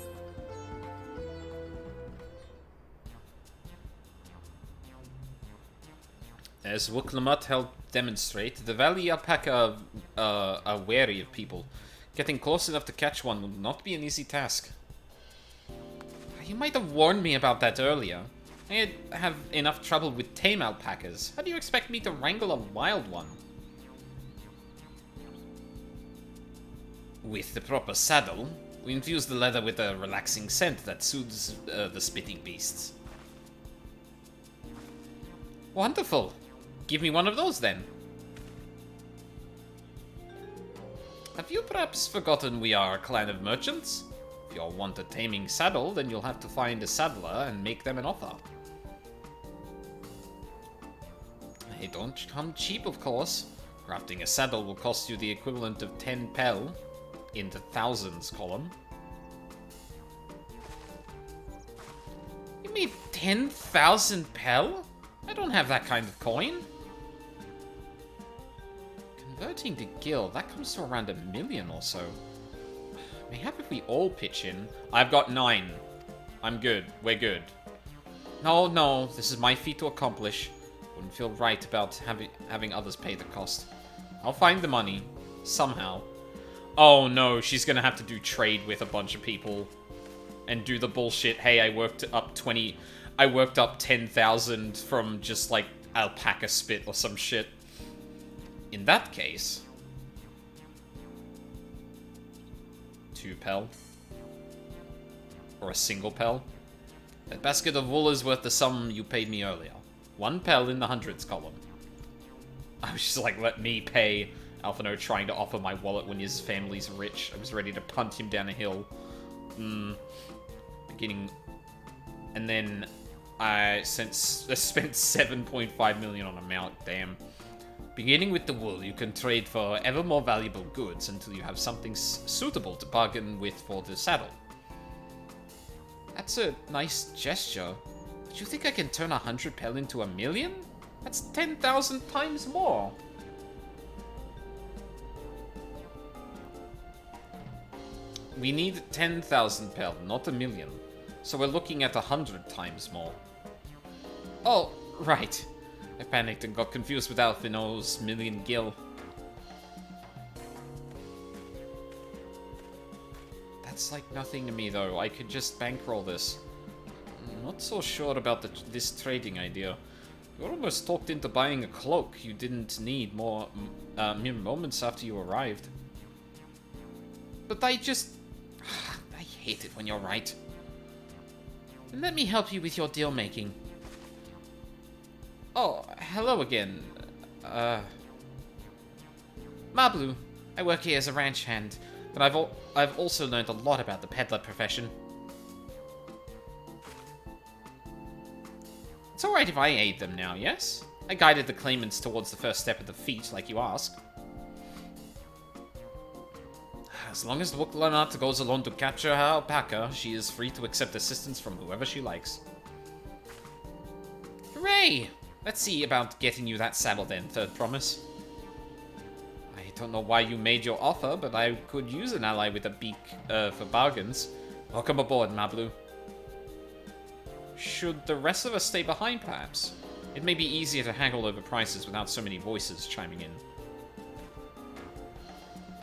As Wuklamut helped demonstrate, the Valley Alpaca are wary of people. Getting close enough to catch one will not be an easy task. You might have warned me about that earlier. I have enough trouble with tame alpacas. How do you expect me to wrangle a wild one? With the proper saddle, we infuse the leather with a relaxing scent that soothes the spitting beasts. Wonderful. Give me one of those then. Have you perhaps forgotten we are a clan of merchants? If you want a taming saddle, then you'll have to find a saddler and make them an offer. They don't come cheap, of course. Crafting a saddle will cost you the equivalent of 10 pel, in the thousands column. You mean 10,000 pel? I don't have that kind of coin. Converting to gil, that comes to around 1 million or so. Mayhap if we all pitch in. I've got 9. I'm good. We're good. No, no, this is my feat to accomplish. Wouldn't feel right about having others pay the cost. I'll find the money. Somehow. Oh no, she's gonna have to do trade with a bunch of people. And do the bullshit, hey, I worked up 10,000 from just, like, alpaca spit or some shit. In that case... 2 pel. Or a single pel. That basket of wool is worth the sum you paid me earlier. 1 pel in the hundreds column. I was just like, let me pay Alphino trying to offer my wallet when his family's rich. I was ready to punt him down a hill. Beginning... And then I spent 7.5 million on a mount, damn. Beginning with the wool, you can trade for ever more valuable goods until you have something suitable to bargain with for the saddle. That's a nice gesture. But you think I can turn 100 pel into 1,000,000? That's 10,000 times more. We need 10,000 pel, not 1,000,000. So we're looking at 100 times more. Oh, right. I panicked and got confused with Alphino's million gil. That's like nothing to me, though. I could just bankroll this. I'm not so sure about this trading idea. You almost talked into buying a cloak you didn't need mere moments after you arrived. But I just... I hate it when you're right. And let me help you with your deal-making. Oh, hello again. Mablu. I work here as a ranch hand, but I've also learned a lot about the peddler profession. It's alright if I aid them now, yes? I guided the claimants towards the first step of the feat, like you asked. As long as Wuklanat goes alone to capture her alpaca, she is free to accept assistance from whoever she likes. Hooray! Let's see about getting you that saddle then, Third Promise. I don't know why you made your offer, but I could use an ally with a beak for bargains. Welcome aboard, Mablu. Should the rest of us stay behind, perhaps? It may be easier to haggle over prices without so many voices chiming in.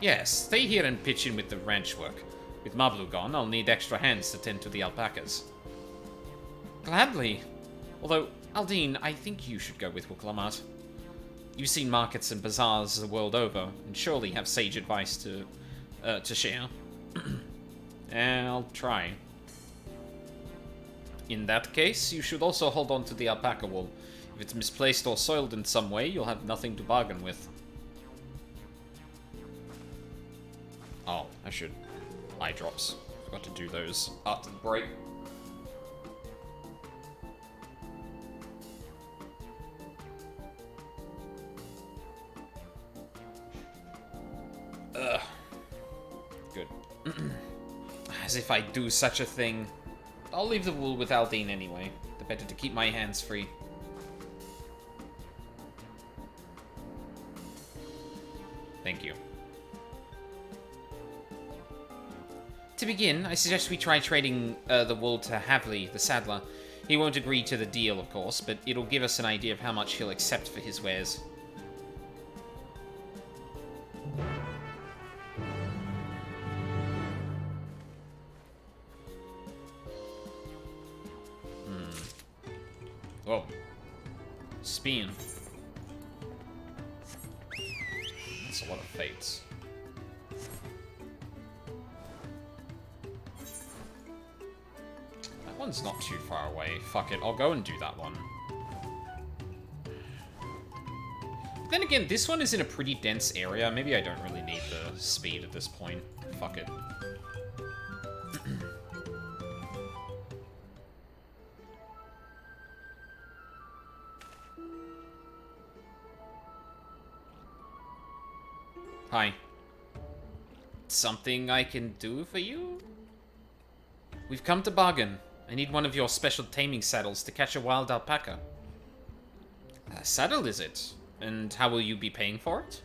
Yes, stay here and pitch in with the ranch work. With Mablu gone, I'll need extra hands to tend to the alpacas. Gladly. Although, Aldine, I think you should go with Wuklamat. You've seen markets and bazaars the world over, and surely have sage advice to share. I'll try. In that case, you should also hold on to the alpaca wool. If it's misplaced or soiled in some way, you'll have nothing to bargain with. Oh, I should. Eye drops. Forgot to do those after the break. Ugh. Good. As if I'd do such a thing. I'll leave the wool with Aldine anyway. The better to keep my hands free. Thank you. To begin, I suggest we try trading the wool to Havli, the saddler. He won't agree to the deal, of course, but it'll give us an idea of how much he'll accept for his wares. Whoa. Spin. That's a lot of fates. That one's not too far away. Fuck it, I'll go and do that one. But then again, this one is in a pretty dense area. Maybe I don't really need the speed at this point. Fuck it. Hi. Something I can do for you? We've come to bargain. I need one of your special taming saddles to catch a wild alpaca. A saddle, is it? And how will you be paying for it?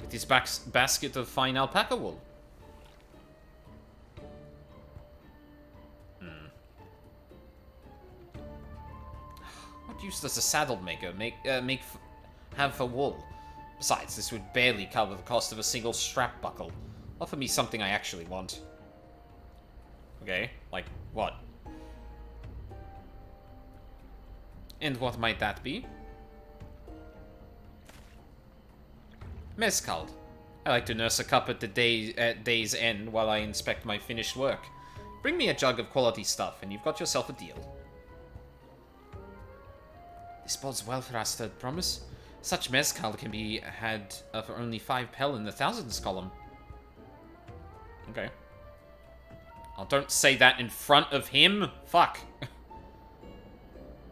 With this basket of fine alpaca wool. used as a saddle maker, have for wool. Besides, this would barely cover the cost of a single strap buckle. Offer me something I actually want. Okay, like what? And what might that be? Mezcal. I like to nurse a cup at day's end while I inspect my finished work. Bring me a jug of quality stuff, and you've got yourself a deal. This bodes well for us, third promise. Such mezcal can be had for only 5 pel in the thousands column. Okay. Oh, don't say that in front of him. Fuck.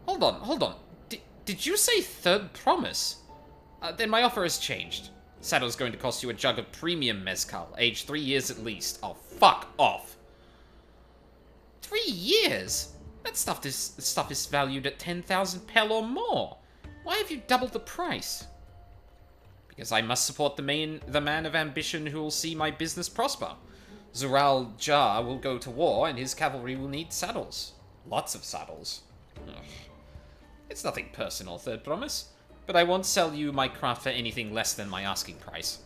Hold on. Did you say third promise? Then my offer has changed. Saddle's going to cost you a jug of premium mezcal, aged 3 years at least. Oh, fuck off. 3 years? That stuff is valued at 10,000 pel or more. Why have you doubled the price? Because I must support the man of ambition who will see my business prosper. Zural Jar will go to war, and his cavalry will need saddles. Lots of saddles. Ugh. It's nothing personal, third promise. But I won't sell you my craft for anything less than my asking price.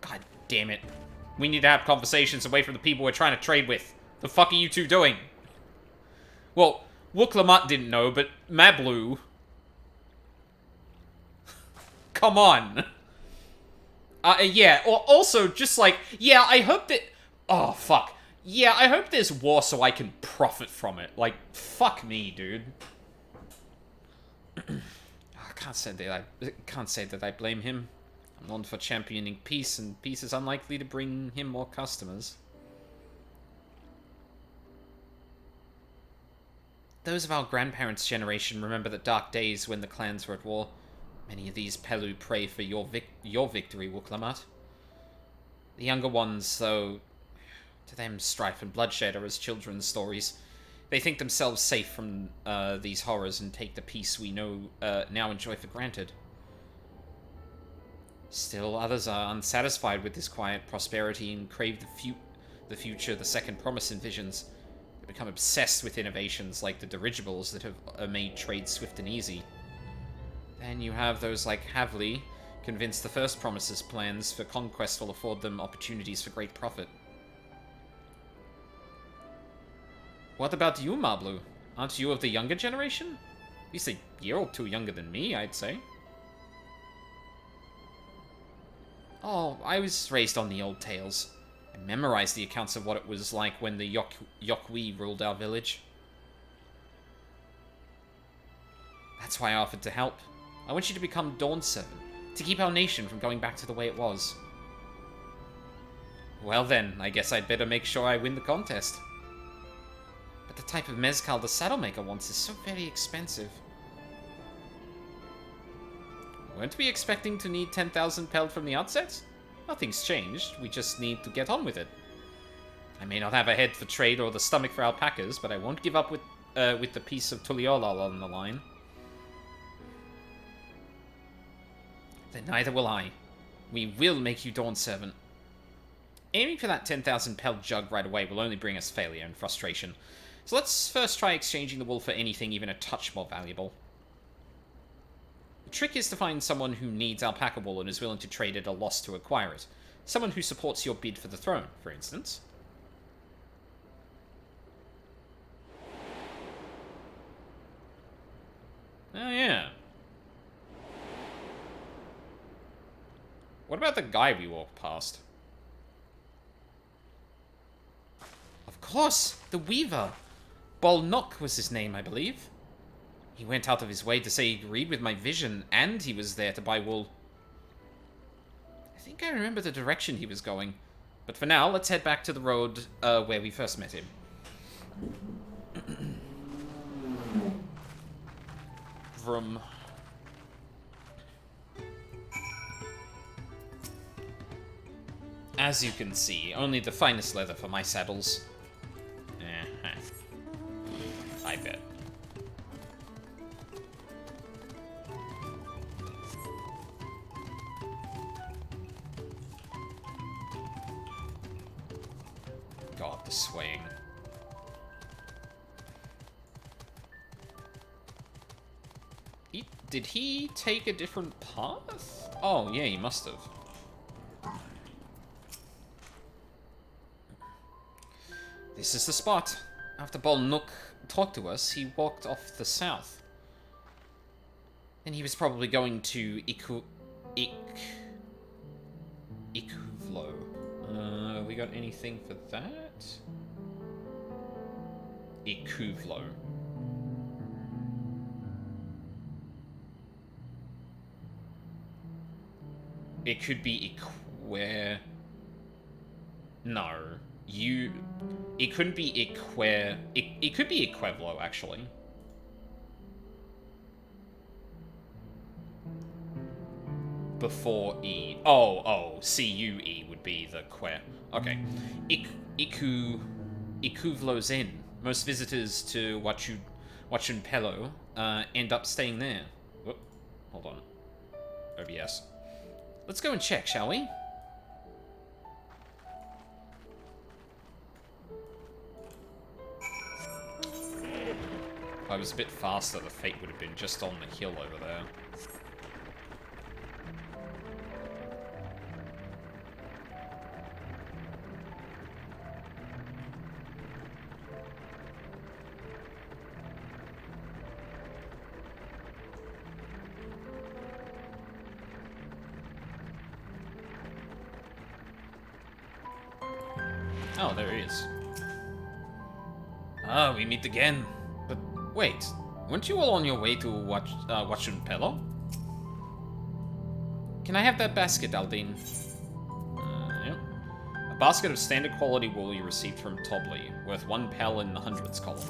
God damn it. We need to have conversations away from the people we're trying to trade with. The fuck are you two doing? Well, Wooklamat didn't know, but Mablu... Come on. Yeah, or also just like... Yeah, I hope that... Oh, fuck. Yeah, I hope there's war so I can profit from it. Like, fuck me, dude. I can't say that I blame him. I'm known for championing peace, and peace is unlikely to bring him more customers. Those of our grandparents' generation remember the dark days when the clans were at war. Many of these Pelu pray for your victory, Wooklamat. The younger ones, though, to them strife and bloodshed are as children's stories. They think themselves safe from these horrors and take the peace we know now enjoy for granted. Still, others are unsatisfied with this quiet prosperity and crave the future the second promise envisions. They become obsessed with innovations like the dirigibles that have made trade swift and easy. Then you have those like Havli, convinced the first promise's plans for conquest will afford them opportunities for great profit. What about you, Mablu? Aren't you of the younger generation? At least a year or two younger than me, I'd say. Oh, I was raised on the old tales. I memorized the accounts of what it was like when the Yokwi ruled our village. That's why I offered to help. I want you to become Dawn Servant, to keep our nation from going back to the way it was. Well then, I guess I'd better make sure I win the contest. But the type of mezcal the saddle maker wants is so very expensive. Weren't we expecting to need 10,000 pel from the outset? Nothing's changed, we just need to get on with it. I may not have a head for trade or the stomach for alpacas, but I won't give up with the piece of Tuliolal on the line. Then neither will I. We will make you Dawn Servant. Aiming for that 10,000 pel jug right away will only bring us failure and frustration. So let's first try exchanging the wool for anything even a touch more valuable. The trick is to find someone who needs alpaca wool and is willing to trade at a loss to acquire it. Someone who supports your bid for the throne, for instance. Oh yeah. What about the guy we walked past? Of course, the Weaver. Bolnok was his name, I believe. He went out of his way to say he agreed with my vision, and he was there to buy wool. I think I remember the direction he was going. But for now, let's head back to the road where we first met him. Vroom. As you can see, only the finest leather for my saddles. I bet. God, the swaying. Did he take a different path? Oh, yeah, he must have. This is the spot. After Balnook talked to us, he walked off the south. And he was probably going to Ikuvlo. We got anything for that? Ikuvlo. It could be Iquare. No. It couldn't be Iquare. It could be Iquevlo, actually. Before E. Oh, C-U-E would be the Quare. Okay. Ikuvlo's Inn. Most visitors to Wachunpelo end up staying there. Whoop, hold on. OBS. Let's go and check, shall we? If I was a bit faster, the fate would have been just on the hill over there. Oh, there he is. Ah, we meet again. But wait, weren't you all on your way to Wachunpelo? Can I have that basket, Aldine? Yep. A basket of standard quality wool you received from Tobley, worth 1 pel in the hundreds column.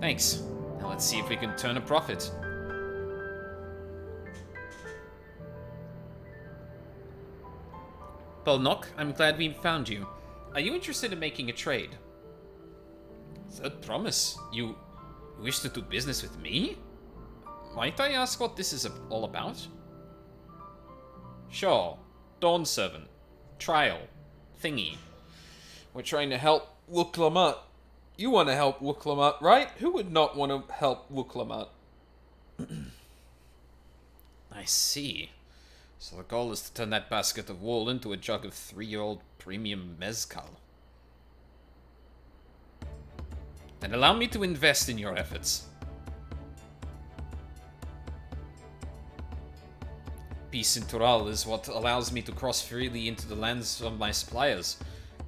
Thanks. Now let's see if we can turn a profit. Balnock, I'm glad we found you. Are you interested in making a trade? That promise. You wish to do business with me? Might I ask what this is all about? Sure. Dawn Servant. Trial. Thingy. We're trying to help Wuklamat. You want to help Wuklamat, right? Who would not want to help Wuklamat? I see. So the goal is to turn that basket of wool into a jug of 3-year-old premium mezcal. Then allow me to invest in your efforts. Peace in Tural is what allows me to cross freely into the lands of my suppliers.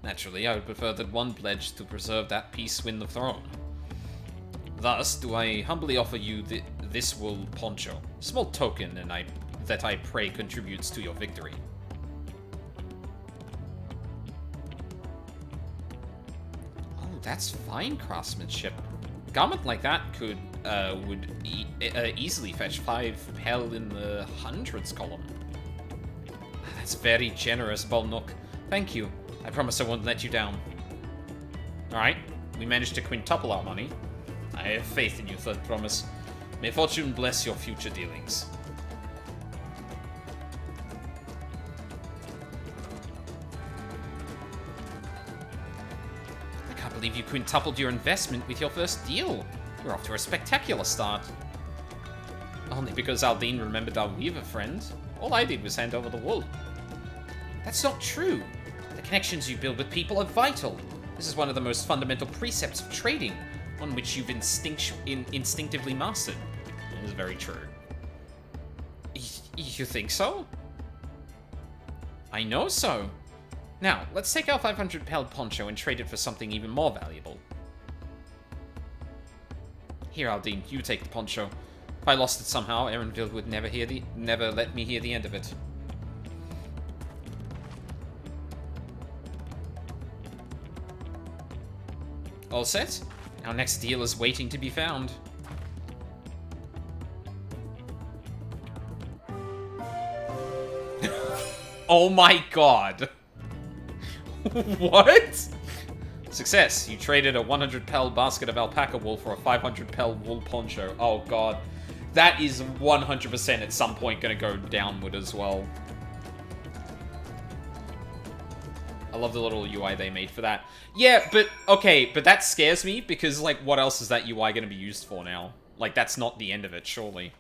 Naturally, I would prefer that one pledge to preserve that peace win the throne. Thus, do I humbly offer you this wool poncho, small token, and that I pray contributes to your victory. Oh, that's fine craftsmanship. A garment like that would easily fetch 5 pel in the hundreds column. That's very generous, Balnock. Thank you. I promise I won't let you down. Alright, we managed to quintuple our money. I have faith in you, third promise. May fortune bless your future dealings. I believe you quintupled your investment with your first deal. You're off to a spectacular start. Only because Aldine remembered our weaver friend. All I did was hand over the wool. That's not true. The connections you build with people are vital. This is one of the most fundamental precepts of trading, one which you've instinctively mastered. It is very true. You think so? I know so. Now, let's take our 500 pel poncho and trade it for something even more valuable. Here, Aldine, you take the poncho. If I lost it somehow, Erenville would never let me hear the end of it. All set? Our next deal is waiting to be found. Oh my god! What? Success. You traded a 100 pel basket of alpaca wool for a 500 pel wool poncho. Oh god. That is 100% at some point going to go downward as well. I love the little UI they made for that. Yeah, but, okay, but that scares me because, like, what else is that UI going to be used for now? Like, that's not the end of it, surely.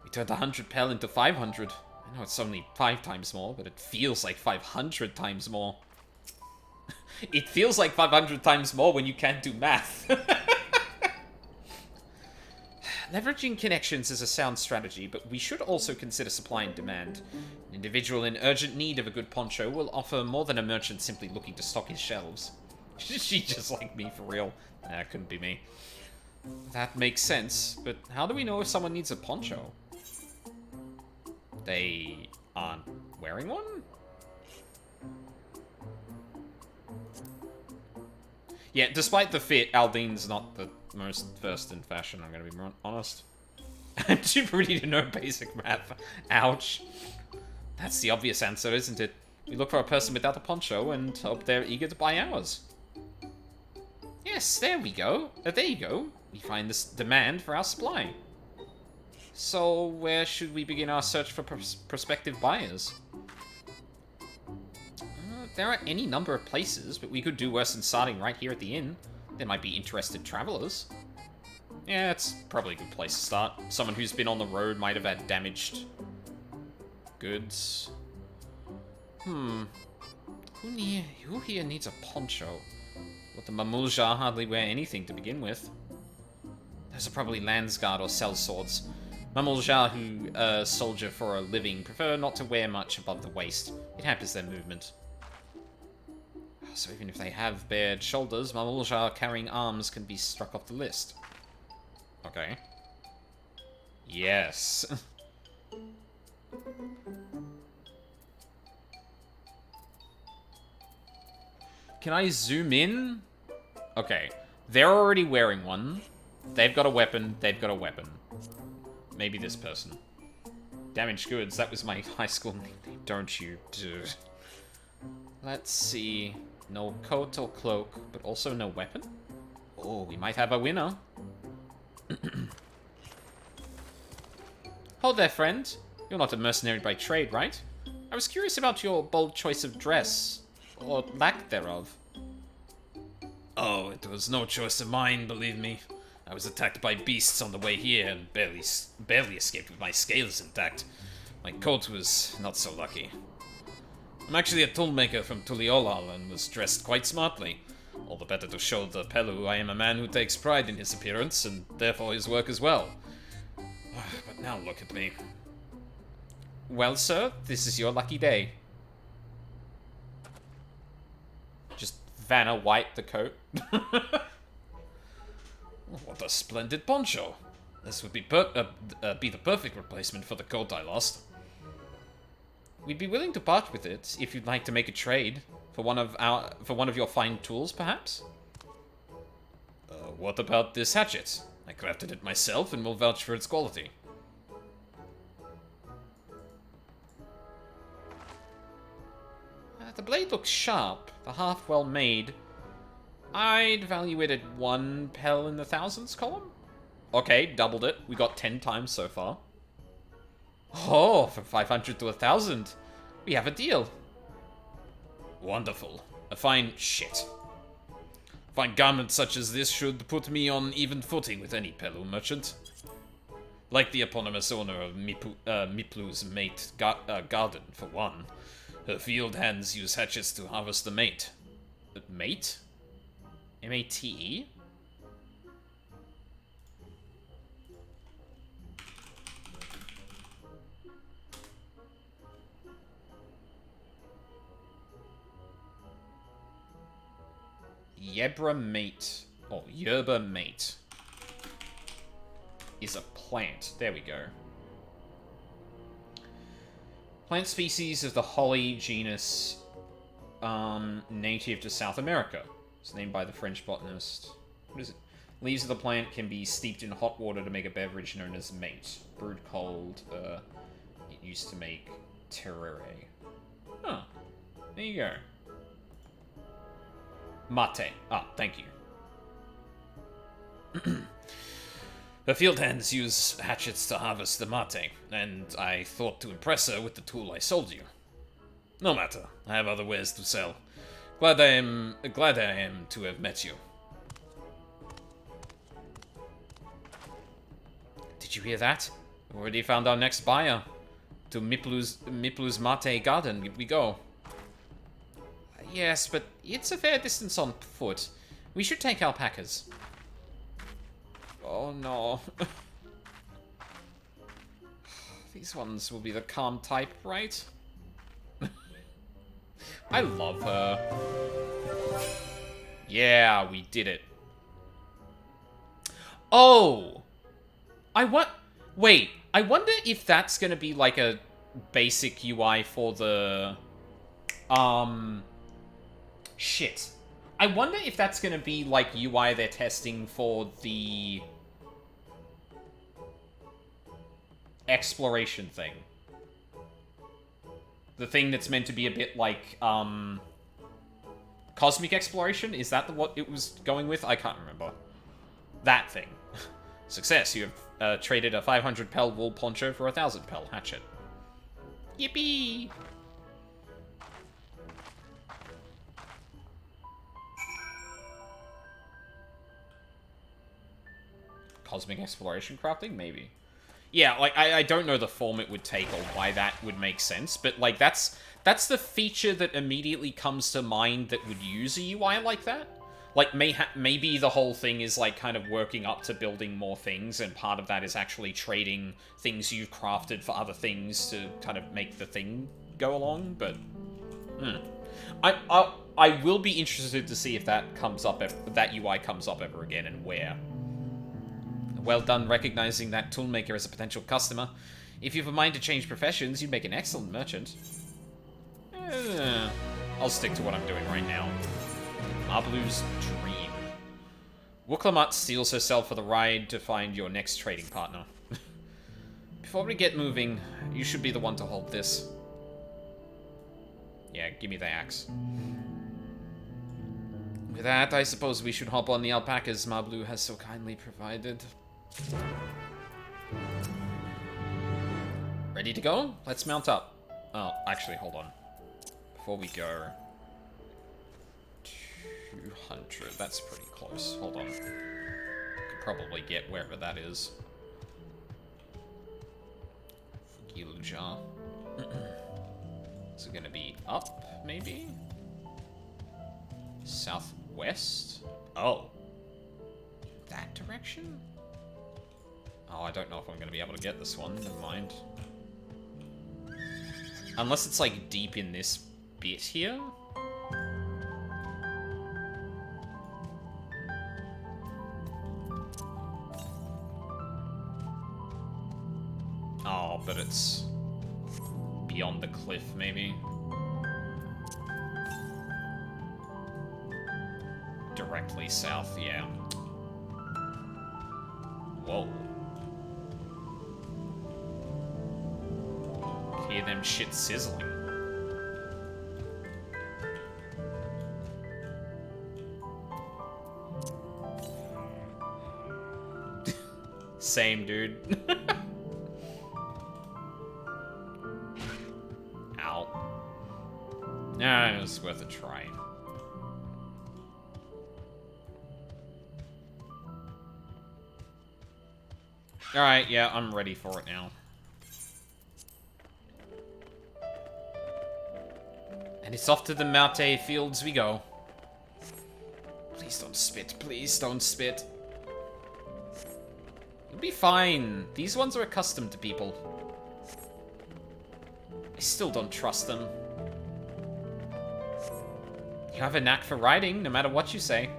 We turned 100 pel into 500. I know it's only 5 times more, but it feels like 500 times more. It feels like 500 times more when you can't do math. Leveraging connections is a sound strategy, but we should also consider supply and demand. An individual in urgent need of a good poncho will offer more than a merchant simply looking to stock his shelves. She just like me, for real. Nah, couldn't be me. That makes sense, but how do we know if someone needs a poncho? They aren't wearing one? Yeah, despite the fit, Aldine's not the most versed in fashion, I'm gonna be honest. I'm too pretty to know basic math. Ouch. That's the obvious answer, isn't it? We look for a person without a poncho and hope they're eager to buy ours. Yes, there we go. There you go. We find this demand for our supply. So, where should we begin our search for prospective buyers? There are any number of places, but we could do worse than starting right here at the inn. There might be interested travelers. Yeah, it's probably a good place to start. Someone who's been on the road might have had damaged goods. Who here needs a poncho? Well, the Mamulja hardly wear anything to begin with. Those are probably Landsguard or sellswords. Mamulja, who soldier for a living, prefer not to wear much above the waist. It hampers their movement. So even if they have bared shoulders, Mamulja carrying arms can be struck off the list. Okay. Yes. Can I zoom in? Okay. They're already wearing one. They've got a weapon. They've got a weapon. Maybe this person. Damaged goods. That was my high school nickname. Don't you, dude. Let's see. No coat or cloak, but also no weapon? Oh, we might have a winner. Hold there, friend. You're not a mercenary by trade, right? I was curious about your bold choice of dress, or lack thereof. Oh, it was no choice of mine, believe me. I was attacked by beasts on the way here and barely escaped with my scales intact. My coat was not so lucky. I'm actually a toolmaker from Tuliolal and was dressed quite smartly. All the better to show the Pelu I am a man who takes pride in his appearance and therefore his work as well. But now look at me. Well, sir, this is your lucky day. Just Vanna White the coat. What a splendid poncho. This would be the perfect replacement for the coat I lost. We'd be willing to part with it if you'd like to make a trade for one of your fine tools, perhaps. What about this hatchet? I crafted it myself and will vouch for its quality. The blade looks sharp, the half well made. I'd value it at 1 pel in the thousands column. Okay, doubled it. We got 10 times so far. Oh, from 500 to 1,000. We have a deal. Wonderful. A fine garment such as this should put me on even footing with any Pelu merchant. Like the eponymous owner of Miplu's mate garden, for one. Her field hands use hatchets to harvest the mate. Mate? M-A-T-E? Yerba mate, or yerba mate, is a plant. There we go. Plant species of the holly genus, native to South America. It's named by the French botanist. What is it? Leaves of the plant can be steeped in hot water to make a beverage known as mate. Brewed cold, it used to make terere. Huh. There you go. Mate. Ah, thank you. Her field hands use hatchets to harvest the mate, and I thought to impress her with the tool I sold you. No matter. I have other wares to sell. Glad I am to have met you. Did you hear that? We already found our next buyer. To Miplu's Mate Garden we go. Yes, but it's a fair distance on foot. We should take alpacas. Oh no. These ones will be the calm type, right? I love her. Yeah, we did it. Oh! Wait, I wonder if that's gonna be like a basic UI for the... Shit. I wonder if that's gonna be like UI they're testing for the... exploration thing. The thing that's meant to be a bit like, cosmic exploration? Is that what it was going with? I can't remember. That thing. Success, you have traded a 500 pel wool poncho for a 1,000 pel hatchet. Yippee! Cosmic exploration crafting? Maybe. Yeah, like, I don't know the form it would take or why that would make sense, but, like, that's the feature that immediately comes to mind that would use a UI like that. Like, maybe the whole thing is, like, kind of working up to building more things, and part of that is actually trading things you've crafted for other things to kind of make the thing go along, but... I will be interested to see if that comes up, that UI comes up ever again, and where. Well done recognizing that toolmaker as a potential customer. If you've a mind to change professions, you'd make an excellent merchant. I'll stick to what I'm doing right now. Marblu's dream. Wooklamat steals herself for the ride to find your next trading partner. Before we get moving, you should be the one to hold this. Yeah, give me the axe. With that, I suppose we should hop on the alpacas Marblu has so kindly provided. Ready to go? Let's mount up. Oh, actually, hold on. Before we go... 200, that's pretty close. Hold on. Could probably get wherever that is. Fugiluja. Is it gonna be up, maybe? Southwest? Oh. That direction? Oh, I don't know if I'm going to be able to get this one. Never mind. Unless it's, like, deep in this bit here? Oh, but it's beyond the cliff, maybe. Directly south, yeah. Whoa. Hear them shit sizzling. Same, dude. Ow. Nah, it was worth a try. Alright, yeah, I'm ready for it now. And it's off to the Mate fields we go. Please don't spit, please don't spit. You'll be fine. These ones are accustomed to people. I still don't trust them. You have a knack for riding, no matter what you say.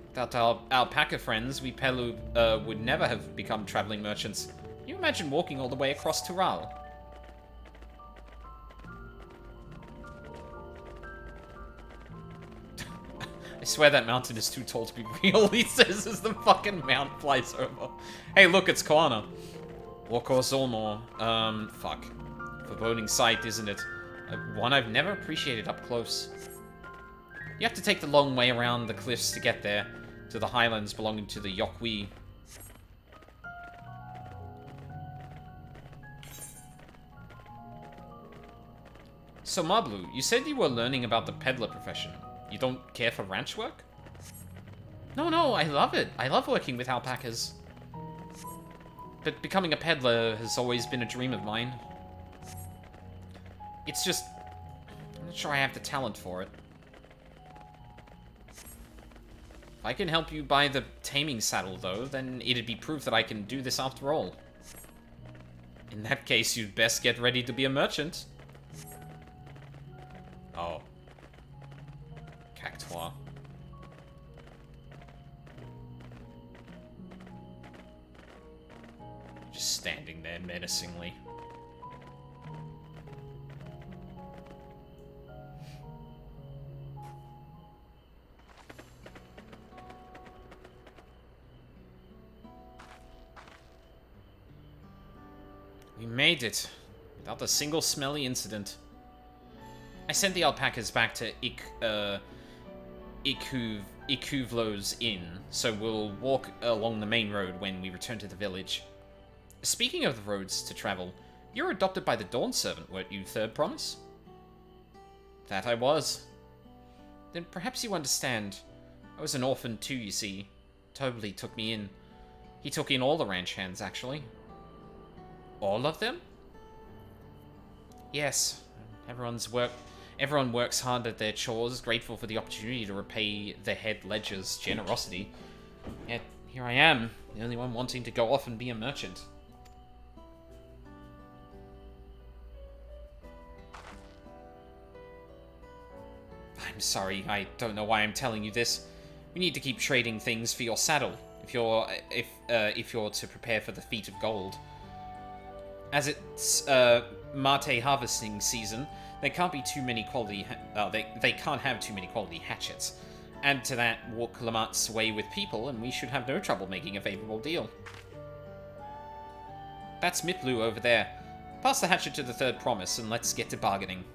Without our alpaca friends, we Pelu would never have become traveling merchants. Can you imagine walking all the way across Tural? I swear that mountain is too tall to be real, he says as the fucking mount flies over. Hey, look, it's Koana. Walkor Zolmor. Fuck. Foreboding sight, isn't it? One I've never appreciated up close. You have to take the long way around the cliffs to get there, to the highlands belonging to the Yokwi. So Mablu, you said you were learning about the peddler profession. You don't care for ranch work? No, I love it. I love working with alpacas. But becoming a peddler has always been a dream of mine. It's just... I'm not sure I have the talent for it. If I can help you buy the taming saddle, though, then it'd be proof that I can do this after all. In that case, you'd best get ready to be a merchant. Oh. Cactuar. Just standing there menacingly. We made it, without a single smelly incident. I sent the alpacas back to Ikuvlo's inn, so we'll walk along the main road when we return to the village. Speaking of the roads to travel, you were adopted by the Dawn Servant, weren't you, Third Promise? That I was. Then perhaps you understand. I was an orphan too, you see. Tobly took me in. He took in all the ranch hands, actually. All of them? Yes. Everyone works hard at their chores, grateful for the opportunity to repay the head ledger's generosity. Yet, here I am, the only one wanting to go off and be a merchant. I'm sorry, I don't know why I'm telling you this. We need to keep trading things for your saddle, if you're to prepare for the Feat of Gold. As it's mate harvesting season, there can't be too many quality. They can't have too many quality hatchets. Add to that, walk Lamat's way with people, and we should have no trouble making a favorable deal. That's Miplu over there. Pass the hatchet to the Third Promise, and let's get to bargaining.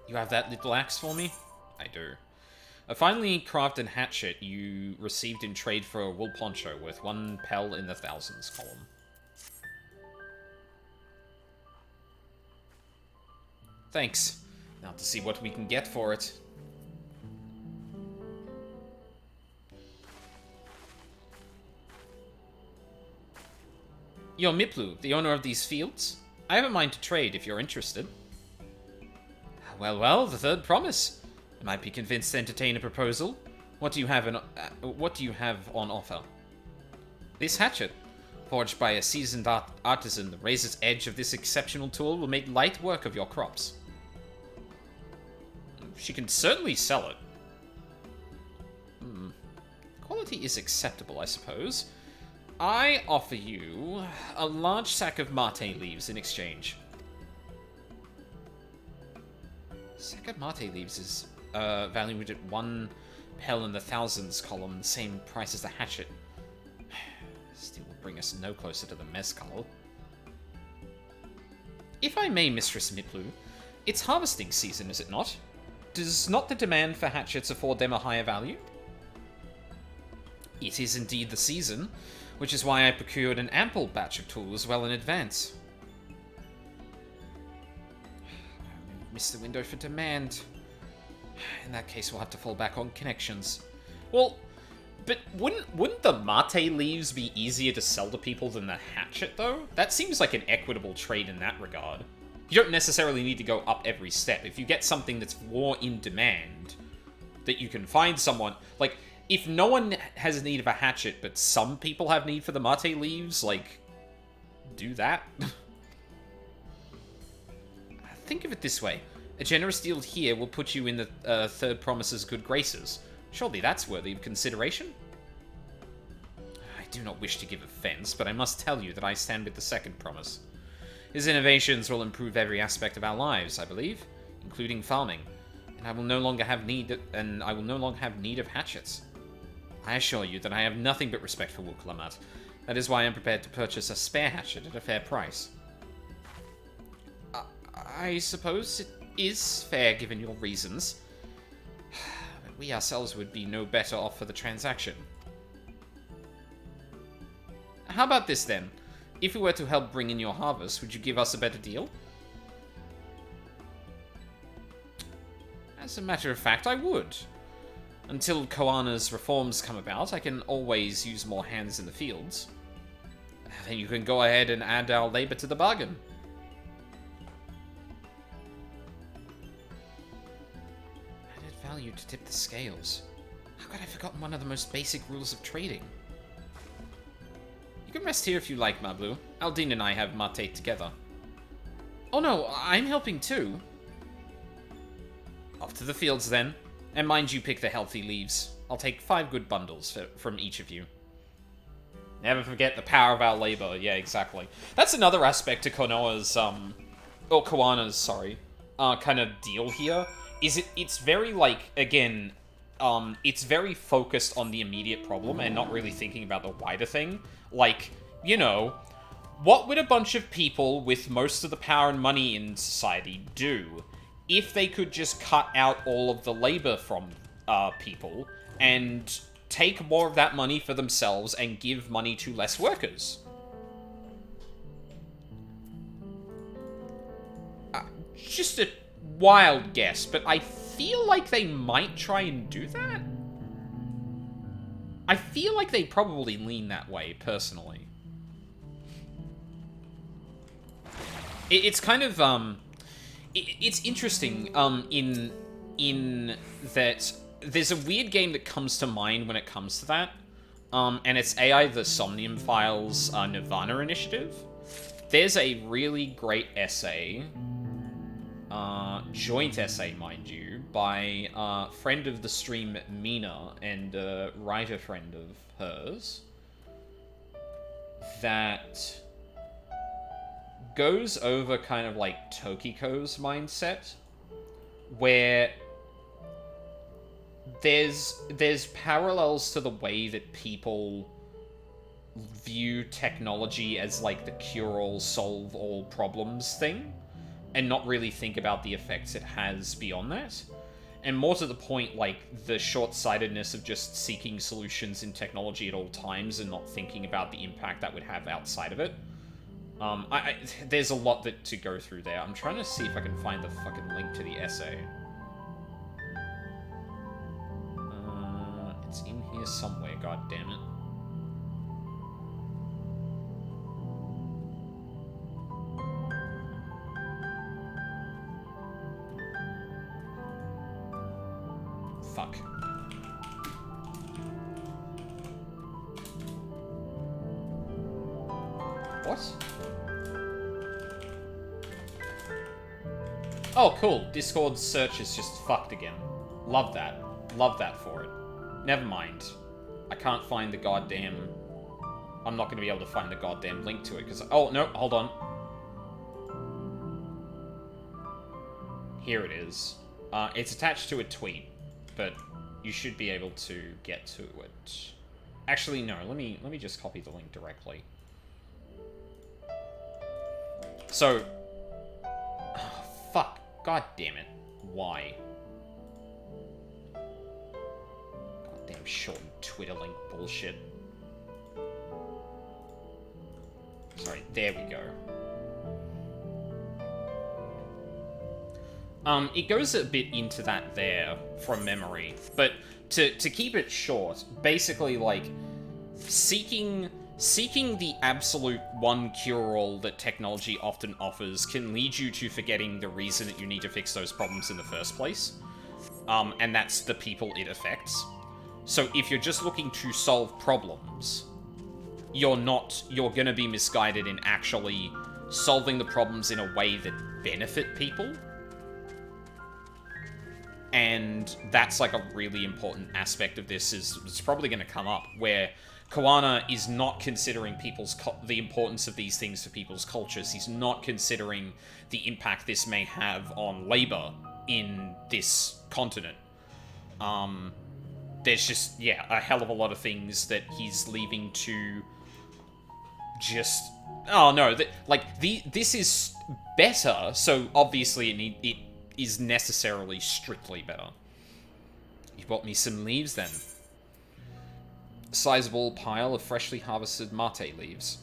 You have that little axe for me? I do. A finely crafted hatchet you received in trade for a wool poncho worth 1 pel in the thousands column. Thanks. Now to see what we can get for it. You're Miplu, the owner of these fields? I have a mind to trade if you're interested. Well, the Third Promise. I might be convinced to entertain a proposal. What do you have on offer? This hatchet, forged by a seasoned artisan, the razor's edge of this exceptional tool will make light work of your crops. She can certainly sell it. Quality is acceptable, I suppose. I offer you a large sack of mate leaves in exchange. Sack of mate leaves is valued at 1 pel in the thousands column, the same price as the hatchet. Still will bring us no closer to the mezcal. If I may, Mistress Miplu, it's harvesting season, is it not? Does not the demand for hatchets afford them a higher value? It is indeed the season, which is why I procured an ample batch of tools well in advance. Missed the window for demand. In that case, we'll have to fall back on connections. Well, but wouldn't the mate leaves be easier to sell to people than the hatchet, though? That seems like an equitable trade in that regard. You don't necessarily need to go up every step. If you get something that's more in demand, that you can find someone... Like, if no one has need of a hatchet, but some people have need for the mate leaves, like, do that. Think of it this way. A generous deal here will put you in the Third Promise's good graces. Surely that's worthy of consideration? I do not wish to give offense, but I must tell you that I stand with the Second Promise. His innovations will improve every aspect of our lives, I believe, including farming, and I will no longer have need of hatchets. I assure you that I have nothing but respect for Wook Lamat, That is why I'm prepared to purchase a spare hatchet at a fair price. I suppose it is fair given your reasons. But we ourselves would be no better off for the transaction. How about this then? If we were to help bring in your harvest, would you give us a better deal? As a matter of fact, I would. Until Koana's reforms come about, I can always use more hands in the fields. Then you can go ahead and add our labor to the bargain. Added value to tip the scales. How could I have forgotten one of the most basic rules of trading? You can rest here if you like, Mablu. Aldine and I have mate together. Oh no, I'm helping too. Off to the fields then. And mind you pick the healthy leaves. I'll take 5 good bundles from each of you. Never forget the power of our labor. Yeah, exactly. That's another aspect to Koana's, kind of deal here. Is it's very, like, again, it's very focused on the immediate problem and not really thinking about the wider thing. Like, you know, what would a bunch of people with most of the power and money in society do if they could just cut out all of the labor from people and take more of that money for themselves and give money to less workers? Just a wild guess, but I feel like they might try and do that. I feel like they probably lean that way, personally. It's kind of, it's interesting, in that there's a weird game that comes to mind when it comes to that, and it's AI the Somnium Files Nirvana Initiative. There's a really great essay, joint essay, mind you, by a friend of the stream, Mina, and a writer friend of hers, that goes over kind of like Tokiko's mindset, where there's parallels to the way that people view technology as like the cure-all, solve-all problems thing, and not really think about the effects it has beyond that. And more to the point, like, the short-sightedness of just seeking solutions in technology at all times and not thinking about the impact that would have outside of it. There's a lot to go through there. I'm trying to see if I can find the fucking link to the essay. It's in here somewhere, god damn it. Fuck. What? Oh, cool. Discord's search is just fucked again. Love that. Love that for it. Never mind. I can't find the goddamn... I'm not going to be able to find the goddamn link to it, because... Oh, no, hold on. Here it is. It's attached to a tweet, but you should be able to get to it. Actually, no, let me just copy the link directly. So... Oh, fuck. God damn it. Why? Goddamn shortened Twitter link bullshit. Sorry, there we go. It goes a bit into that there from memory, but to keep it short, basically, like, seeking the absolute one cure-all that technology often offers can lead you to forgetting the reason that you need to fix those problems in the first place. And that's the people it affects. So if you're just looking to solve problems, you're gonna be misguided in actually solving the problems in a way that benefit people. And that's like a really important aspect of this. It's probably going to come up where Koana is not considering the importance of these things for people's cultures. He's not considering the impact this may have on labor in this continent. There's just, yeah, a hell of a lot of things that he's leaving to just... Oh, no. This is better, so obviously it is necessarily strictly better. You bought me some leaves, then. A sizable pile of freshly harvested mate leaves.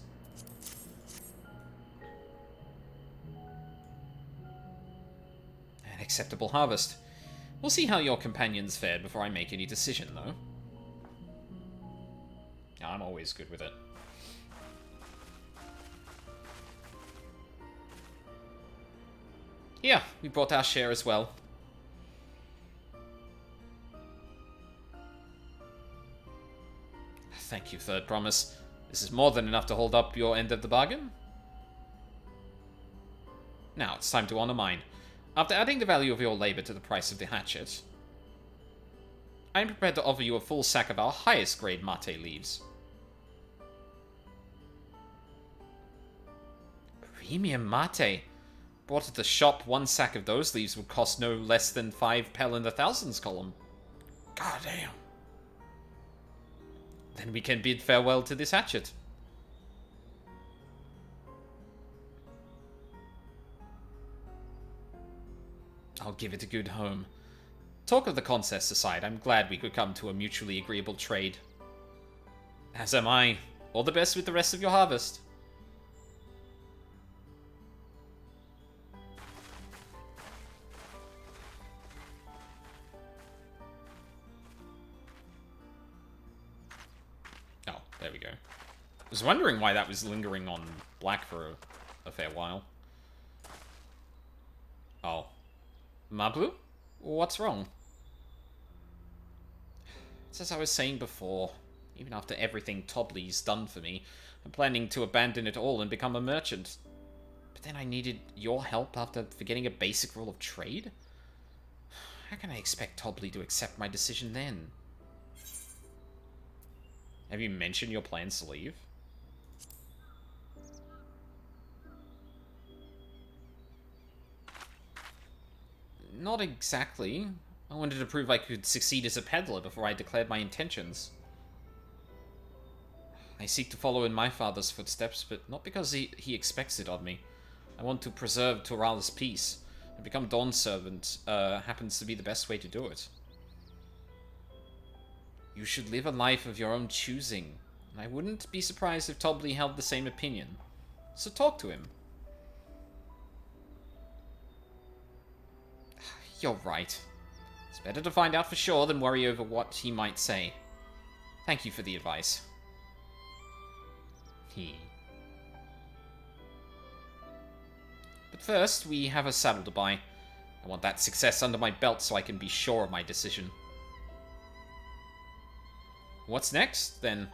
An acceptable harvest. We'll see how your companions fared before I make any decision, though. I'm always good with it. Yeah, we brought our share as well. Thank you, Third Promise. This is more than enough to hold up your end of the bargain. Now, it's time to honor mine. After adding the value of your labor to the price of the hatchet, I am prepared to offer you a full sack of our highest grade mate leaves. Premium mate? Bought at the shop, one sack of those leaves would cost no less than 5 pel in the thousands column. God damn. Then we can bid farewell to this hatchet. I'll give it a good home. Talk of the contest aside, I'm glad we could come to a mutually agreeable trade. As am I. All the best with the rest of your harvest. Oh, there we go. I was wondering why that was lingering on black for a fair while. Oh. Mablu? What's wrong? It's as I was saying before. Even after everything Tobley's done for me, I'm planning to abandon it all and become a merchant. But then I needed your help after forgetting a basic rule of trade? How can I expect Tobley to accept my decision then? Have you mentioned your plans to leave? Not exactly. I wanted to prove I could succeed as a peddler before I declared my intentions. I seek to follow in my father's footsteps, but not because he expects it of me. I want to preserve Toral's peace, and become Dawn's servant happens to be the best way to do it. You should live a life of your own choosing, and I wouldn't be surprised if Tobley held the same opinion. So talk to him. You're right. It's better to find out for sure than worry over what he might say. Thank you for the advice. But first, we have a saddle to buy. I want that success under my belt so I can be sure of my decision. What's next, then?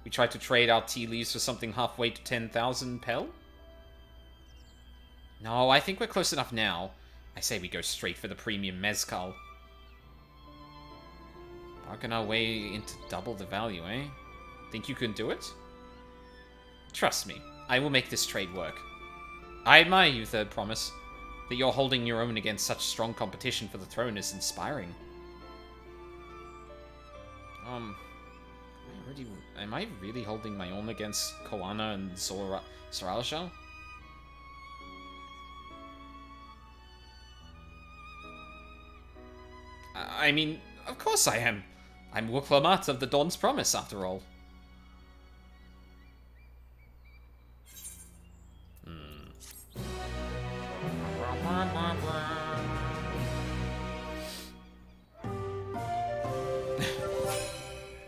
We try to trade our tea leaves for something halfway to 10,000 pel? No, I think we're close enough now. I say we go straight for the premium mezcal. Bargain our way into double the value, eh? Think you can do it? Trust me, I will make this trade work. I admire you, Third Promise. That you're holding your own against such strong competition for the throne is inspiring. Am I really holding my own against Koana and Zoralja? I mean, of course I am. I'm Wuklamat of the Dawn's Promise, after all.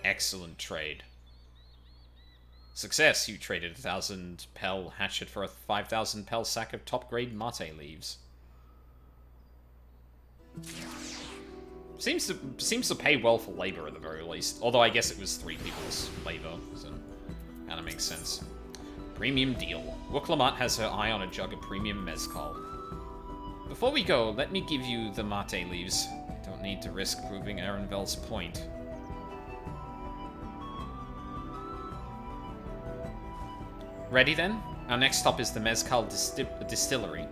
Excellent trade. Success, you traded 1,000 pel hatchet for a 5,000 pel sack of top-grade mate leaves. Seems to pay well for labor at the very least. Although I guess it was 3 people's labor, so kinda makes sense. Premium deal. Wuklamat has her eye on a jug of premium mezcal. Before we go, let me give you the mate leaves. I don't need to risk proving Erenvel's point. Ready then? Our next stop is the Mezcal Distillery.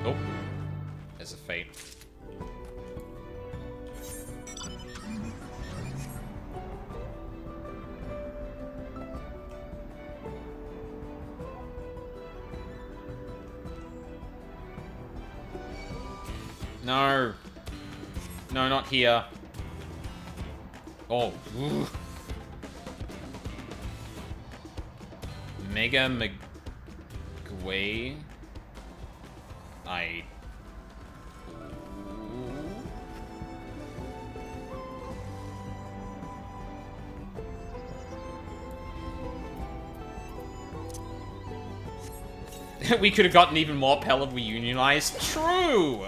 Oh, there's a fate. No. No, not here. Oh. Ooh. Mega Magway. We could have gotten even more Pell if we unionized. True.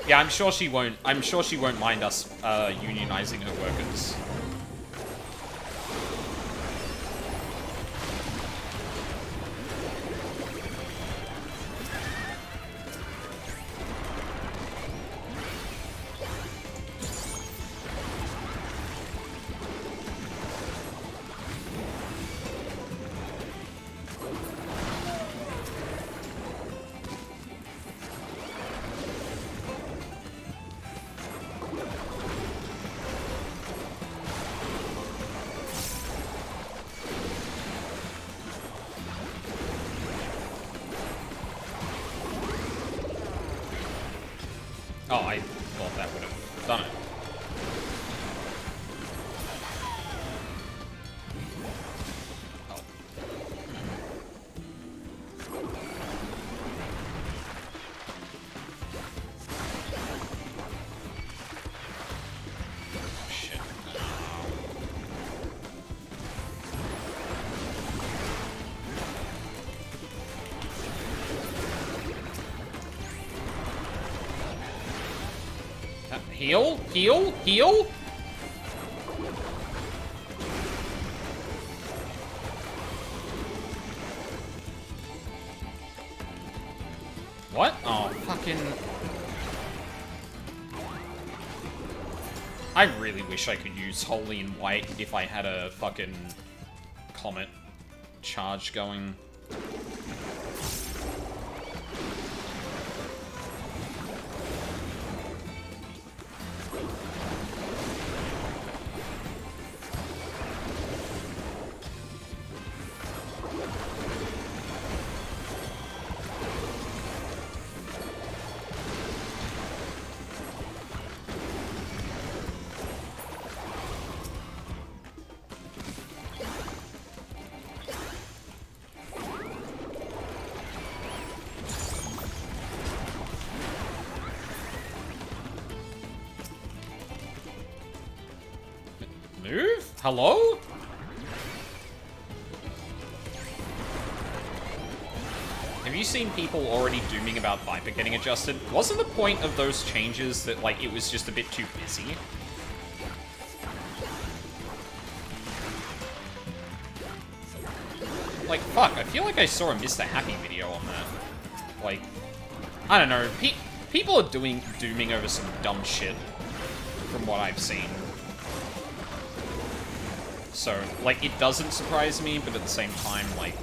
Yeah, I'm sure she won't mind us unionizing her workers. Oh, I thought that would have done it. Heal? Heal? Heal? What? Oh, fucking... I really wish I could use Holy and White if I had a fucking Comet charge going. Move? Hello? Have you seen people already dooming about Viper getting adjusted? Wasn't the point of those changes that, like, it was just a bit too busy? Like, fuck, I feel like I saw a Mr. Happy video on that. Like, I don't know, people are dooming over some dumb shit, from what I've seen. So, like, it doesn't surprise me, but at the same time, like...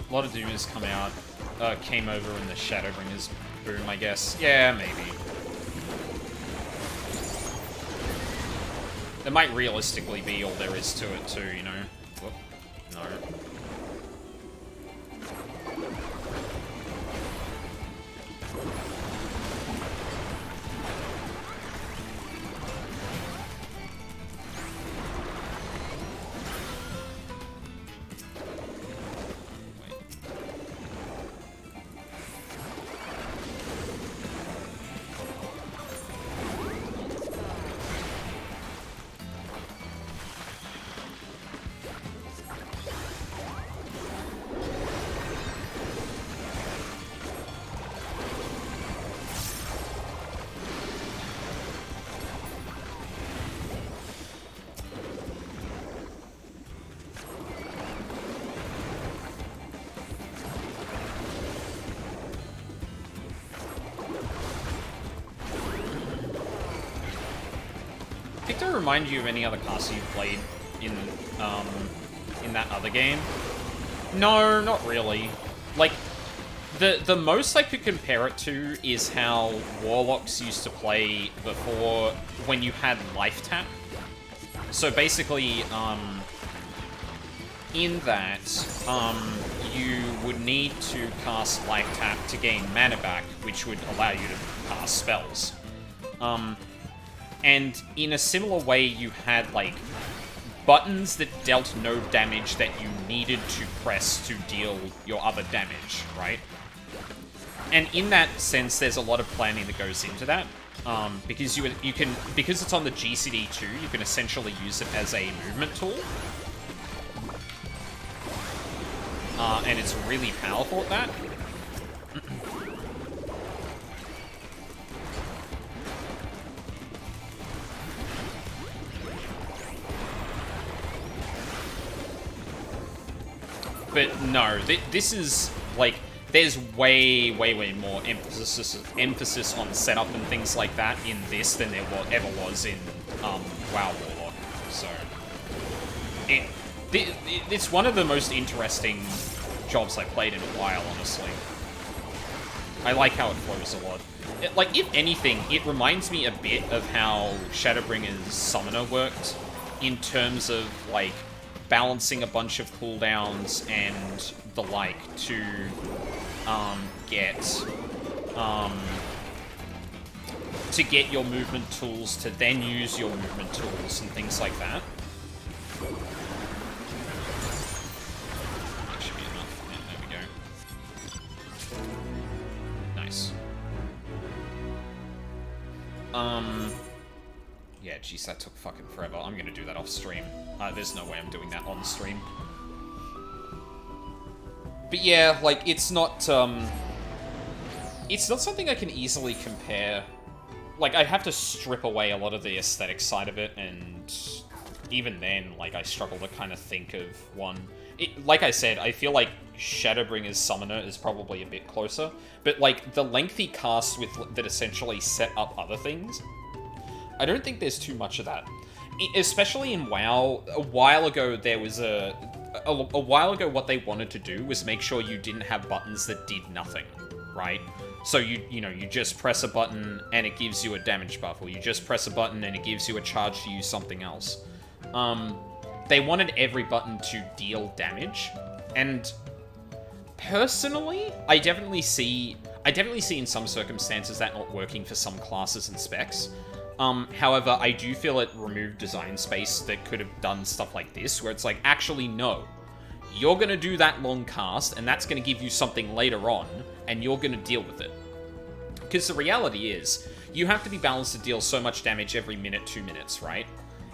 A lot of Doomers came over in the Shadowbringers boom, I guess. Yeah, maybe. That might realistically be all there is to it too, you know? Whoop. No. Victor remind you of any other classes you've played in that other game? No, not really. Like, the most I could compare it to is how Warlocks used to play before, when you had life tap. So basically, in that, you would need to cast life tap to gain mana back, which would allow you to cast spells. And in a similar way, you had, like, buttons that dealt no damage that you needed to press to deal your other damage, right? And in that sense, there's a lot of planning that goes into that. Because because it's on the GCD2, you can essentially use it as a movement tool. And it's really powerful at that. But no, this is, like, there's way more emphasis on setup and things like that in this than there ever was in WoW Warlock. So, it's one of the most interesting jobs I've played in a while, honestly. I like how it flows a lot. Like, if anything, it reminds me a bit of how Shadowbringer's Summoner worked in terms of, like, balancing a bunch of cooldowns and the like to get your movement tools to then use your movement tools and things like that. That should be enough. Yeah, there we go. Nice. Yeah, jeez, that took fucking forever. I'm gonna do that off stream. There's no way I'm doing that on stream. But yeah, like, it's not something I can easily compare. Like, I'd have to strip away a lot of the aesthetic side of it, and even then, like, I struggle to kind of think of one. Like I said, I feel like Shadowbringer's Summoner is probably a bit closer, but, like, the lengthy casts that essentially set up other things, I don't think there's too much of that. Especially in WoW, a while ago there was a while ago what they wanted to do was make sure you didn't have buttons that did nothing, right? So you know, you just press a button and it gives you a damage buff, or you just press a button and it gives you a charge to use something else. They wanted every button to deal damage, and personally, I definitely see in some circumstances that not working for some classes and specs. However, I do feel it removed design space that could have done stuff like this, where it's like, actually, no. You're gonna do that long cast, and that's gonna give you something later on, and you're gonna deal with it. Because the reality is, you have to be balanced to deal so much damage every minute, 2 minutes, right?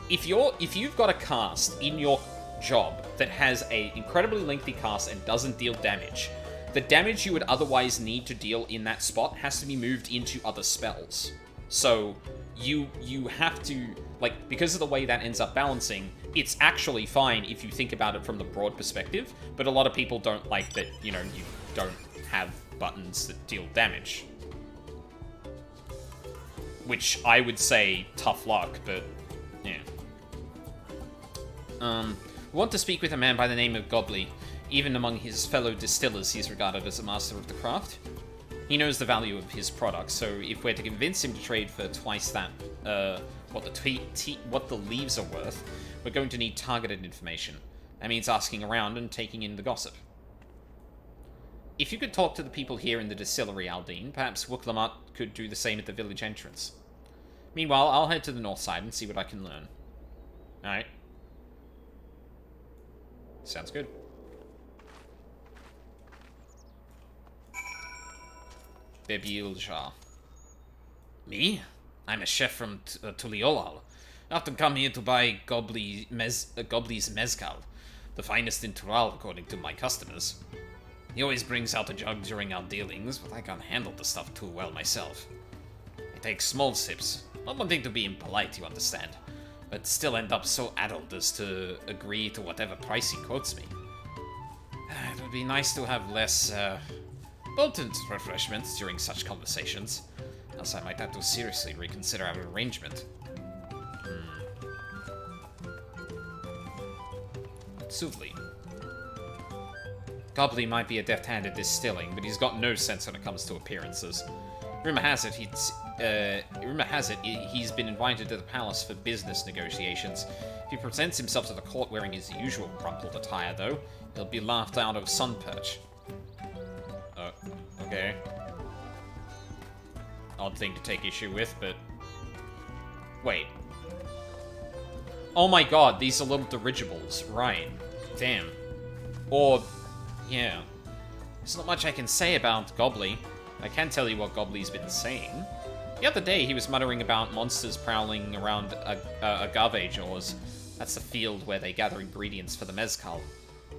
If you've got a cast in your job that has a incredibly lengthy cast and doesn't deal damage, the damage you would otherwise need to deal in that spot has to be moved into other spells. So you have to, like, because of the way that ends up balancing, it's actually fine if you think about it from the broad perspective, but a lot of people don't like that, you know, you don't have buttons that deal damage. Which I would say tough luck, but yeah. We want to speak with a man by the name of Gobley. Even among his fellow distillers, he's regarded as a master of the craft. He knows the value of his products, so if we're to convince him to trade for twice that, what the leaves are worth, we're going to need targeted information. That means asking around and taking in the gossip. If you could talk to the people here in the distillery, Aldine, perhaps Wooklamat could do the same at the village entrance. Meanwhile, I'll head to the north side and see what I can learn. Alright. Sounds good. Bebilja. Me? I'm a chef from Tuliolal. I often come here to buy Gobley's mezcal, the finest in Tural according to my customers. He always brings out a jug during our dealings, but I can't handle the stuff too well myself. I take small sips, not wanting to be impolite, you understand, but still end up so addled as to agree to whatever price he quotes me. It would be nice to have less, potent refreshments during such conversations, else I might have to seriously reconsider our arrangement. Suvli. Gobbly might be a deft-hand at distilling, but he's got no sense when it comes to appearances. Rumor has it he's been invited to the palace for business negotiations. If he presents himself to the court wearing his usual crumpled attire, though, he'll be laughed out of sun perch. Okay. Odd thing to take issue with, but... Wait. Oh my god, these are little dirigibles. Right. Damn. Or... yeah. There's not much I can say about Gobbly. I can tell you what Gobbly's been saying. The other day, he was muttering about monsters prowling around agave jaws. That's the field where they gather ingredients for the mezcal.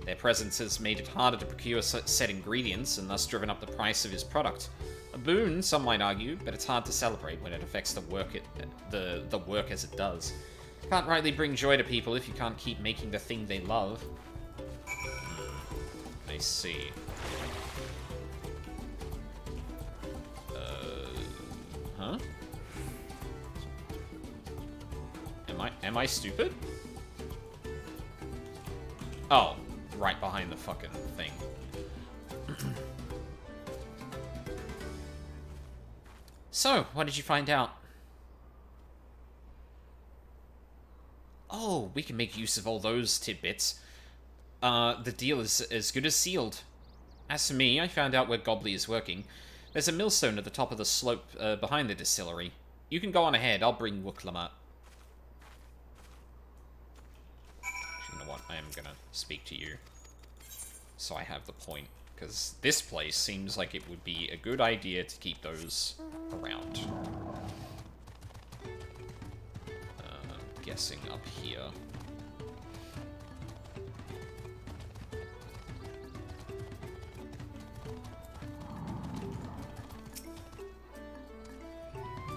Their presence has made it harder to procure said ingredients, and thus driven up the price of his product. A boon, some might argue, but it's hard to celebrate when it affects the work as it does. You can't rightly bring joy to people if you can't keep making the thing they love. I see. Huh? Am I stupid? Oh, right behind the fucking thing. So, what did you find out? Oh, we can make use of all those tidbits. The deal is as good as sealed. As for me, I found out where Gobbly is working. There's a millstone at the top of the slope behind the distillery. You can go on ahead, I'll bring Wooklamat. You know what, I am gonna speak to you. So I have the point. Because this place seems like it would be a good idea to keep those around. Guessing up here.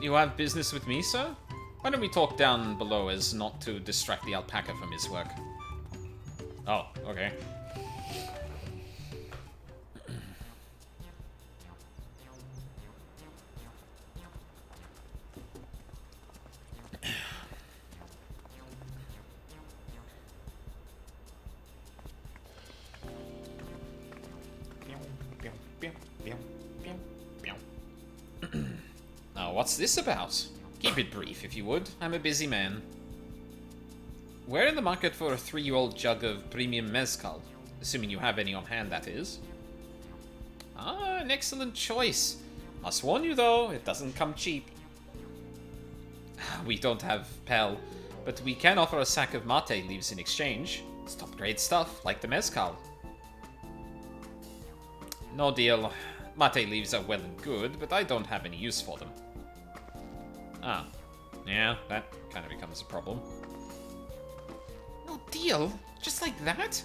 You have business with me, sir? Why don't we talk down below as not to distract the alpaca from his work? Oh, okay. Now, what's this about? Keep it brief, if you would. I'm a busy man. We're in the market for a 3-year-old jug of premium mezcal. Assuming you have any on hand, that is. Ah, an excellent choice. Must warn you, though, it doesn't come cheap. We don't have Pel, but we can offer a sack of mate leaves in exchange. It's top-grade stuff, like the mezcal. No deal. Mate leaves are well and good, but I don't have any use for them. Ah. Yeah, that kind of becomes a problem. No deal? Just like that?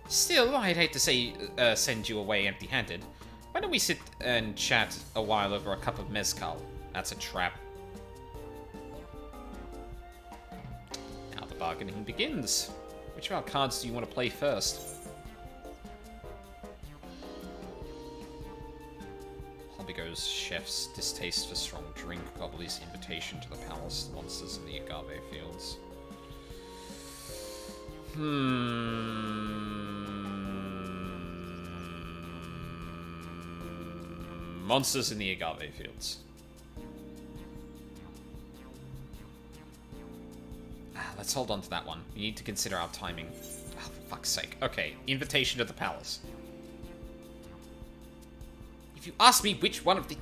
Still, I'd hate to say, send you away empty-handed. Why don't we sit and chat a while over a cup of mezcal? That's a trap. Now the bargaining begins. Which of our cards do you want to play first? Hobbigo's chef's distaste for strong drink, Gobbly's invitation to the palace, monsters in the agave fields. Monsters in the agave fields. Let's hold on to that one. We need to consider our timing. Oh, for fuck's sake. Okay, invitation to the palace. If you ask me which one of the...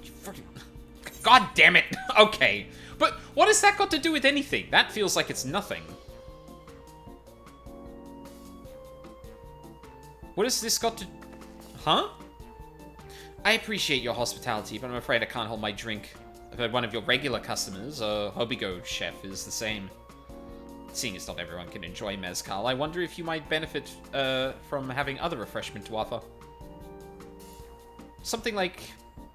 God damn it! Okay. But what has that got to do with anything? That feels like it's nothing. What has this got to... Huh? I appreciate your hospitality, but I'm afraid I can't hold my drink. I've heard one of your regular customers, a Hobbigo chef, is the same. Seeing as not everyone can enjoy mezcal, I wonder if you might benefit from having other refreshment to offer. Something like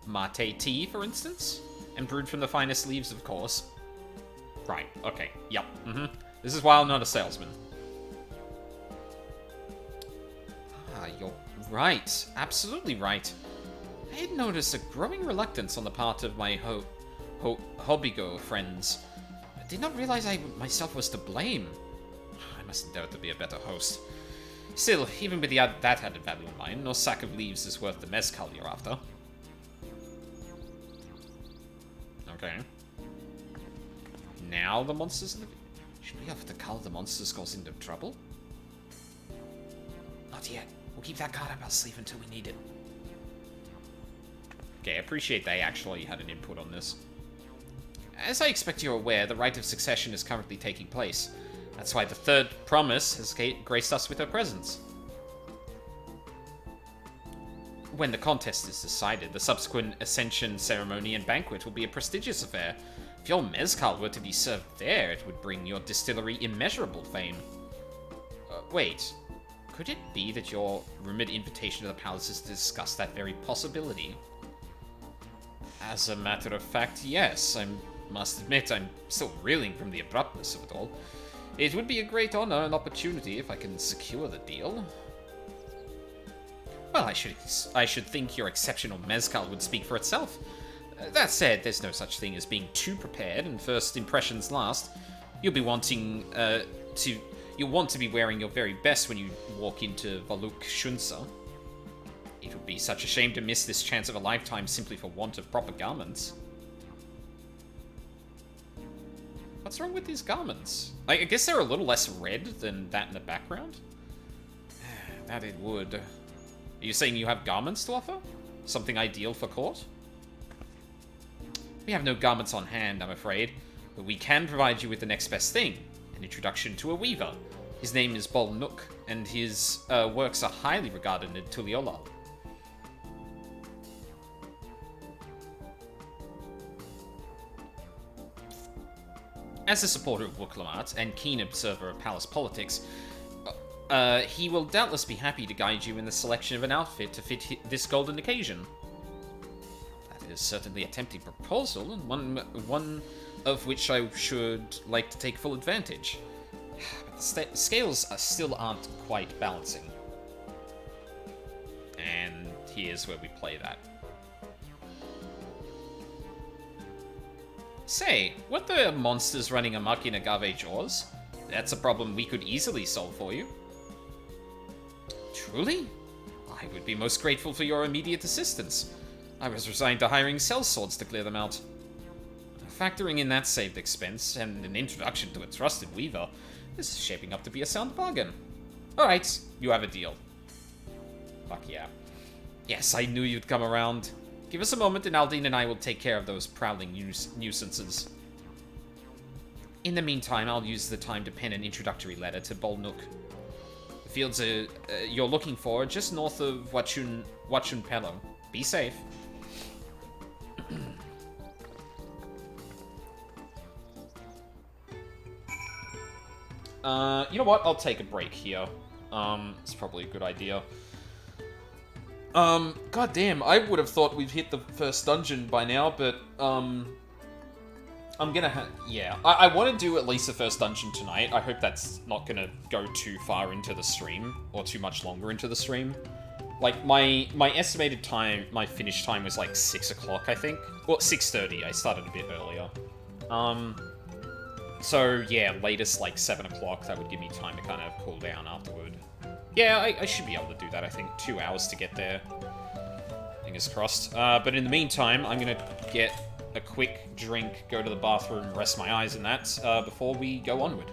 mate tea, for instance? And brewed from the finest leaves, of course. Right, okay, yep, This is why I'm not a salesman. Ah, you're right. Absolutely right. I had noticed a growing reluctance on the part of my Hobbigo friends. I did not realize I myself was to blame. I must endeavor to be a better host. Still, even with that added value in mind, no sack of leaves is worth the mezcal you're after. Okay. Now the monsters in the... Should we offer to cull the monsters cause into trouble? Not yet. We'll keep that card up our sleeve until we need it. Okay, I appreciate they actually had an input on this. As I expect you're aware, the rite of succession is currently taking place. That's why the third promise has graced us with her presence. When the contest is decided, the subsequent ascension ceremony and banquet will be a prestigious affair. If your mezcal were to be served there, it would bring your distillery immeasurable fame. Wait, could it be that your rumored invitation to the palace is to discuss that very possibility? As a matter of fact, yes. I must admit, I'm still reeling from the abruptness of it all. It would be a great honor and opportunity if I can secure the deal. Well, I should think your exceptional mezcal would speak for itself. That said, there's no such thing as being too prepared, and first impressions last. You'll want to be wearing your very best when you walk into Valuk Shunsa. It would be such a shame to miss this chance of a lifetime simply for want of proper garments. What's wrong with these garments? I guess they're a little less red than that in the background. That it would. Are you saying you have garments to offer? Something ideal for court? We have no garments on hand, I'm afraid, but we can provide you with the next best thing, an introduction to a weaver. His name is Bol Nook, and his works are highly regarded in Tuliolal. As a supporter of Wooklamat and keen observer of palace politics, he will doubtless be happy to guide you in the selection of an outfit to fit this golden occasion. That is certainly a tempting proposal, and one of which I should like to take full advantage. But the scales still aren't quite balancing. And here's where we play that. Say, what the monsters running amok in Agave Jaws? That's a problem we could easily solve for you. Truly? I would be most grateful for your immediate assistance. I was resigned to hiring sellswords to clear them out. Factoring in that saved expense and an introduction to a trusted weaver, this is shaping up to be a sound bargain. Alright, you have a deal. Fuck yeah. Yes, I knew you'd come around. Give us a moment and Aldine and I will take care of those prowling nuisances. In the meantime, I'll use the time to pen an introductory letter to Bol Nook. The fields you're looking for are just north of Wachun Pello. Be safe. You know what? I'll take a break here. It's probably a good idea. God damn, I would have thought we've hit the first dungeon by now, but, I'm gonna yeah. I want to do at least the first dungeon tonight. I hope that's not gonna go too far into the stream, or too much longer into the stream. Like, my estimated time, my finish time was like 6 o'clock, I think. Well, 6:30, I started a bit earlier. So, yeah, latest like 7 o'clock, that would give me time to kind of cool down afterward. Yeah, I should be able to do that, I think. 2 hours to get there. Fingers crossed. But in the meantime, I'm gonna get a quick drink, go to the bathroom, rest my eyes and that, before we go onward.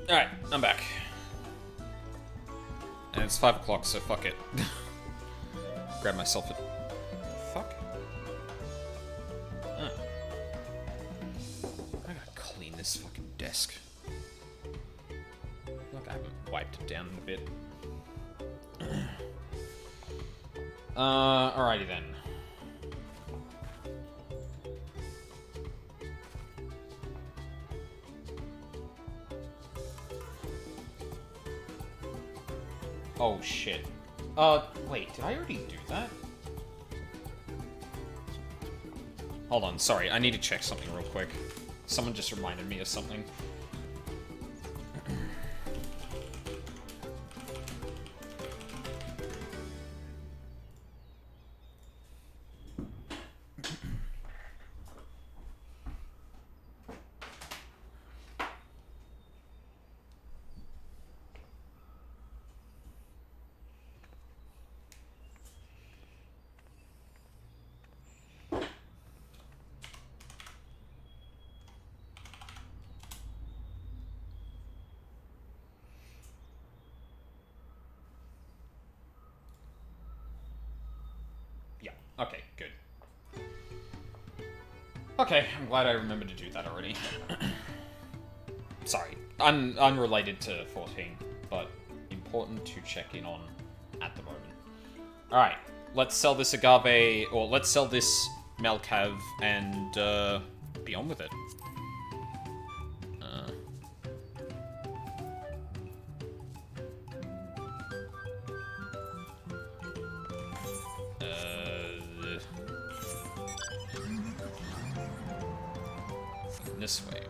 Alright, I'm back. And it's 5 o'clock, so fuck it. Grab myself a... Fuck? Oh. I gotta clean this fucking desk. Look, I haven't wiped it down in a bit. Alrighty then. Oh shit. Wait, did I already do that? Hold on, sorry, I need to check something real quick. Someone just reminded me of something. Okay, good. Okay, I'm glad I remembered to do that already. Sorry, unrelated to 14, but important to check in on at the moment. Alright, let's sell this agave, or let's sell this Melcav and be on with it. This way.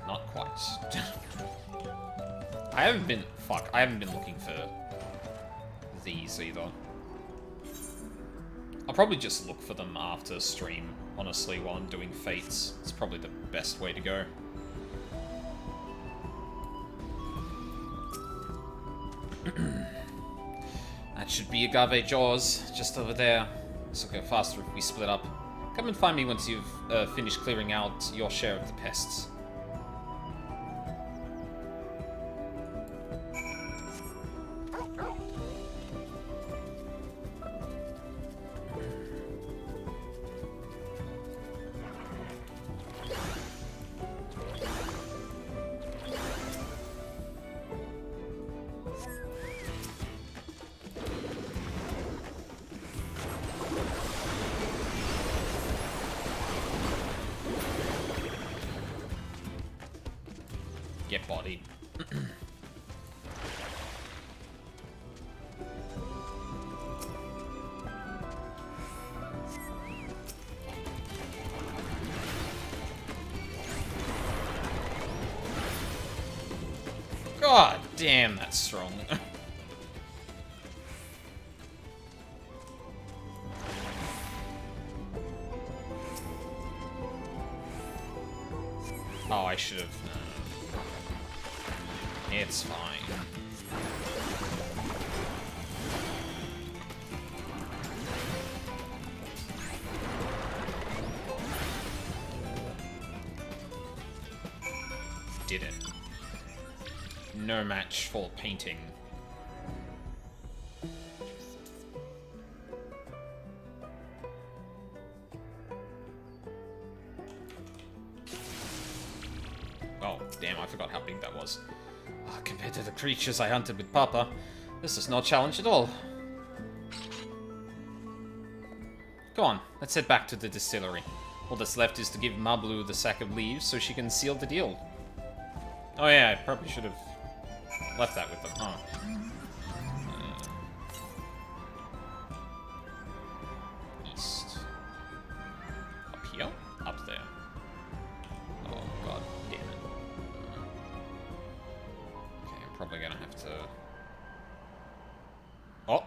Not quite. I haven't been looking for these either. I'll probably just look for them after stream, honestly, while I'm doing fates. It's probably the best way to go. That should be Agave Jaws, just over there. This will go faster if we split up. Come and find me once you've finished clearing out your share of the pests. Get bodied. God damn, that's strong. Oh, I should have. It's fine. Did it. No match for painting. Oh, damn, I forgot how big that was. Compared to the creatures I hunted with Papa, this is no challenge at all. Go on, let's head back to the distillery. All that's left is to give Mablu the sack of leaves so she can seal the deal. Oh yeah, I probably should have left that with them, huh? East. Up here? Up there. Oh god damn it. Okay, I'm probably gonna have to... Oh!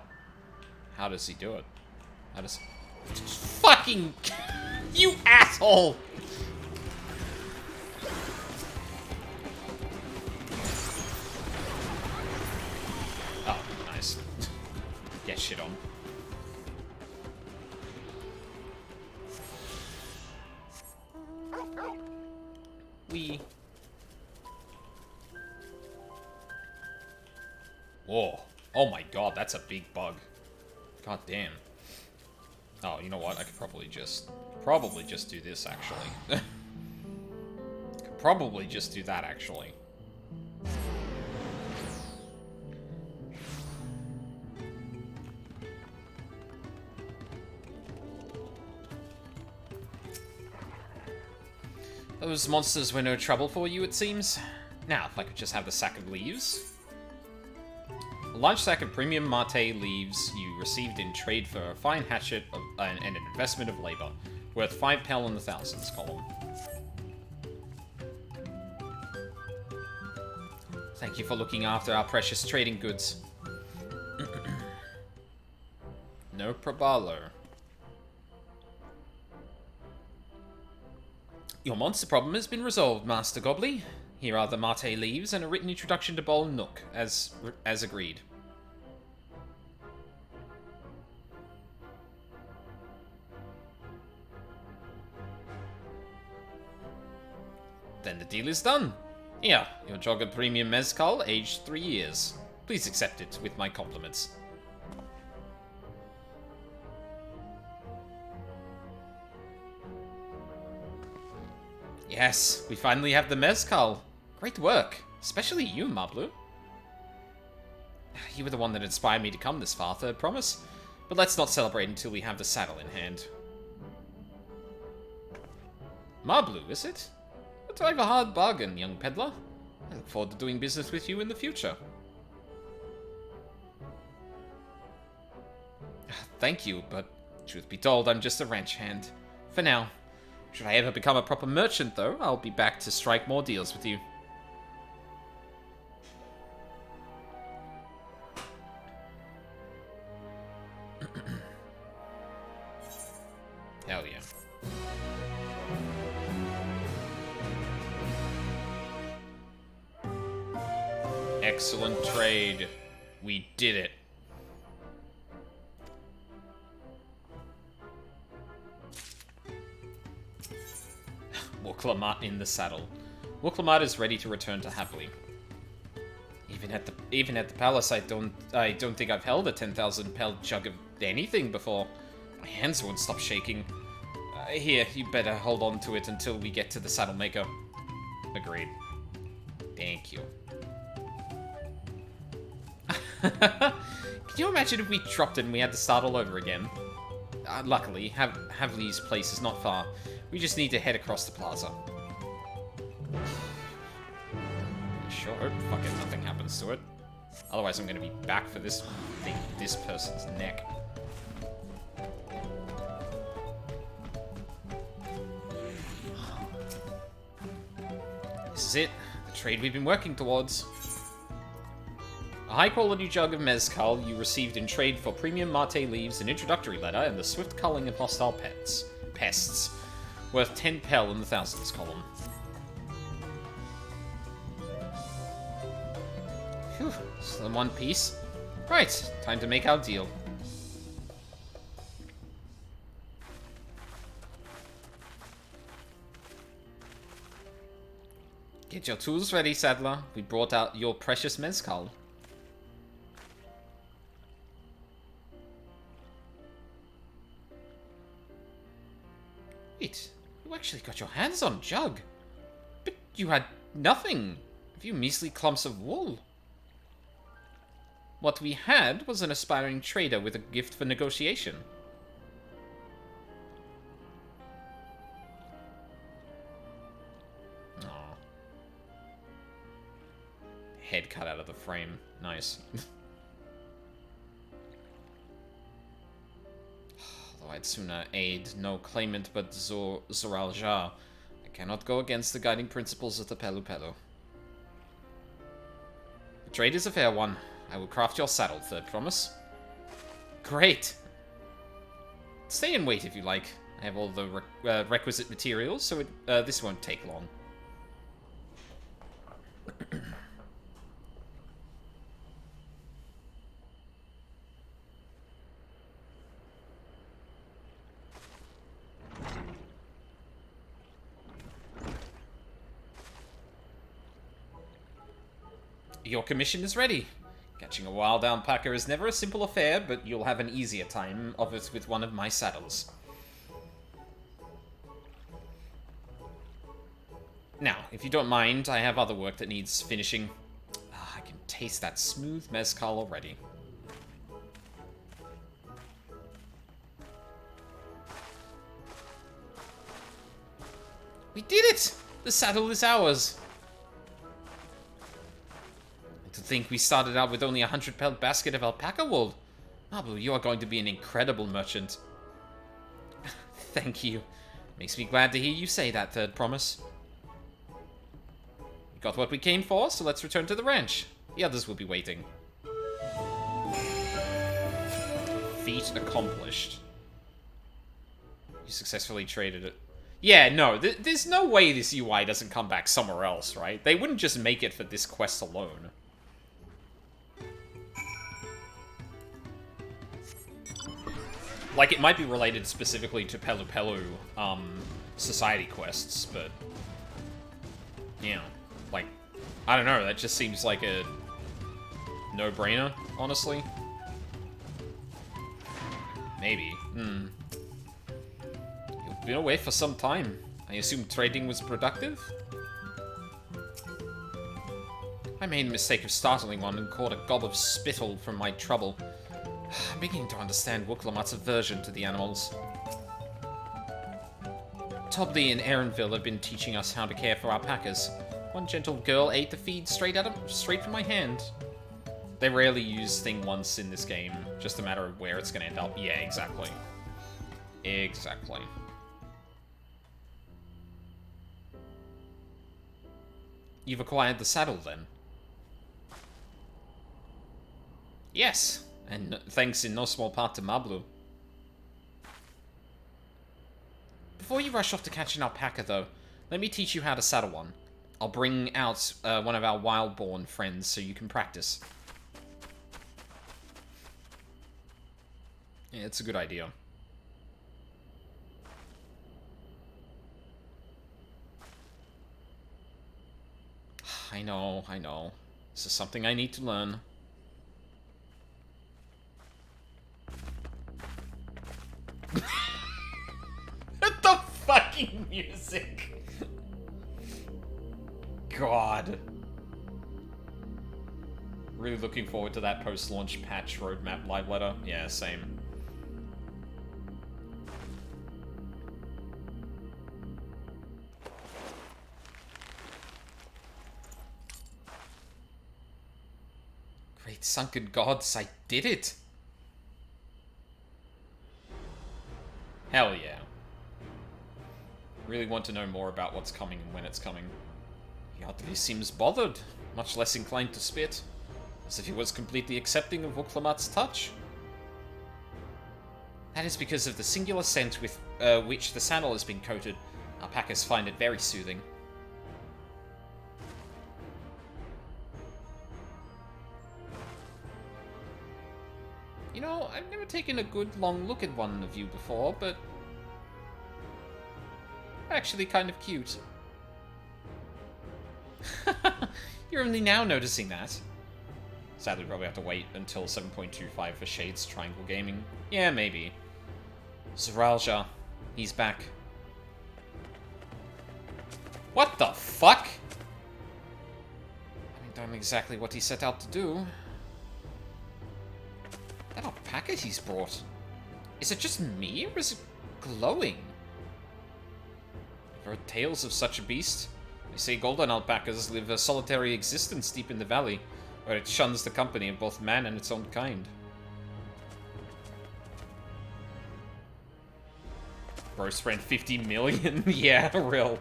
How does he do it? How does... Fucking... You asshole! Oh, nice. Get shit on. Whoa. Oh my god, that's a big bug. God damn. Oh, you know what? I could probably just do this, actually. Could probably just do that, actually. Those monsters were no trouble for you, it seems. Now, if I could just have the sack of leaves. A large sack of premium mate leaves you received in trade for a fine hatchet and an investment of labor, worth 5 pel in the thousands column. Thank you for looking after our precious trading goods. No probalo. Your monster problem has been resolved, Master Gobbly. Here are the mate leaves and a written introduction to Bol Nook, as agreed. Then the deal is done. Here, your jog of premium mezcal, aged 3 years. Please accept it with my compliments. Yes, we finally have the mezcal. Great work, especially you, Mablu. You were the one that inspired me to come this far, third promise. But let's not celebrate until we have the saddle in hand. Mablu, is it? A drive a hard bargain, young peddler. I look forward to doing business with you in the future. Thank you, but truth be told, I'm just a ranch hand. For now. Should I ever become a proper merchant, though, I'll be back to strike more deals with you. Hell yeah. Excellent trade. We did it. Wooklamat in the saddle. Wooklamat is ready to return to Happily. Even at the palace, I don't think I've held a 10,000 pel jug of anything before. My hands won't stop shaking. Here, you better hold on to it until we get to the saddle maker. Agreed. Thank you. Can you imagine if we dropped it and we had to start all over again? Luckily, Havli's place is not far. We just need to head across the plaza. Sure hope fucking nothing happens to it. Otherwise I'm gonna be back for this thing, this person's neck. This is it. The trade we've been working towards. A high-quality jug of mezcal you received in trade for premium mate leaves, an introductory letter, and the swift culling of hostile pests. Worth 10 pel in the thousands column. Phew, still in one piece. Right, time to make our deal. Get your tools ready, Saddler. We brought out your precious mezcal. Wait, you actually got your hands on Jug. But you had nothing. A few measly clumps of wool. What we had was an aspiring trader with a gift for negotiation. Aww. Head cut out of the frame. Nice. Though I'd sooner aid no claimant but Zoral Jar. I cannot go against the guiding principles of the Pelu Pelu. The trade is a fair one. I will craft your saddle, third promise. Great! Stay and wait if you like. I have all the requisite materials, so this won't take long. Your commission is ready. Catching a wild alpaca is never a simple affair, but you'll have an easier time of it with one of my saddles. Now, if you don't mind, I have other work that needs finishing. I can taste that smooth mezcal already. We did it! The saddle is ours! And to think we started out with only a 100-pound basket of alpaca wool. Mabu, you are going to be an incredible merchant. Thank you. Makes me glad to hear you say that, Third Promise. We got what we came for, so let's return to the ranch. The others will be waiting. Feat accomplished. You successfully traded it. Yeah, no, there's no way this UI doesn't come back somewhere else, right? They wouldn't just make it for this quest alone. Like, it might be related specifically to Pelu Pelu, society quests, but... yeah, like, I don't know, that just seems like a no-brainer, honestly. Maybe. You've been away for some time. I assume trading was productive? I made a mistake of startling one and caught a gob of spittle from my trouble. I'm beginning to understand Wooklamat's aversion to the animals. Tobley and Aaronville have been teaching us how to care for our packers. One gentle girl ate the feed straight from my hand. They rarely use thing once in this game, just a matter of where it's gonna end up. Yeah, exactly. Exactly. You've acquired the saddle, then? Yes, and thanks in no small part to Mablu. Before you rush off to catch an alpaca, though, let me teach you how to saddle one. I'll bring out one of our wild-born friends so you can practice. Yeah, it's a good idea. I know, I know. This is something I need to learn. The fucking music! God. Really looking forward to that post-launch patch roadmap live letter. Yeah, same. Great sunken gods, I did it! Hell yeah. Really want to know more about what's coming and when it's coming. He hardly seems bothered, much less inclined to spit. As if he was completely accepting of Wooklamat's touch. That is because of the singular scent with which the saddle has been coated. Alpacas find it very soothing. You know, I've never taken a good long look at one of you before, but... actually kind of cute. You're only now noticing that. Sadly, probably have to wait until 7.25 for Shades Triangle Gaming. Yeah, maybe. Zeralja. He's back. What the fuck? Having done exactly what he set out to do. That alpaca he's brought. Is it just me, or is it glowing? I've heard tales of such a beast. They say golden alpacas live a solitary existence deep in the valley, where it shuns the company of both man and its own kind. Bro spent 50 million? Yeah, real.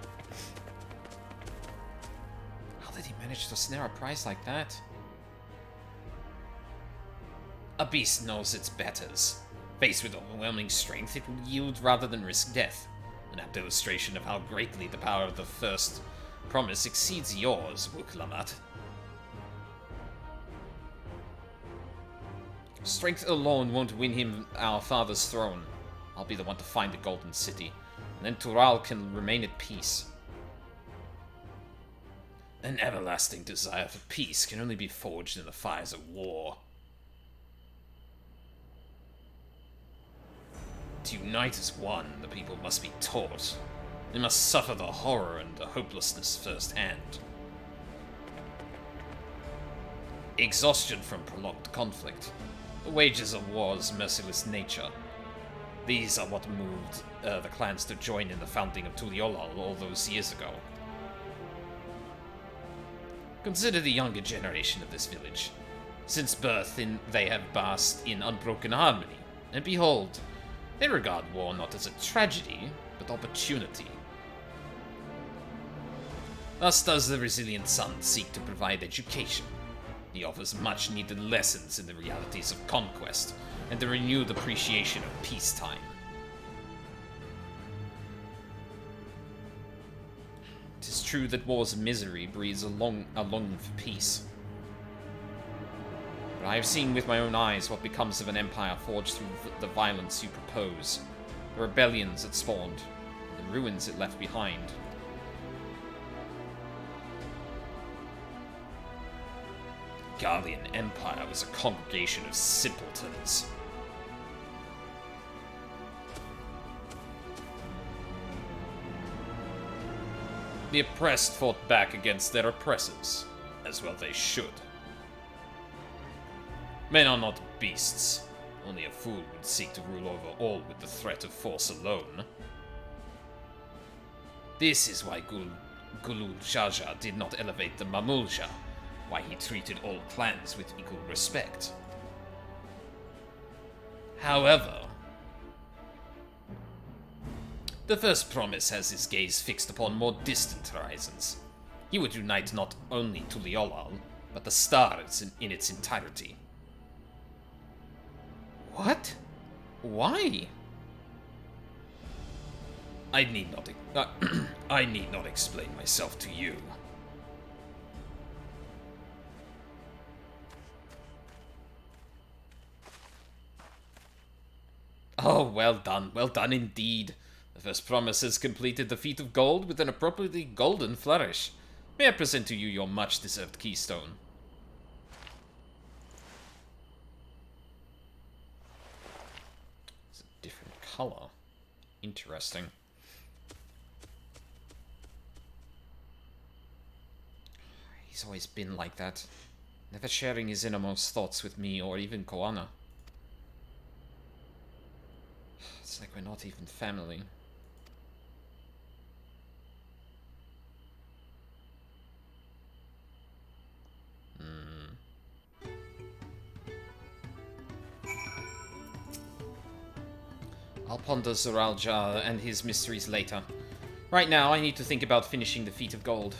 How did he manage to snare a prize like that? A beast knows its betters. Faced with overwhelming strength, it will yield rather than risk death. An apt illustration of how greatly the power of the first promise exceeds yours, Wooklamat. Strength alone won't win him our father's throne. I'll be the one to find the Golden City, and then Tural can remain at peace. An everlasting desire for peace can only be forged in the fires of war. To unite as one, the people must be taught. They must suffer the horror and the hopelessness firsthand. Exhaustion from prolonged conflict. The wages of war's merciless nature. These are what moved the clans to join in the founding of Tuliolal all those years ago. Consider the younger generation of this village. Since birth, they have basked in unbroken harmony, and behold, they regard war not as a tragedy, but opportunity. Thus does the resilient son seek to provide education. He offers much-needed lessons in the realities of conquest, and the renewed appreciation of peacetime. It is true that war's misery breeds a longing for peace. But I have seen with my own eyes what becomes of an empire forged through the violence you propose, the rebellions it spawned, and the ruins it left behind. Guardian Empire was a congregation of simpletons. The oppressed fought back against their oppressors, as well they should. Men are not beasts. Only a fool would seek to rule over all with the threat of force alone. This is why Gulul Jaja did not elevate the Mamulja, why he treated all clans with equal respect. However, the first promise has his gaze fixed upon more distant horizons. He would unite not only Tuliolal, but the stars in its entirety. What? Why? I need not explain myself to you. Oh, well done indeed. The first promise has completed the feat of gold with an appropriately golden flourish. May I present to you your much-deserved keystone? It's a different color. Interesting. He's always been like that. Never sharing his innermost thoughts with me or even Koana. It's like we're not even family. I'll ponder Zoralja and his mysteries later. Right now, I need to think about finishing the Feat of Gold.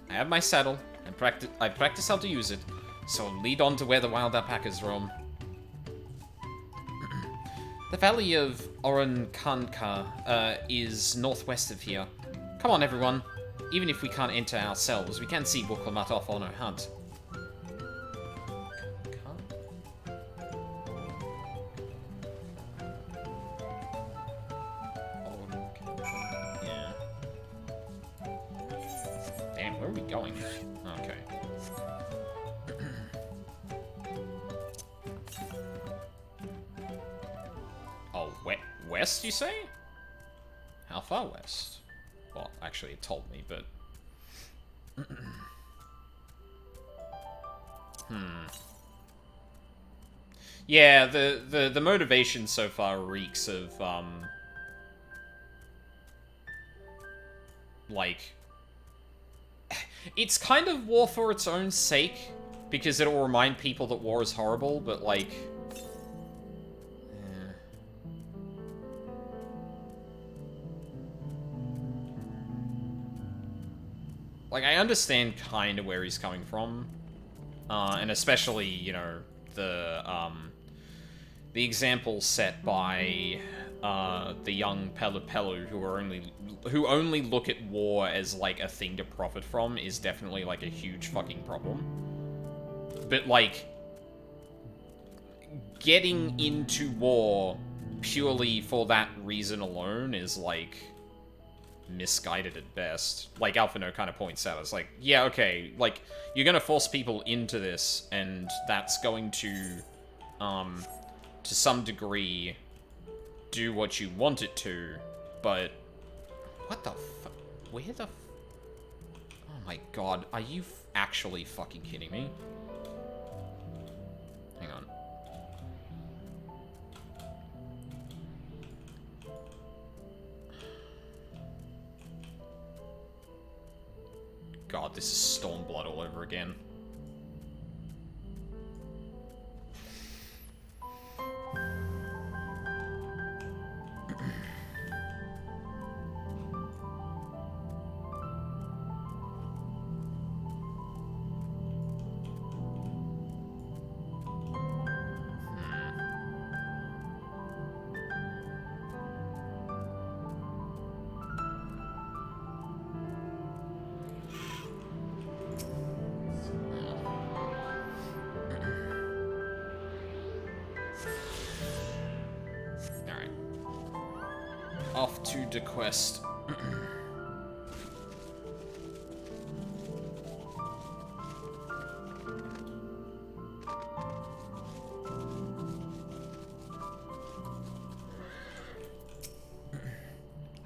I have my saddle, and I've practiced how to use it, so I'll lead on to where the wild alpacas roam. The valley of Orankanka is northwest of here. Come on, everyone. Even if we can't enter ourselves, we can see Wuklamat off on her hunt. Yeah. Damn, where are we going? Okay. Oh, west, you say? How far west? Well, actually, it told me, but... Yeah, the motivation so far reeks of, like... It's kind of war for its own sake, because it'll remind people that war is horrible, but, like... Like, I understand kind of where he's coming from, and especially, you know, the example set by the young Pelupelu who only look at war as like a thing to profit from is definitely like a huge fucking problem. But like, getting into war purely for that reason alone is like misguided at best. Like Alphino kind of points out, it's like, yeah, okay, like, you're gonna force people into this, and that's going to some degree, do what you want it to, but what the fuck? Where the? Oh my god, are you actually fucking kidding me? Hang on. God, this is Stormblood all over again. Off to the quest.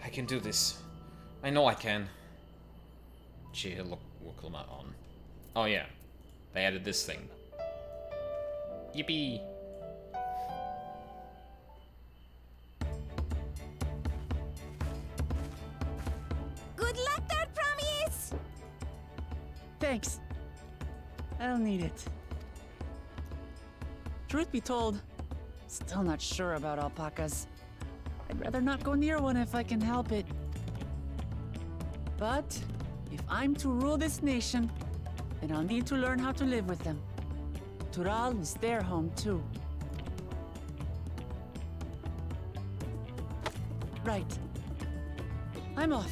I can do this. I know I can. Gee, look Lamont on. Oh yeah, they added this thing. Yippee! Thanks. I'll need it. Truth be told, still not sure about alpacas. I'd rather not go near one if I can help it. But if I'm to rule this nation, then I'll need to learn how to live with them. Tural is their home too. Right. I'm off.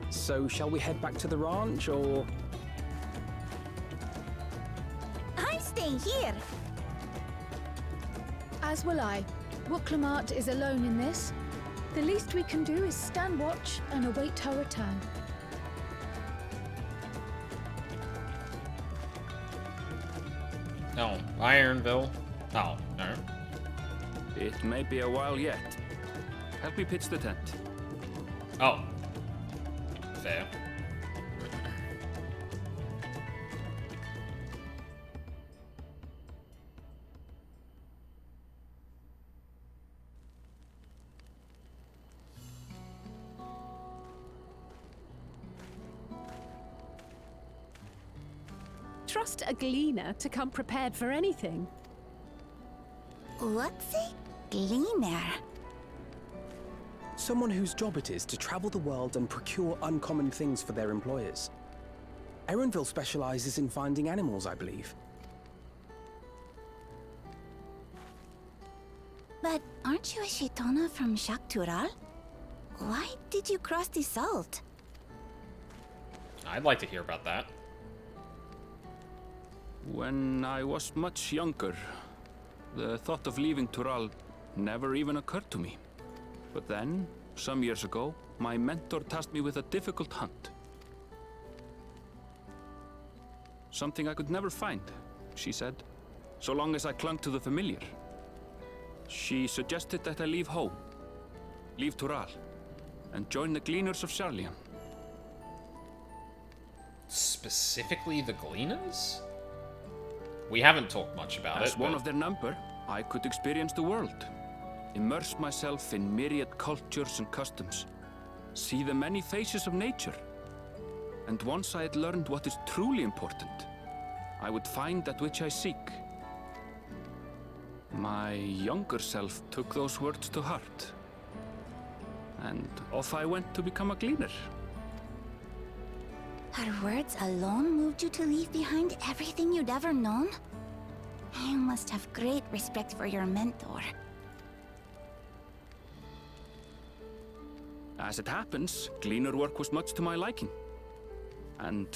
So, shall we head back to the ranch, or...? I'm staying here. As will I. Wooklamart is alone in this. The least we can do is stand watch and await her return. Oh, Ironville. Oh, no. It may be a while yet. Help me pitch the tent. Oh. Fair. Trust a gleaner to come prepared for anything. What's a gleaner? Someone whose job it is to travel the world and procure uncommon things for their employers. Erenville specializes in finding animals, I believe. But aren't you a Shaitana from Shak Tural? Why did you cross the salt? I'd like to hear about that. When I was much younger, the thought of leaving Tural never even occurred to me. But then, some years ago, my mentor tasked me with a difficult hunt. Something I could never find, she said, so long as I clung to the familiar. She suggested that I leave home, leave Tural, and join the Gleaners of Sharlian. Specifically the Gleaners? We haven't talked much about it. As one of their number, I could experience the world. Immerse myself in myriad cultures and customs. See the many faces of nature. And once I had learned what is truly important, I would find that which I seek. My younger self took those words to heart. And off I went to become a gleaner. Her words alone moved you to leave behind everything you'd ever known? You must have great respect for your mentor. As it happens, gleaner work was much to my liking. And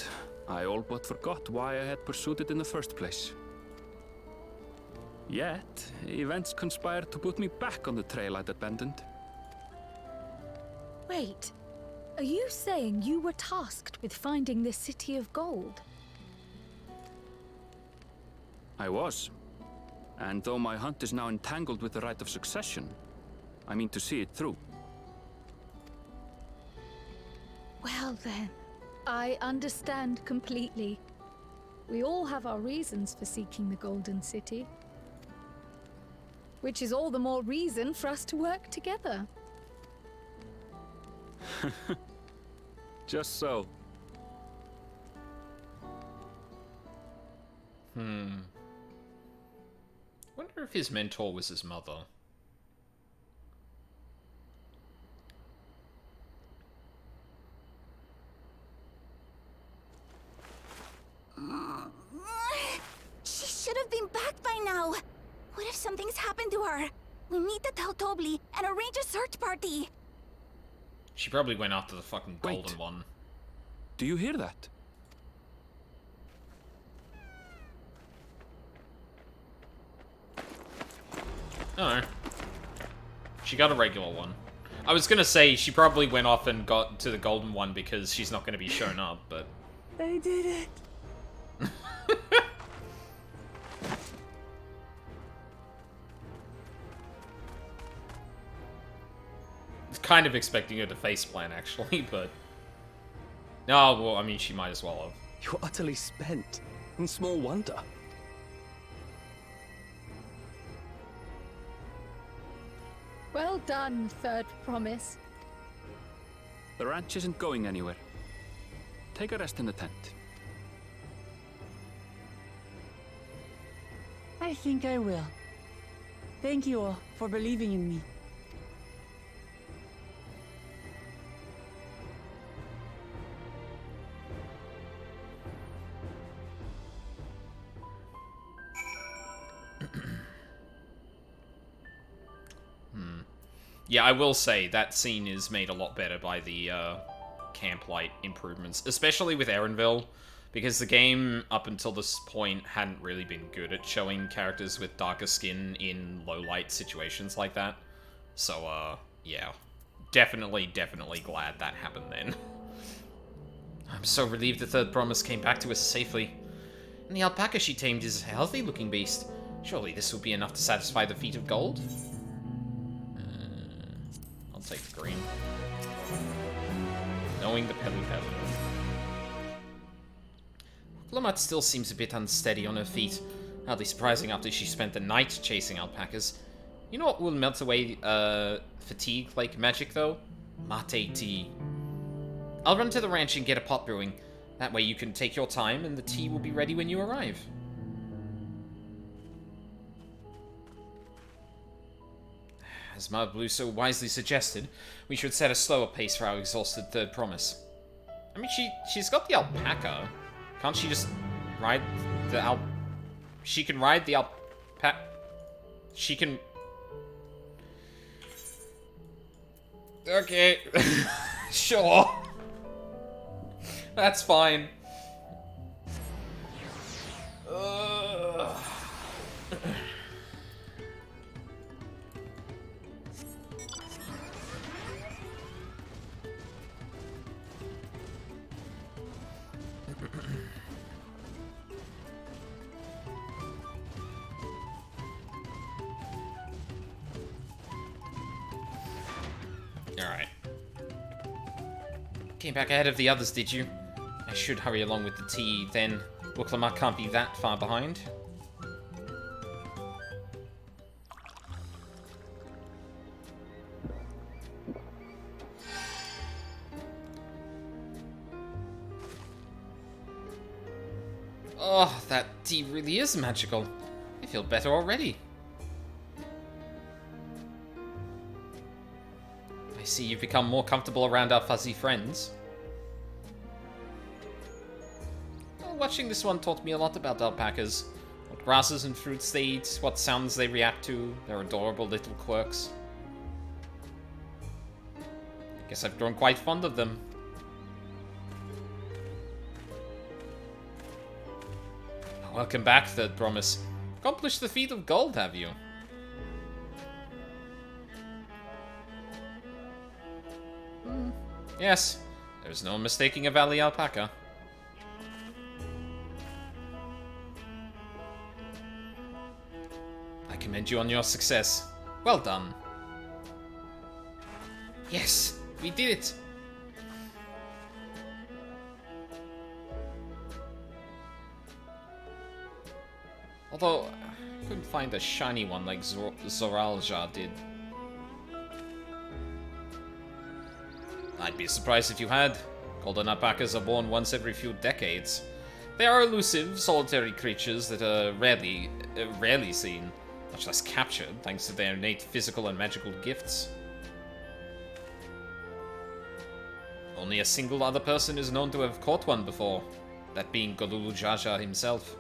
I all but forgot why I had pursued it in the first place. Yet, events conspired to put me back on the trail I'd abandoned. Wait, are you saying you were tasked with finding this city of gold? I was. And though my hunt is now entangled with the right of succession, I mean to see it through. Well then, I understand completely. We all have our reasons for seeking the Golden City. Which is all the more reason for us to work together. Just so. Wonder if his mentor was his mother. She should have been back by now. What if something's happened to her? We need to tell Tobli and arrange a search party. She probably went after the fucking golden one. Do you hear that? No. She got a regular one. I was gonna say she probably went off and got to the golden one because she's not gonna be shown up, but... They did it. I was kind of expecting her to faceplant, actually, but... No, well, I mean, she might as well have. You're utterly spent. And small wonder. Well done, Third Promise. The ranch isn't going anywhere. Take a rest in the tent. I think I will. Thank you all for believing in me. Yeah, I will say that scene is made a lot better by the camp light improvements, especially with Erenville, because the game up until this point hadn't really been good at showing characters with darker skin in low light situations like that. So, yeah, definitely glad that happened then. I'm so relieved the Third Promise came back to us safely. And the alpaca she tamed is a healthy looking beast. Surely this will be enough to satisfy the feat of gold? I'll take the green. Knowing the Pelly. Lamont still seems a bit unsteady on her feet. Hardly surprising after she spent the night chasing alpacas. You know what will melt away fatigue like magic, though? Mate tea. I'll run to the ranch and get a pot brewing. That way you can take your time and the tea will be ready when you arrive. As Ma Blue so wisely suggested, we should set a slower pace for our exhausted Third Promise. I mean, she's got the alpaca. Can't she just ride the She can ride the alpaca. She can... Okay. Sure. That's fine. Alright. Came back ahead of the others, did you? I should hurry along with the tea, then. Wuklamar can't be that far behind. Oh, that tea really is magical. I feel better already. I see you've become more comfortable around our fuzzy friends. Well, watching this one taught me a lot about alpacas. What grasses and fruits they eat, what sounds they react to, their adorable little quirks. I guess I've grown quite fond of them. Welcome back, Third Promise. Accomplished the feat of gold, have you? Yes, there's no mistaking a valley alpaca. I commend you on your success. Well done. Yes, we did it! Although, I couldn't find a shiny one like Zoralja did. I'd be surprised if you had. Golden alpacas are born once every few decades. They are elusive, solitary creatures that are rarely seen, much less captured, thanks to their innate physical and magical gifts. Only a single other person is known to have caught one before, that being Golulu Jaja himself.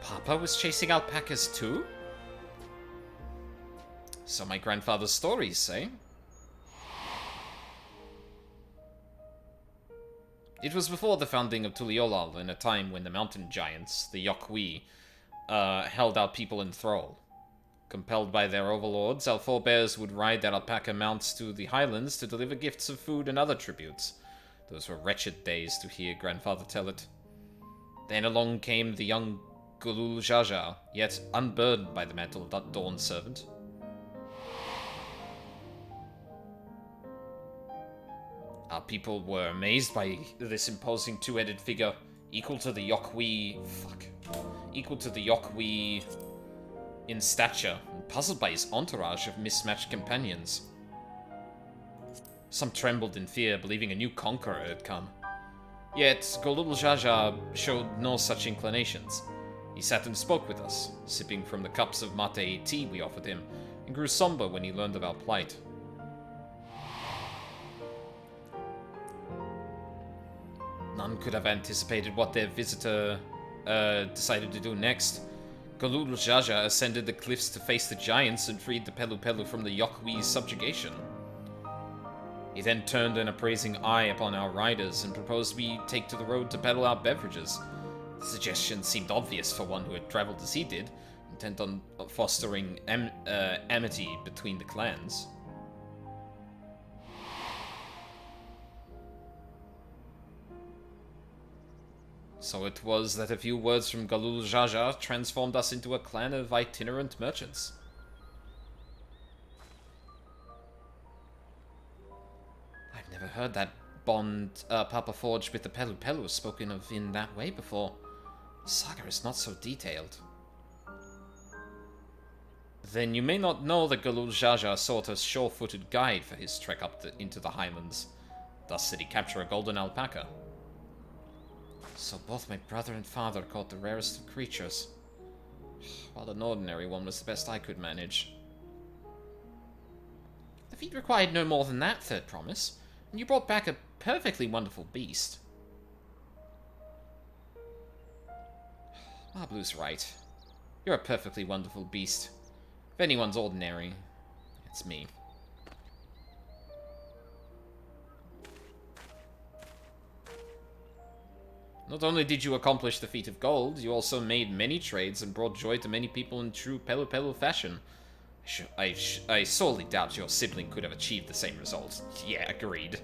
Papa was chasing alpacas too? So my grandfather's stories say. It was before the founding of Tuliolal, in a time when the mountain giants, the Yokwi, held our people in thrall. Compelled by their overlords, our forebears would ride their alpaca mounts to the highlands to deliver gifts of food and other tributes. Those were wretched days to hear grandfather tell it. Then along came the young Golulu Jaja, yet unburdened by the mantle of Dawn's servant. Our people were amazed by this imposing two-headed figure, equal to the Yokwi in stature, and puzzled by his entourage of mismatched companions. Some trembled in fear, believing a new conqueror had come. Yet, Golulu Jaja showed no such inclinations. He sat and spoke with us, sipping from the cups of mate tea we offered him, and grew somber when he learned of our plight. None could have anticipated what their visitor decided to do next. Golulu Jaja ascended the cliffs to face the giants and freed the Pelu Pelu from the Yokwi's subjugation. He then turned an appraising eye upon our riders and proposed we take to the road to peddle our beverages. The suggestion seemed obvious for one who had traveled as he did, intent on fostering amity between the clans. So it was that a few words from Golulu Jaja transformed us into a clan of itinerant merchants. I've never heard that bond Papa forged with the Pelu Pelu spoken of in that way before. The saga is not so detailed. Then you may not know that Golulu Jaja sought a sure-footed guide for his trek up into the highlands. Thus did he capture a golden alpaca. So both my brother and father caught the rarest of creatures, while an ordinary one was the best I could manage. The feat required no more than that, Third Promise, and you brought back a perfectly wonderful beast. Mablu's right. You're a perfectly wonderful beast. If anyone's ordinary, it's me. Not only did you accomplish the feat of gold, you also made many trades and brought joy to many people in true Pelu Pelu fashion. I sorely doubt your sibling could have achieved the same results. Yeah, agreed.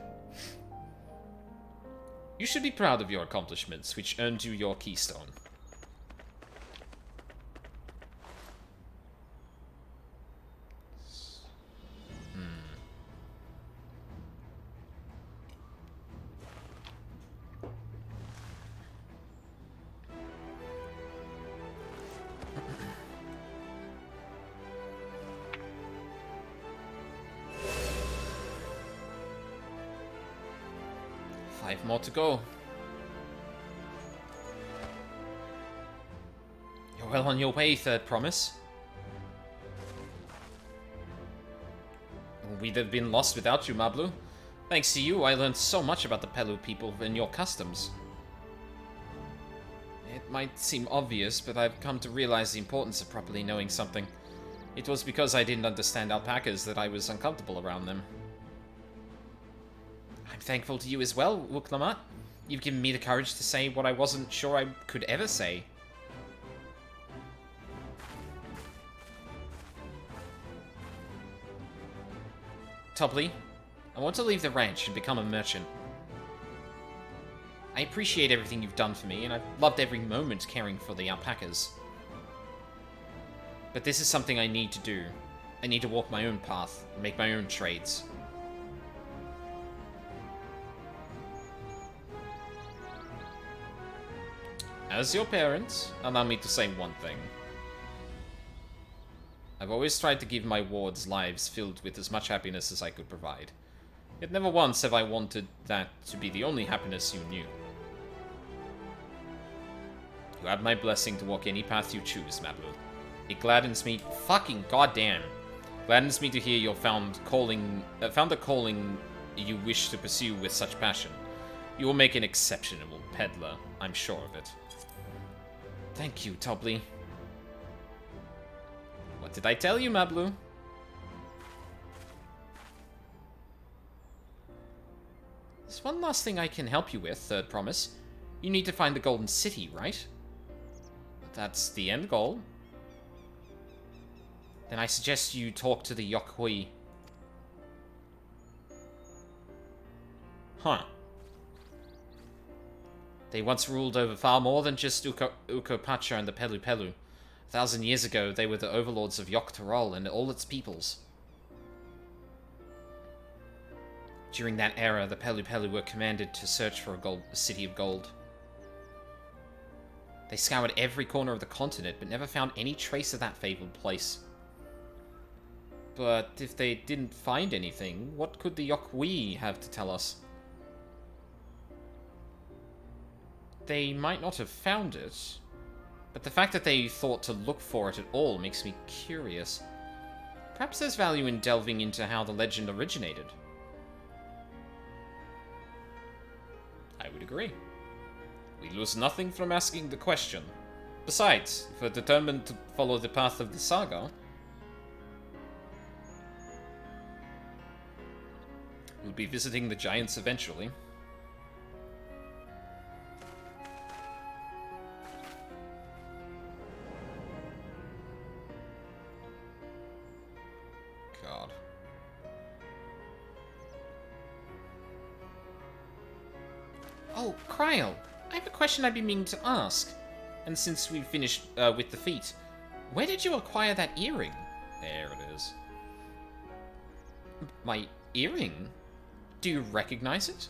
You should be proud of your accomplishments, which earned you your keystone. More to go. You're well on your way, Third Promise. We'd have been lost without you, Mablu. Thanks to you, I learned so much about the Pelu people and your customs. It might seem obvious, but I've come to realize the importance of properly knowing something. It was because I didn't understand alpacas that I was uncomfortable around them. I'm thankful to you as well, Wuklamat. You've given me the courage to say what I wasn't sure I could ever say. Topley, I want to leave the ranch and become a merchant. I appreciate everything you've done for me, and I've loved every moment caring for the alpacas. But this is something I need to do. I need to walk my own path, and make my own trades. As your parent, allow me to say one thing. I've always tried to give my wards lives filled with as much happiness as I could provide. Yet never once have I wanted that to be the only happiness you knew. You have my blessing to walk any path you choose, Mablu. It gladdens me, fucking goddamn, gladdens me to hear you found a calling you wish to pursue with such passion. You will make an exceptional peddler, I'm sure of it. Thank you, Topley. What did I tell you, Mablu? There's one last thing I can help you with, Third Promise. You need to find the Golden City, right? That's the end goal. Then I suggest you talk to the Yokhui. Huh. They once ruled over far more than just Ukopacha and the Pelu Pelu. 1,000 years ago, they were the overlords of Yoktorol and all its peoples. During that era, the Pelu Pelu were commanded to search for a city of gold. They scoured every corner of the continent, but never found any trace of that fabled place. But if they didn't find anything, what could the Yokhui have to tell us? They might not have found it, but the fact that they thought to look for it at all makes me curious. Perhaps there's value in delving into how the legend originated. I would agree. We lose nothing from asking the question. Besides, if we're determined to follow the path of the saga, we'll be visiting the giants eventually. God. Oh, Kryl! I have a question I've been meaning to ask. And since we finished with the feat, where did you acquire that earring? There it is. My earring? Do you recognize it?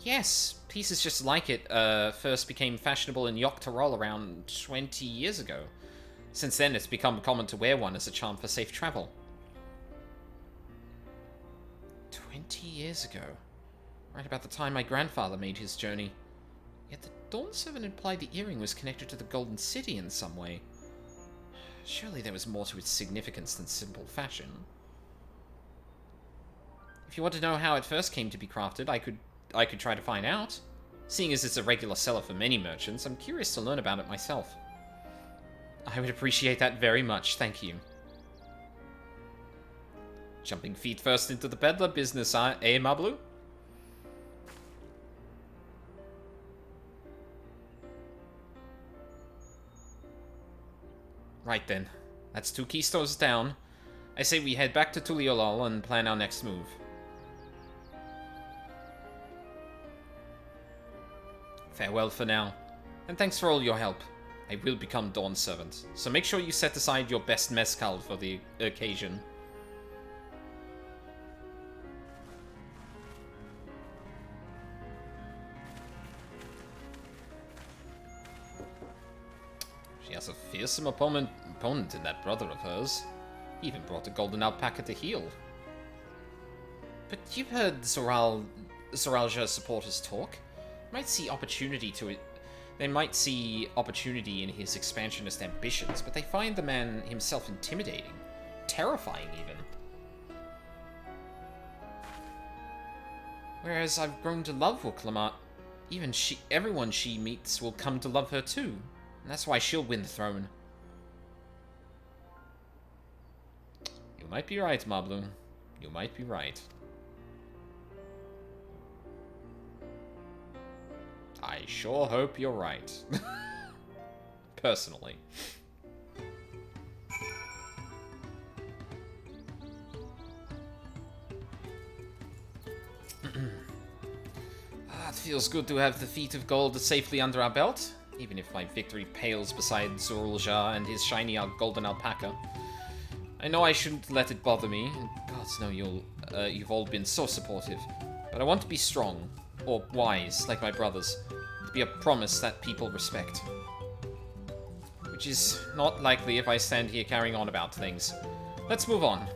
Yes, pieces just like it first became fashionable in Yoktorol around 20 years ago. Since then, it's become common to wear one as a charm for safe travel. 20 years ago. Right about the time my grandfather made his journey. Yet the Dawn Servant implied the earring was connected to the Golden City in some way. Surely there was more to its significance than simple fashion. If you want to know how it first came to be crafted, I could try to find out. Seeing as it's a regular seller for many merchants, I'm curious to learn about it myself. I would appreciate that very much, thank you. Jumping feet first into the peddler business, eh, Mablu? Right then. That's 2 keystones down. I say we head back to Tuliolol and plan our next move. Farewell for now, and thanks for all your help. I will become Dawn Servant, so make sure you set aside your best mezcal for the occasion. She has a fearsome opponent in that brother of hers. He even brought a golden alpaca to heal. But you've heard Zoralja's supporters talk. They might see opportunity in his expansionist ambitions, but they find the man himself intimidating. Terrifying, even. Whereas I've grown to love Wuklamart. Even everyone she meets will come to love her too. And that's why she'll win the throne. You might be right, Mablu. You might be right. sure hope you're right. Personally. It feels good to have the feet of gold safely under our belt, even if my victory pales beside Zorulja and his shiny golden alpaca. I know I shouldn't let it bother me, and gods know you've all been so supportive, but I want to be strong, or wise, like my brothers, to be a promise that people respect. Which is not likely if I stand here carrying on about things. Let's move on.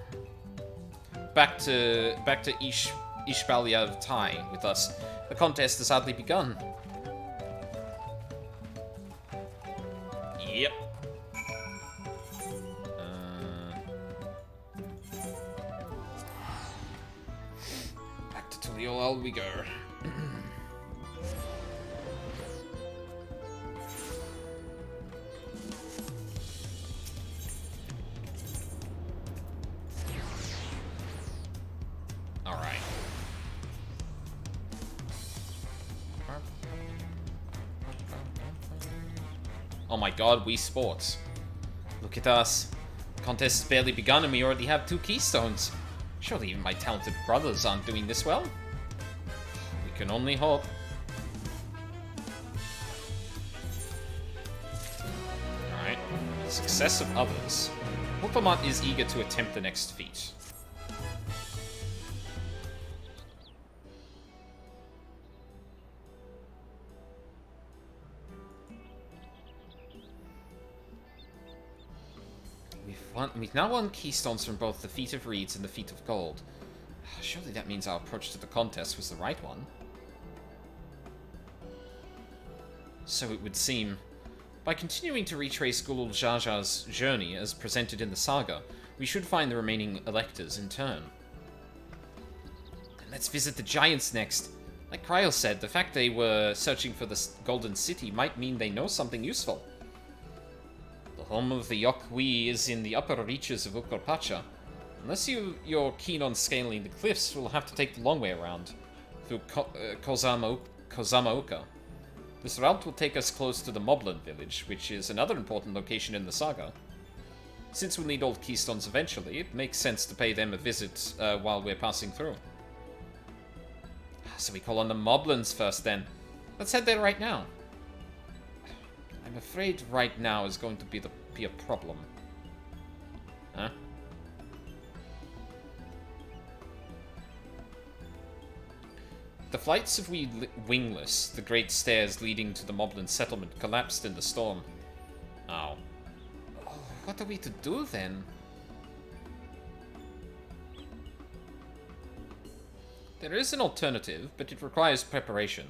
Back to Ishbalyav Tai with us. The contest has hardly begun. Yep. Back to Tuliol we go. Alright. Oh my god, Wii Sports. Look at us. The contest has barely begun and we already have 2 keystones. Surely even my talented brothers aren't doing this well. We can only hope. Alright. Success of others. Pokemon is eager to attempt the next feat. We've now won keystones from both the Feat of Reeds and the Feat of Gold. Surely that means our approach to the contest was the right one. So it would seem. By continuing to retrace Gulul Jaja's journey as presented in the saga, we should find the remaining electors in turn. And let's visit the Giants next. Like Cryo said, the fact they were searching for the Golden City might mean they know something useful. The home of the Yokwi is in the upper reaches of Ukarpacha. Unless you're keen on scaling the cliffs, we'll have to take the long way around, through Kozamaoka. This route will take us close to the Moblin village, which is another important location in the saga. Since we'll need all keystones eventually, it makes sense to pay them a visit while we're passing through. So we call on the Moblins first then. Let's head there right now. I'm afraid right now is going to be a problem. Huh? The flights of Wingless, the great stairs leading to the Moblin settlement, collapsed in the storm. Oh. What are we to do then? There is an alternative, but it requires preparation.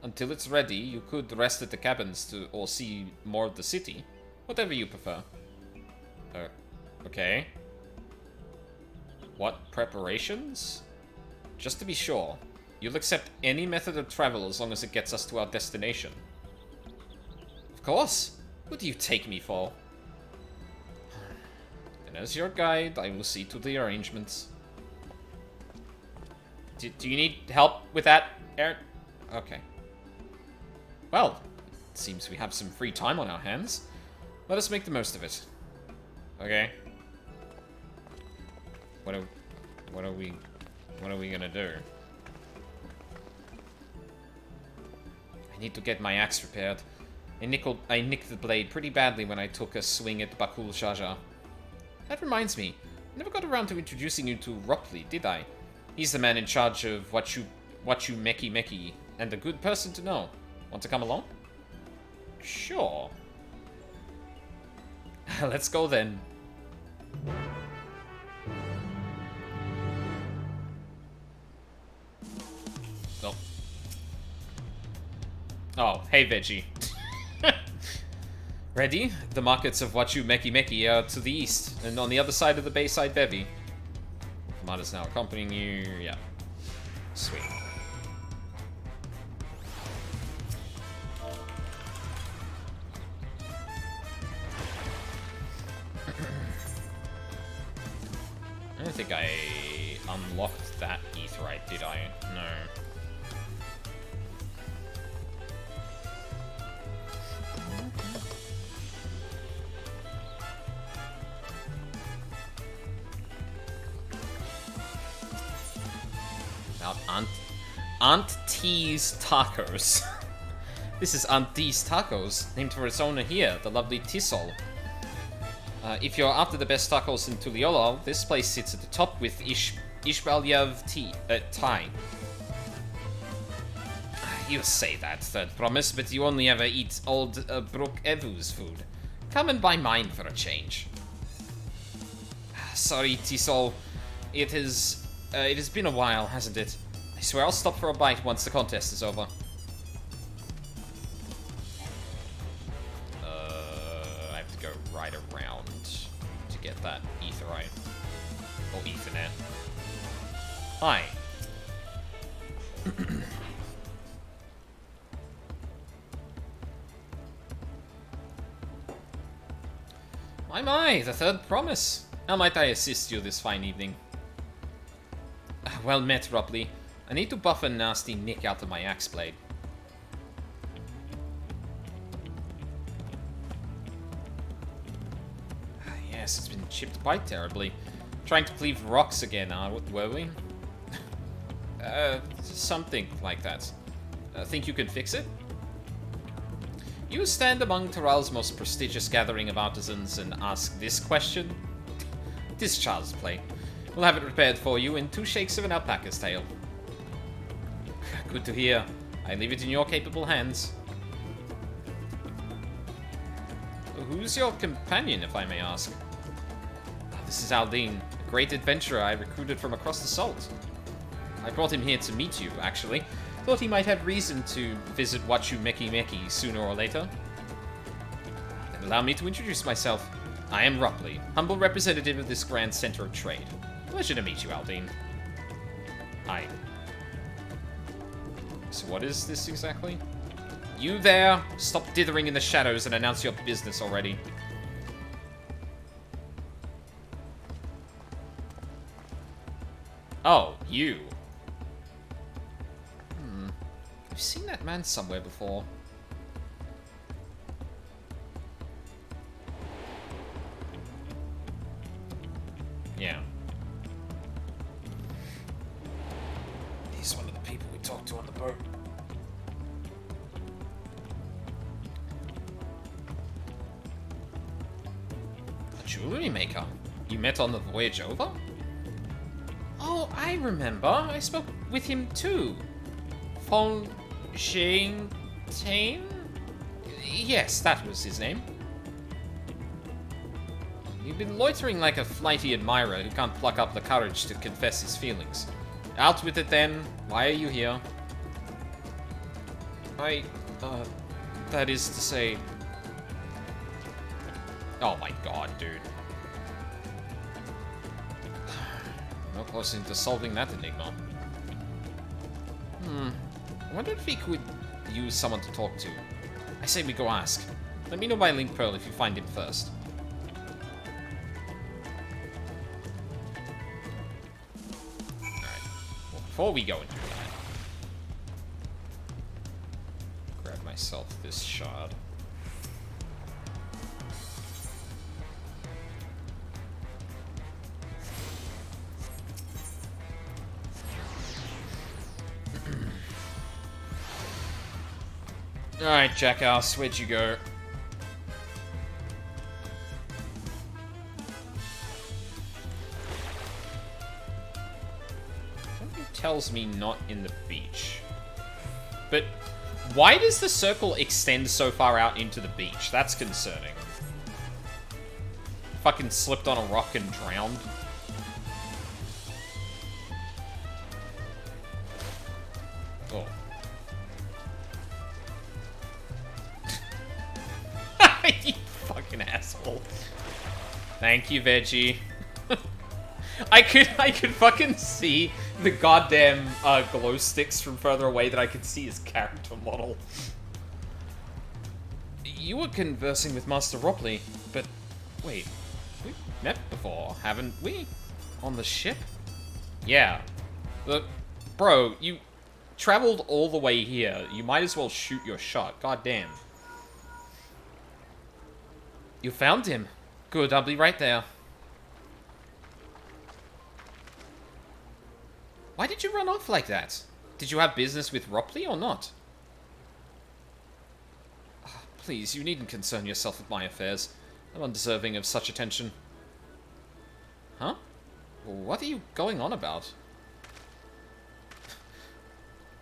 Until it's ready, you could rest at the cabins or see more of the city. Whatever you prefer. Okay. What preparations? Just to be sure, you'll accept any method of travel as long as it gets us to our destination. Of course! Who do you take me for? And as your guide, I will see to the arrangements. Do you need help with that, Aaron? Okay. Well, it seems we have some free time on our hands. Let us make the most of it. Okay. What are we gonna do? I need to get my axe repaired. I nicked the blade pretty badly when I took a swing at Bakool Jaja. That reminds me, I never got around to introducing you to Ropley, did I? He's the man in charge of what you Meki, and a good person to know. Want to come along? Sure. Let's go then. Oh. Oh, hey Veggie. Ready? The markets of Wachu Meki are to the east, and on the other side of the Bayside Bevy. Commander's now accompanying you, yeah. Sweet. I don't think I unlocked that Aetheryte, did I? No. About Aunt T's Tacos. This is Aunt T's Tacos, named for its owner here, the lovely Tisol. If you're after the best tacos in Tuliolo, this place sits at the top with Ishbalyev Thai. You say that, Third Promise, but you only ever eat old Brook Evu's food. Come and buy mine for a change. Sorry, Tisol. It has been a while, hasn't it? I swear I'll stop for a bite once the contest is over. I have to go right around to get that etherite. Or ethernet. Hi. My, the Third Promise. How might I assist you this fine evening? Well met, Rupley. I need to buff a nasty nick out of my axe blade. Yes, it's been chipped quite terribly. Trying to cleave rocks again, were we? Something like that. Think you can fix it? You stand among Terral's most prestigious gathering of artisans and ask this question? It is child's play. We'll have it repaired for you in 2 shakes of an alpaca's tail. Good to hear. I leave it in your capable hands. Who's your companion, if I may ask? This is Aldine, a great adventurer I recruited from across the salt. I brought him here to meet you, actually. Thought he might have reason to visit Wachu Meki Meki sooner or later. Then allow me to introduce myself. I am Rupley, humble representative of this grand center of trade. Pleasure to meet you, Aldine. Hi. So what is this exactly? You there! Stop dithering in the shadows and announce your business already. Oh, you. I've seen that man somewhere before. Yeah. He's one of the people we talked to on the boat. A jewelry maker? You met on the voyage over? Oh, I remember. I spoke with him too. Fong Shing Tain? Yes, that was his name. You've been loitering like a flighty admirer who can't pluck up the courage to confess his feelings. Out with it then. Why are you here? That is to say... Oh my god, dude. No closer to solving that enigma. I wonder if we could use someone to talk to. I say we go ask. Let me know by Link Pearl if you find him first. Alright. Well, before we go and do that, grab myself this shard. Alright, jackass, where'd you go? Something tells me not in the beach. But why does the circle extend so far out into the beach? That's concerning. Fucking slipped on a rock and drowned. Oh. You fucking asshole. Thank you, Veggie. I could fucking see the goddamn glow sticks from further away that I could see his character model. You were conversing with Master Ropley, but wait, we've met before, haven't we? On the ship? Yeah. Bro, you traveled all the way here. You might as well shoot your shot. Goddamn. You found him. Good, I'll be right there. Why did you run off like that? Did you have business with Ropley or not? Oh, please, you needn't concern yourself with my affairs. I'm undeserving of such attention. Huh? What are you going on about?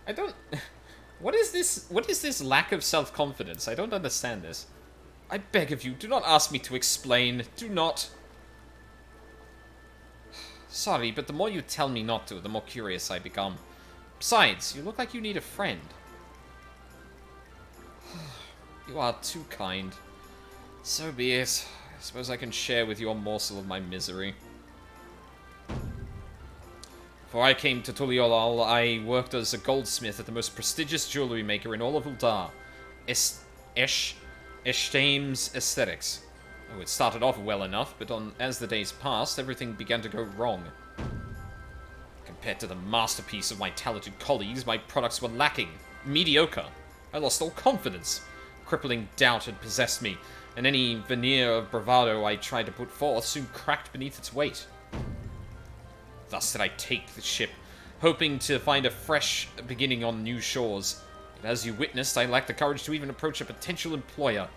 I don't... What is this lack of self-confidence? I don't understand this. I beg of you, do not ask me to explain. Do not. Sorry, but the more you tell me not to, the more curious I become. Besides, you look like you need a friend. You are too kind. So be it. I suppose I can share with you a morsel of my misery. Before I came to Tuliolal, I worked as a goldsmith at the most prestigious jewelry maker in all of Uldar. Eshtaim's Aesthetics. Oh, it started off well enough, but as the days passed, everything began to go wrong. Compared to the masterpiece of my talented colleagues, my products were lacking. Mediocre. I lost all confidence. Crippling doubt had possessed me, and any veneer of bravado I tried to put forth soon cracked beneath its weight. Thus did I take the ship, hoping to find a fresh beginning on new shores. But as you witnessed, I lacked the courage to even approach a potential employer.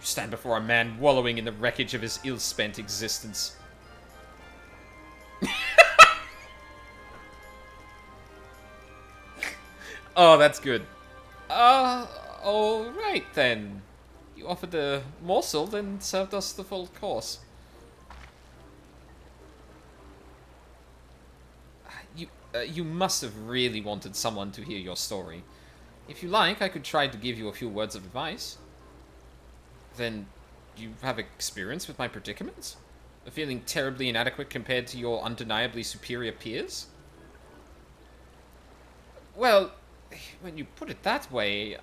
You stand before a man wallowing in the wreckage of his ill-spent existence. Oh, that's good. Alright then. You offered a morsel, then served us the full course. You must have really wanted someone to hear your story. If you like, I could try to give you a few words of advice. Then, you have experience with my predicament? Feeling terribly inadequate compared to your undeniably superior peers? Well, when you put it that way,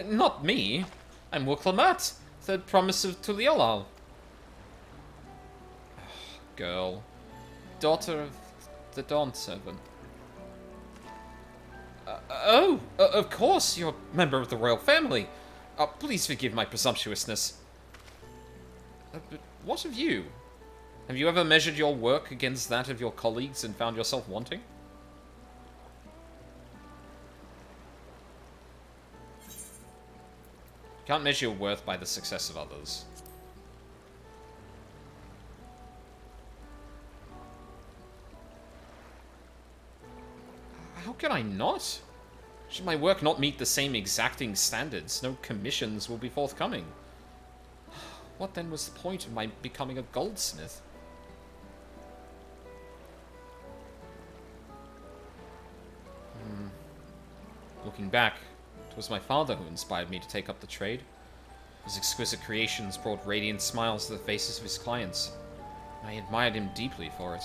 not me. I'm Wuklamat, third promise of Tuliolal. Girl. Daughter of the Dawn Servant. Of course, you're a member of the royal family. Please forgive my presumptuousness. But what of you? Have you ever measured your work against that of your colleagues and found yourself wanting? You can't measure your worth by the success of others. How can I not? Should my work not meet the same exacting standards, no commissions will be forthcoming. What then was the point of my becoming a goldsmith? Looking back, it was my father who inspired me to take up the trade. His exquisite creations brought radiant smiles to the faces of his clients, and I admired him deeply for it.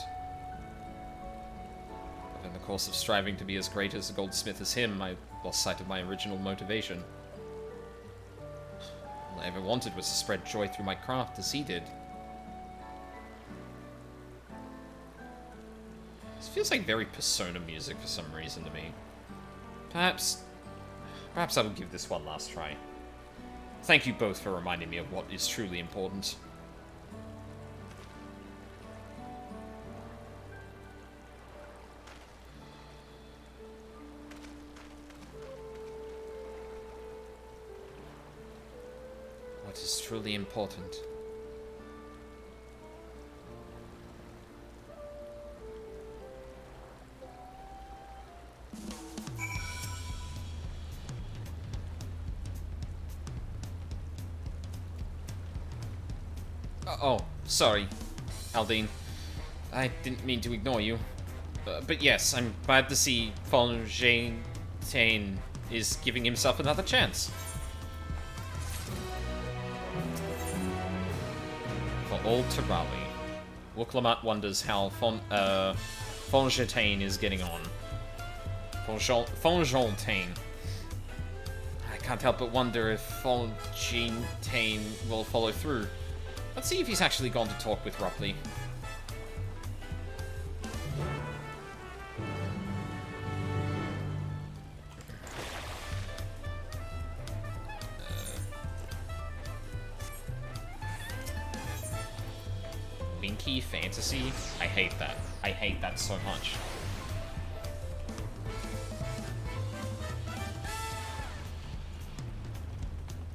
But in the course of striving to be as great as a goldsmith as him, I lost sight of my original motivation. All I ever wanted was to spread joy through my craft as he did. This feels like very Persona music for some reason to me. Perhaps I will give this one last try. Thank you both for reminding me of what is truly important. What is truly important? Oh, sorry, Aldine. I didn't mean to ignore you. But yes, I'm glad to see Fontaine is giving himself another chance. For all Terali, Wuklamat wonders how Fontaine is getting on. Fontaine. I can't help but wonder if Fontaine will follow through. Let's see if he's actually gone to talk with Ropley. Winky fantasy? I hate that. I hate that so much.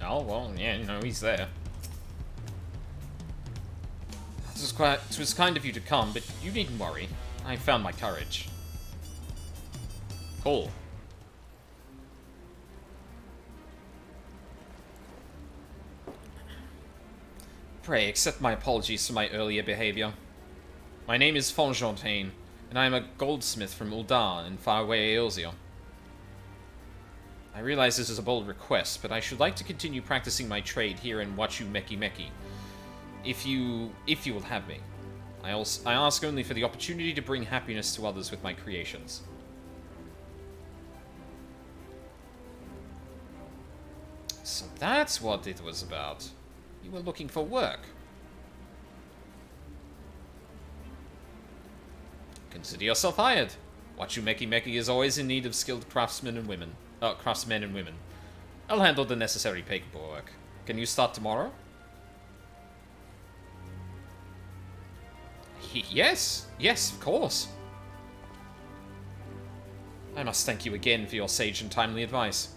Oh, well, yeah, you know, he's there. It was kind of you to come, but you needn't worry. I found my courage. Cool. Pray, accept my apologies for my earlier behavior. My name is Fonjontaine, and I am a goldsmith from Ul'dah in faraway Aelzia. I realize this is a bold request, but I should like to continue practicing my trade here in Wachu Meki Meki. If you will have me. I ask only for the opportunity to bring happiness to others with my creations. So that's what it was about. You were looking for work. Consider yourself hired. Wachu Meki Meki is always in need of skilled craftsmen and women. Craftsmen and women. I'll handle the necessary paperwork. Can you start tomorrow? Yes, of course. I must thank you again for your sage and timely advice.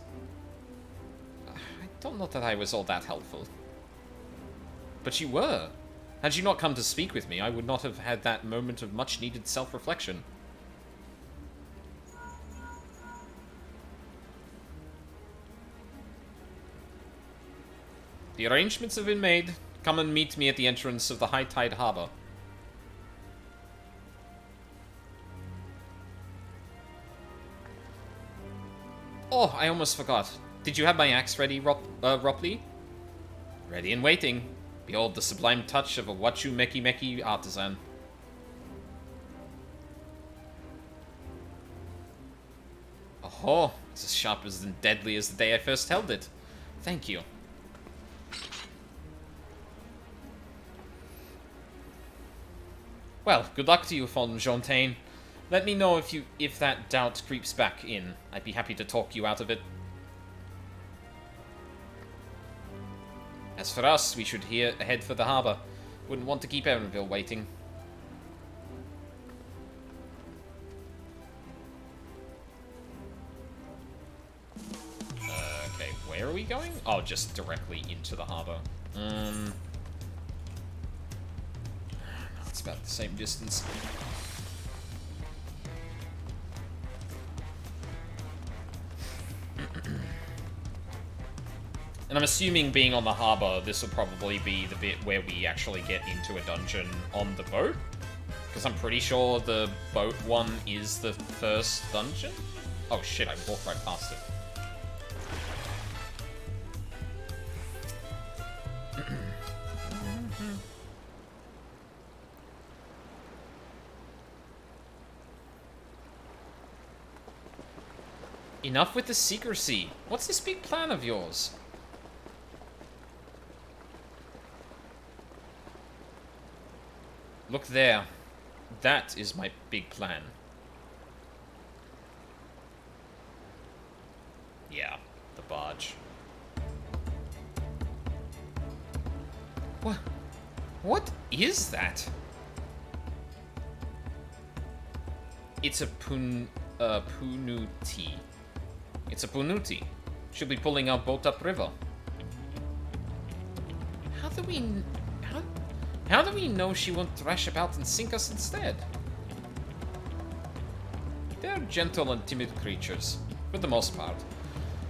I don't know that I was all that helpful. But you were. Had you not come to speak with me, I would not have had that moment of much-needed self-reflection. The arrangements have been made. Come and meet me at the entrance of the High Tide Harbor. Oh, I almost forgot. Did you have my axe ready, Ropley? Ready and waiting. Behold the sublime touch of a Wachu Meki Meki artisan. Oh, it's as sharp and deadly as the day I first held it. Thank you. Well, good luck to you, Fonjontaine. Let me know if that doubt creeps back in. I'd be happy to talk you out of it. As for us, we should head for the harbor. Wouldn't want to keep Erenville waiting. Okay, where are we going? Oh, just directly into the harbor. No, it's about the same distance. And I'm assuming, being on the harbor, this will probably be the bit where we actually get into a dungeon on the boat. Because I'm pretty sure the boat one is the first dungeon? Oh shit, I walked right past it. Enough with the secrecy. What's this big plan of yours? Look there. That is my big plan. Yeah, the barge. What is that? It's a punuti. It's a punuti. Should be pulling our boat upriver. How do we know she won't thrash about and sink us instead? They're gentle and timid creatures, for the most part.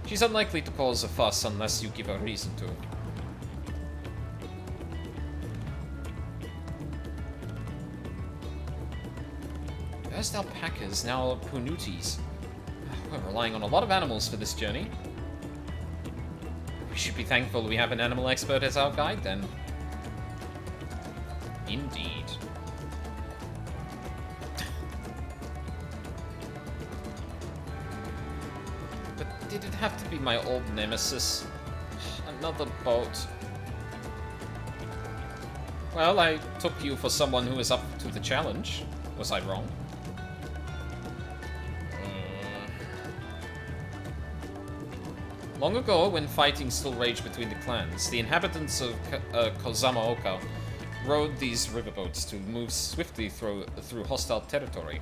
She's unlikely to cause a fuss unless you give her reason to. First alpacas, now punutis. We're relying on a lot of animals for this journey. We should be thankful we have an animal expert as our guide, then. Indeed. But did it have to be my old nemesis? Another boat. Well, I took you for someone who is up to the challenge. Was I wrong? Long ago, when fighting still raged between the clans, the inhabitants of Kozamaoka rode these riverboats to move swiftly through hostile territory.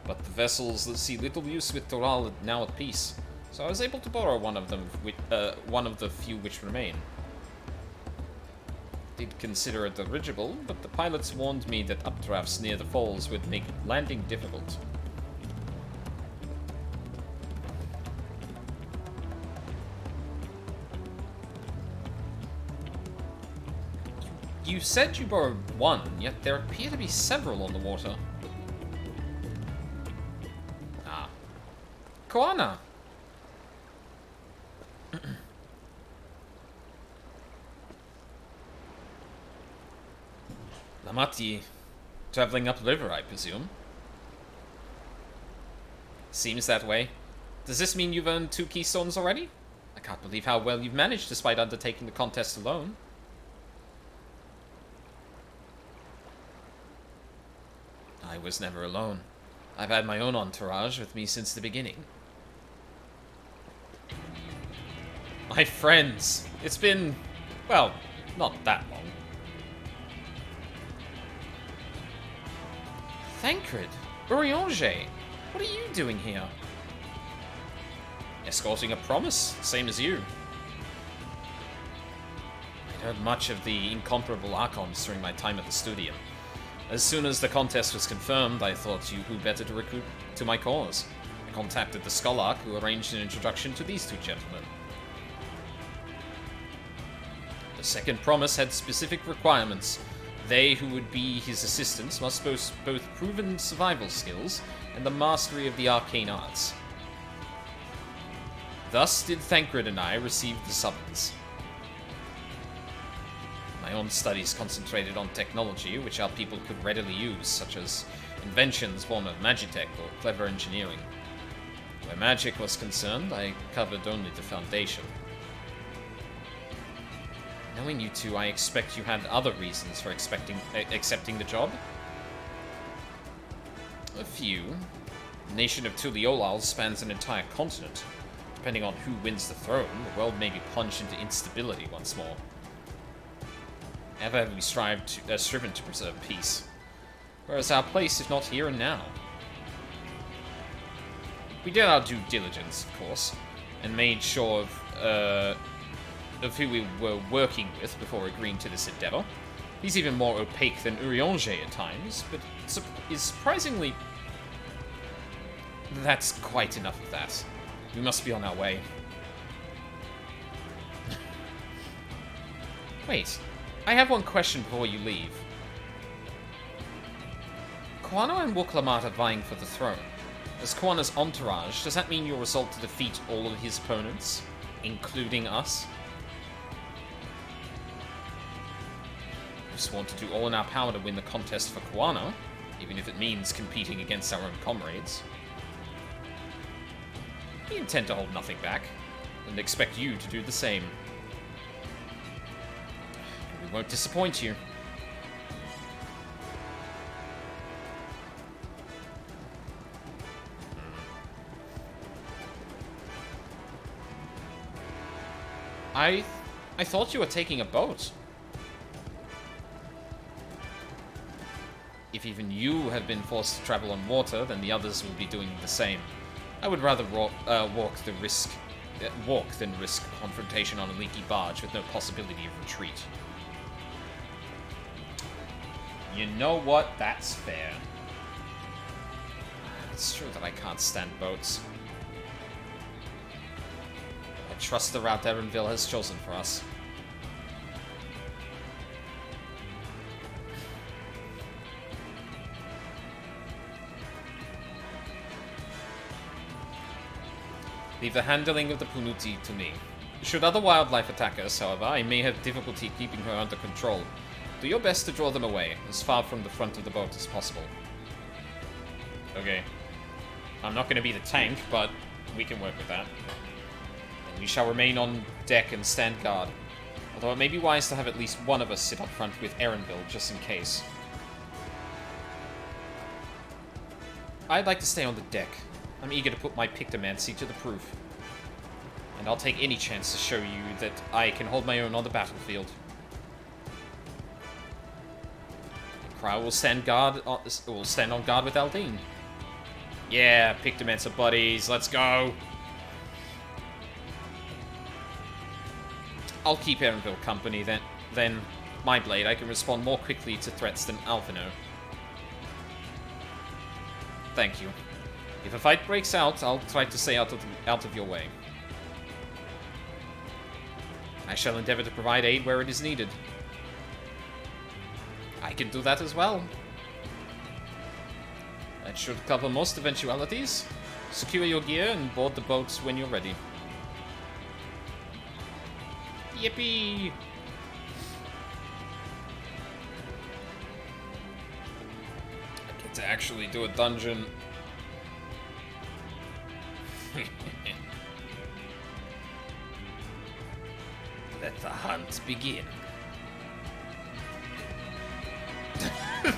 But the vessels see little use with Toral now at peace, so I was able to borrow one of the few which remain. Did consider it dirigible, but the pilots warned me that updrafts near the falls would make landing difficult. You said you borrowed one, yet there appear to be several on the water. Ah. Koana! Lamati, traveling upriver, I presume. Seems that way. Does this mean you've earned 2 keystones already? I can't believe how well you've managed despite undertaking the contest alone. I was never alone. I've had my own entourage with me since the beginning. My friends! It's been, well, not that long. Thancred! Urianger! What are you doing here? Escorting a promise, same as you. I'd heard much of the incomparable Archons during my time at the studio. As soon as the contest was confirmed, I thought who better to recruit to my cause. I contacted the Scholarch, who arranged an introduction to these 2 gentlemen. The second promise had specific requirements. They who would be his assistants must boast both proven survival skills and the mastery of the arcane arts. Thus did Thancred and I receive the summons. My own studies concentrated on technology, which our people could readily use, such as inventions born of magitech or clever engineering. Where magic was concerned, I covered only the foundation. Knowing you 2, I expect you had other reasons for accepting the job? A few. The nation of Tuliolal spans an entire continent. Depending on who wins the throne, the world may be plunged into instability once more. Ever have we striven to preserve peace. Where is our place if not here and now? We did our due diligence, of course, and made sure of who we were working with before agreeing to this endeavor. He's even more opaque than Urianger at times, but is surprisingly... That's quite enough of that. We must be on our way. Wait, I have one question before you leave. Koana and Wuklamat are vying for the throne. As Koana's entourage, does that mean you'll resolve to defeat all of his opponents, including us? We've sworn to do all in our power to win the contest for Koana, even if it means competing against our own comrades. We intend to hold nothing back, and expect you to do the same. We won't disappoint you. I thought you were taking a boat. If even you have been forced to travel on water, then the others will be doing the same. I would rather walk than risk confrontation on a leaky barge with no possibility of retreat. You know what? That's fair. It's true that I can't stand boats. I trust the route Erenville has chosen for us. Leave the handling of the Punuti to me. Should other wildlife attack us, however, I may have difficulty keeping her under control. Do your best to draw them away, as far from the front of the boat as possible. Okay. I'm not going to be the tank, but we can work with that. And we shall remain on deck and stand guard. Although it may be wise to have at least one of us sit up front with Erenville, just in case. I'd like to stay on the deck. I'm eager to put my pictomancy to the proof. And I'll take any chance to show you that I can hold my own on the battlefield. Crow will stand on guard with Aldine. Yeah, Pictomancer buddies, let's go. I'll keep Erenville company then. My blade, I can respond more quickly to threats than Alphino. Thank you. If a fight breaks out, I'll try to stay out of your way. I shall endeavor to provide aid where it is needed. I can do that as well. That should cover most eventualities. Secure your gear and board the boats when you're ready. Yippee! I get to actually do a dungeon. Let the hunt begin.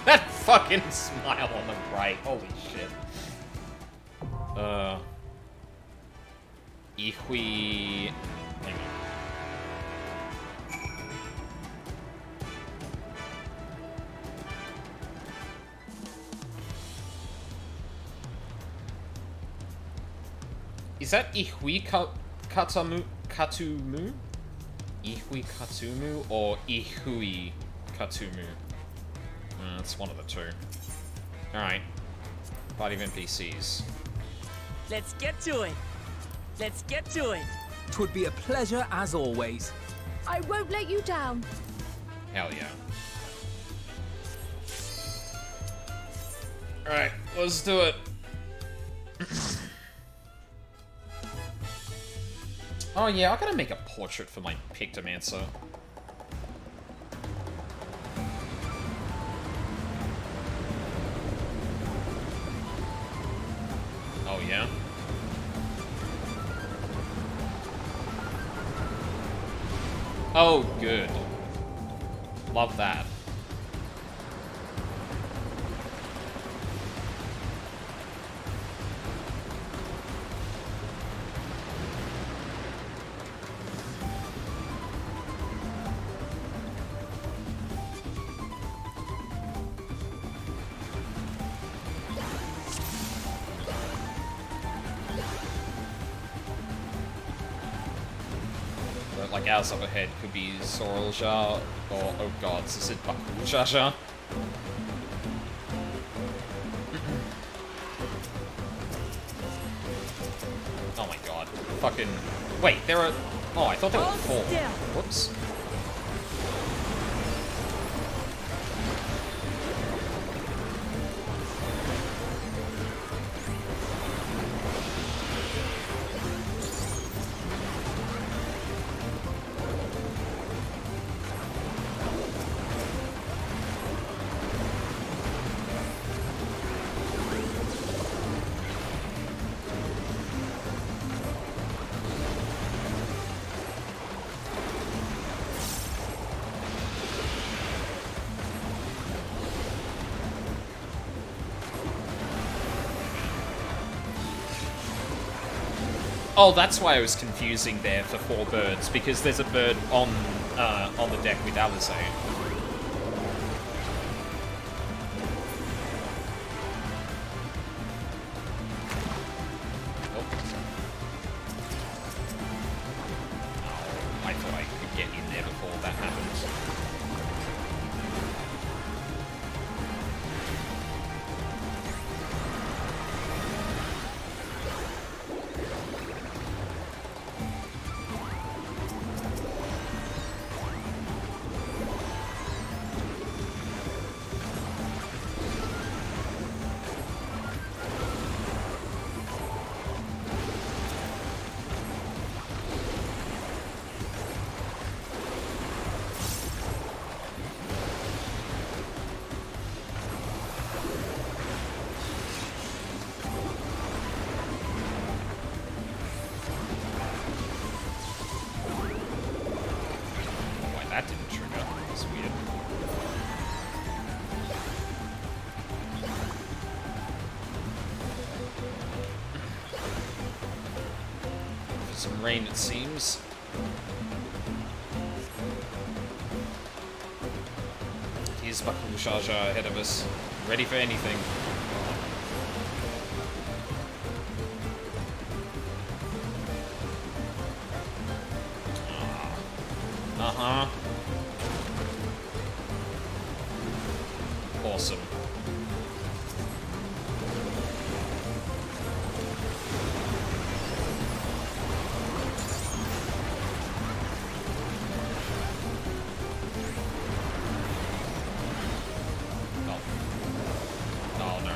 That fucking smile on the right. Holy shit. Ihui... Hang on. Is that Ihui Katumu? Ihui Katumu or Ihui Katumu? It's one of the two. Alright. Party of NPCs. Let's get to it. Let's get to it. 'Twould be a pleasure as always. I won't let you down. Hell yeah. Alright, let's do it. Oh yeah, I gotta make a portrait for my Pictomancer. Oh yeah? Oh, good. Love that. Like ours up ahead could be Soralja or oh god, is it Bakool Jaja? Oh my god. Fucking wait, there are oh I thought there were 4. Whoops. Oh, that's why I was confusing there for 4 birds, because there's a bird on the deck with Alizé. Oh. I thought I could get in there before that happened. That didn't trigger. That's weird. Some rain, it seems. It is There's Bakool Jar Jar ahead of us. Ready for anything. Uh-huh. Awesome. Oh no.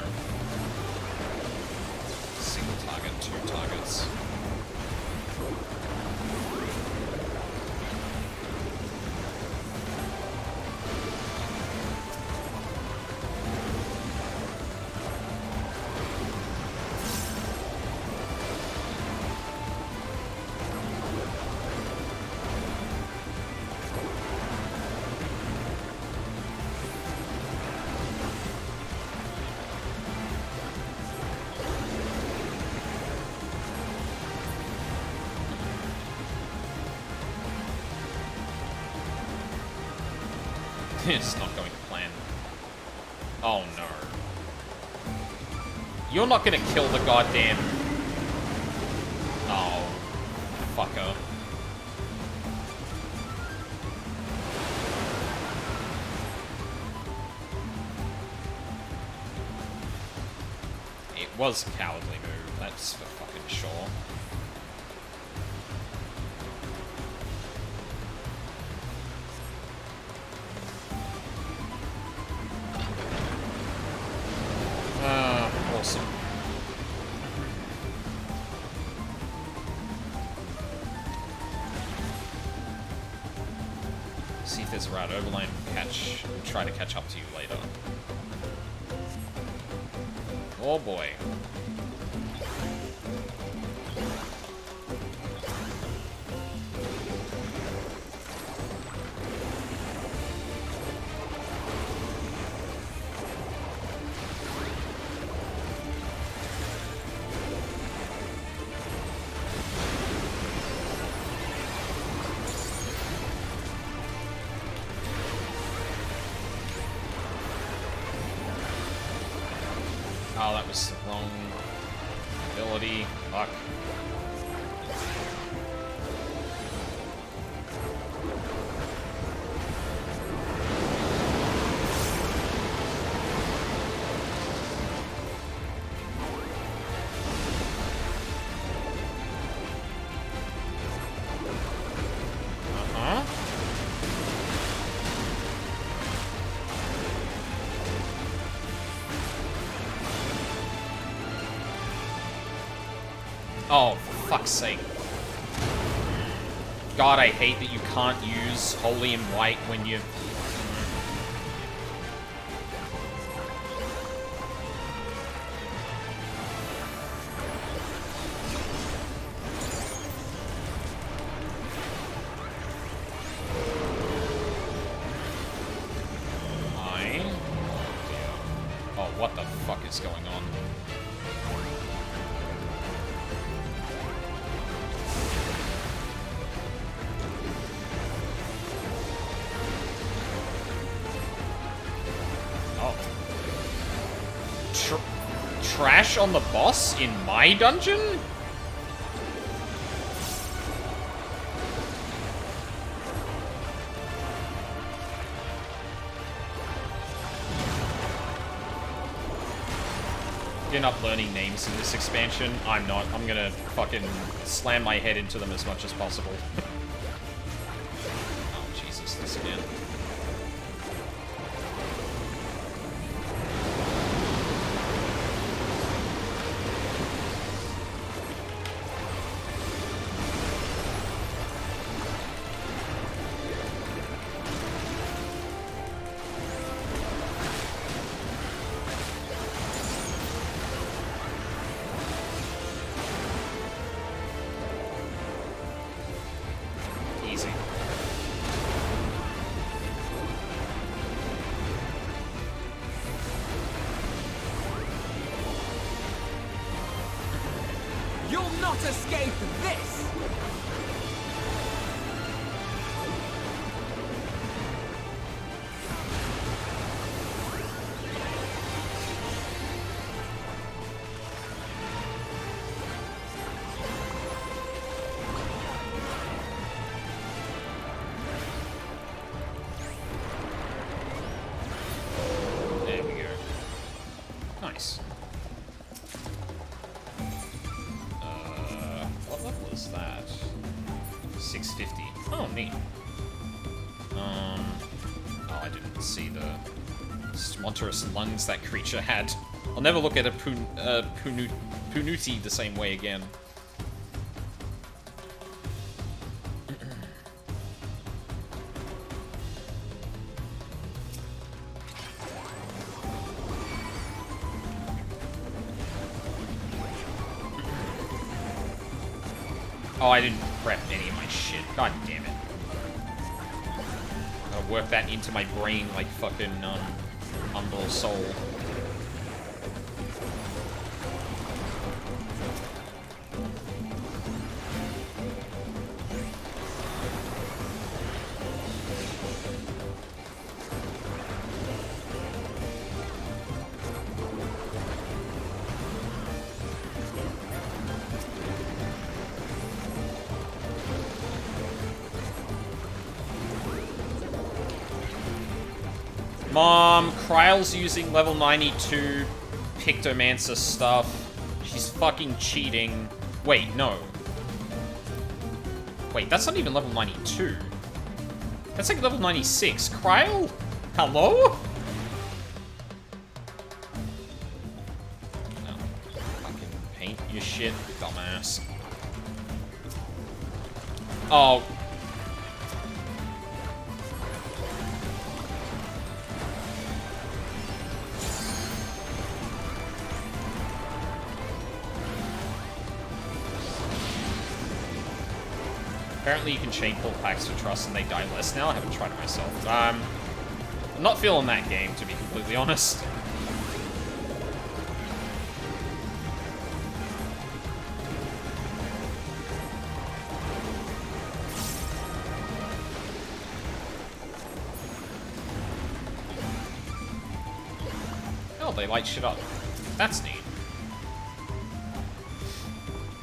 Single target, 2 targets. It's not going to plan. Oh no. You're not gonna kill the goddamn... Oh. Fucker. It was a cowardly move, that's for fucking sure. Awesome. See if there's a route overlane. Try to catch up to you later. Oh boy. Oh, that was the wrong ability. Fuck. Uh-huh. Oh, for fuck's sake. God, I hate that you can't use Holy and White when you... Oh, what the fuck is going on? Trash on the boss in my dungeon? You're not learning names in this expansion. I'm not. I'm gonna fucking slam my head into them as much as possible. Oh, Jesus, this again. Easy. You'll not escape this! paint. Oh, I didn't see the monstrous lungs that creature had. I'll never look at a Punuti the same way again. Oh, I didn't prep any of my shit. God damn it. Gotta work that into my brain like fucking, Umbral Soul. Mom, Kryle's using level 92 Pictomancer stuff. She's fucking cheating. Wait, no. Wait, that's not even level 92. That's like level 96. Kryle? Hello? No. Fucking paint your shit, dumbass. Oh. Apparently you can chain pull packs for trust and they die less now. I haven't tried it myself. I'm not feeling that game, to be completely honest. Oh, they light shit up. That's neat.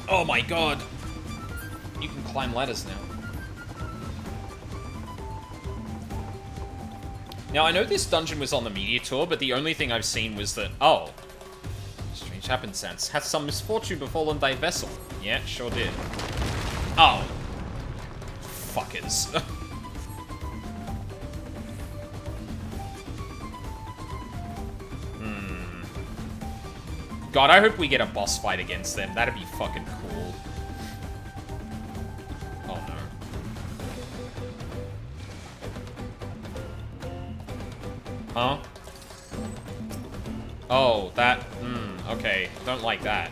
Oh my god! You can climb ladders now. Now, I know this dungeon was on the media tour, but the only thing I've seen was that, oh, strange happenstance. Has some misfortune befallen thy vessel? Yeah, sure did. Oh. Fuckers. God, I hope we get a boss fight against them. That'd be fucking cool. Oh no. Huh? Oh, that... okay. Don't like that.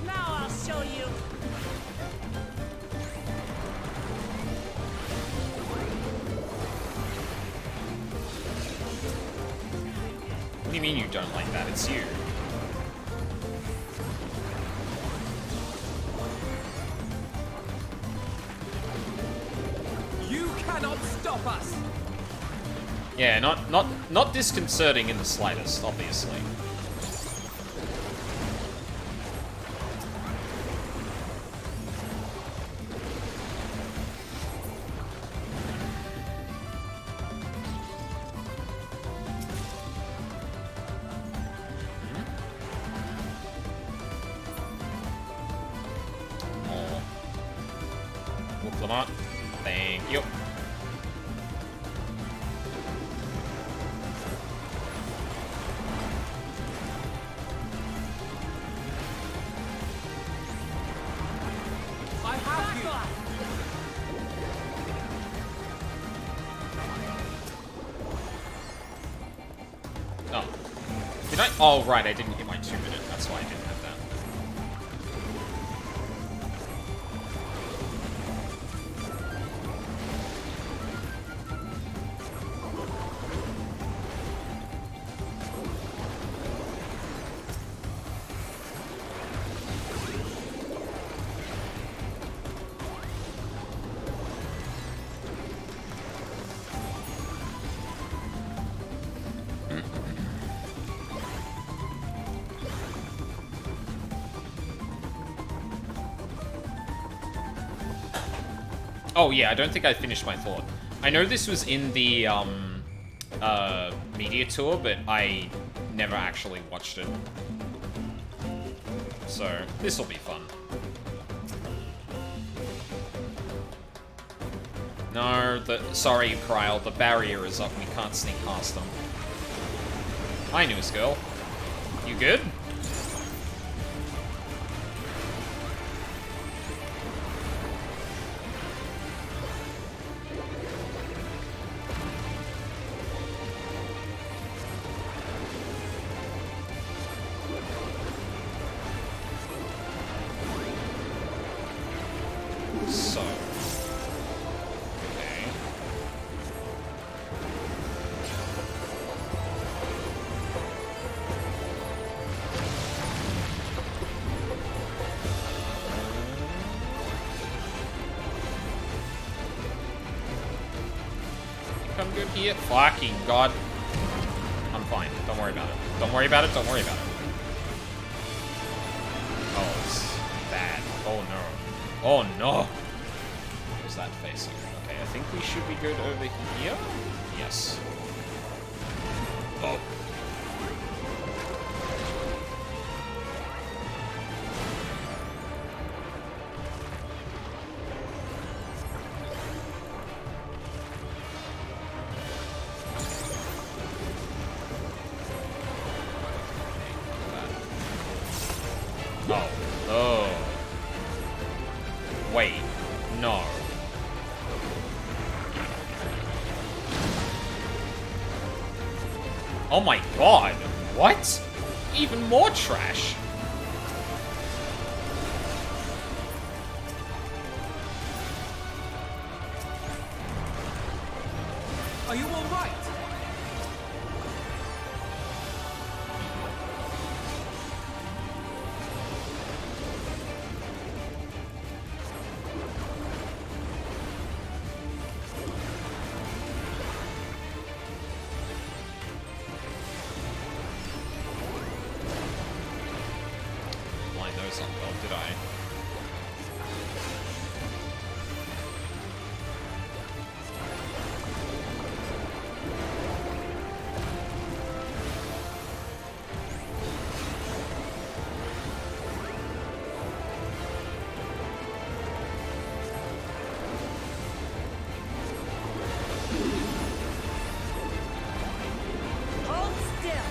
Now I'll show you. What do you mean you don't like that? It's you. You cannot stop us. Yeah, not disconcerting in the slightest, obviously. Lamont. Thank you. I have you. Oh. Did I? Oh, right, I didn't hit my 2-minute. That's why I didn't have that. Oh yeah, I don't think I finished my thought. I know this was in the media tour, but I never actually watched it. So, this will be fun. No, sorry, Kryl, the barrier is up. We can't sneak past them. Hi, newest girl. You good? So. Okay. I'm good here. Fucking god. I'm fine. Don't worry about it. Don't worry about it. Don't worry about it. Oh, it's bad. Oh no. Oh no. Where's that facing? Okay, I think we should be good over here. Yes. Oh. Oh. Oh. Wait. No. Oh my god. What? Even more trash. Are you all right? Line those up well, did I? Hold still.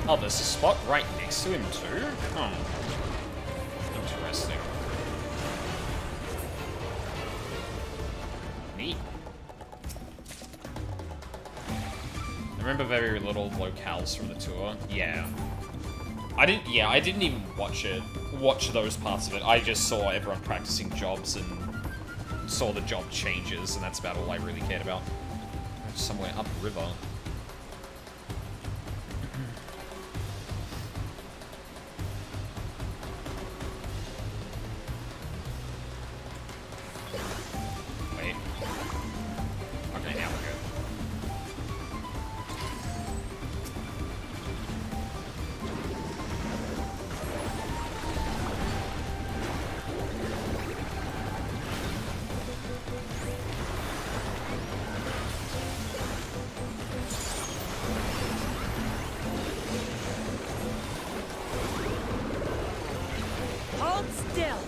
Oh, there's a spot right next to him too? Oh. Interesting. Neat. I remember very little locales from the tour. Yeah. I didn't even watch those parts of it. I just saw everyone practicing jobs and saw the job changes, and that's about all I really cared about. Somewhere upriver. Wait. Okay, now we're good. Hold still.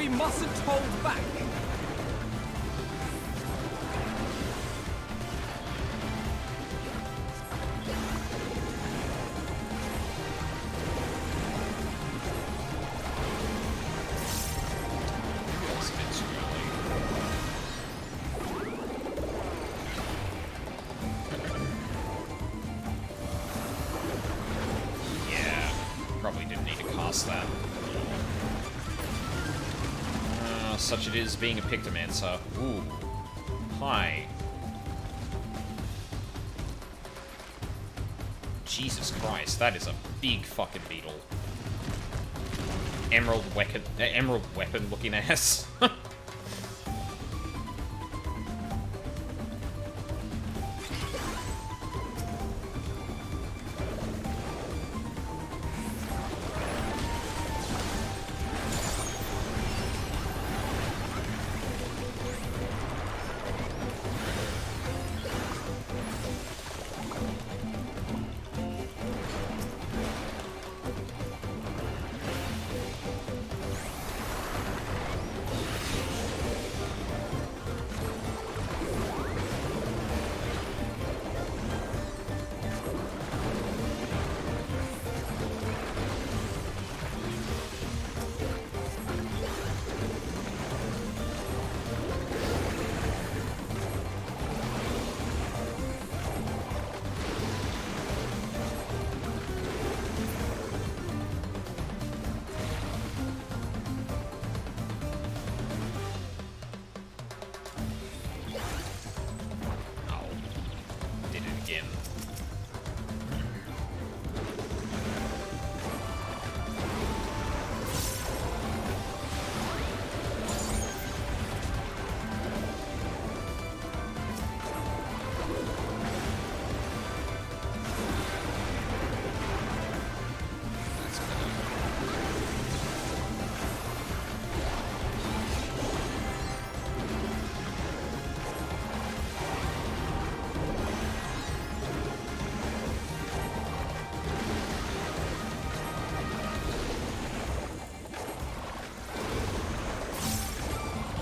We mustn't hold back. Yeah, probably didn't need to cast that. Such it is being a Pictomancer. Ooh. Hi. Jesus Christ, that is a big fucking beetle. Emerald weapon looking ass.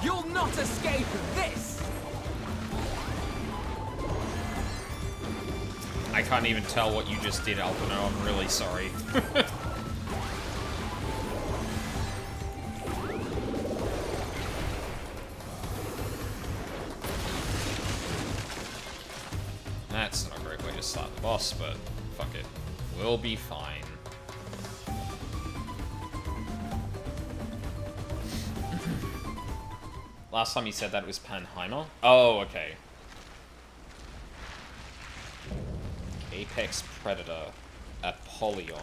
You'll not escape this! I can't even tell what you just did, Alpino. I'm really sorry. That's not a great way to start the boss, but fuck it. We'll be fine. Last time you said that it was Panheimer? Oh, okay. Apex Predator. Apollyon.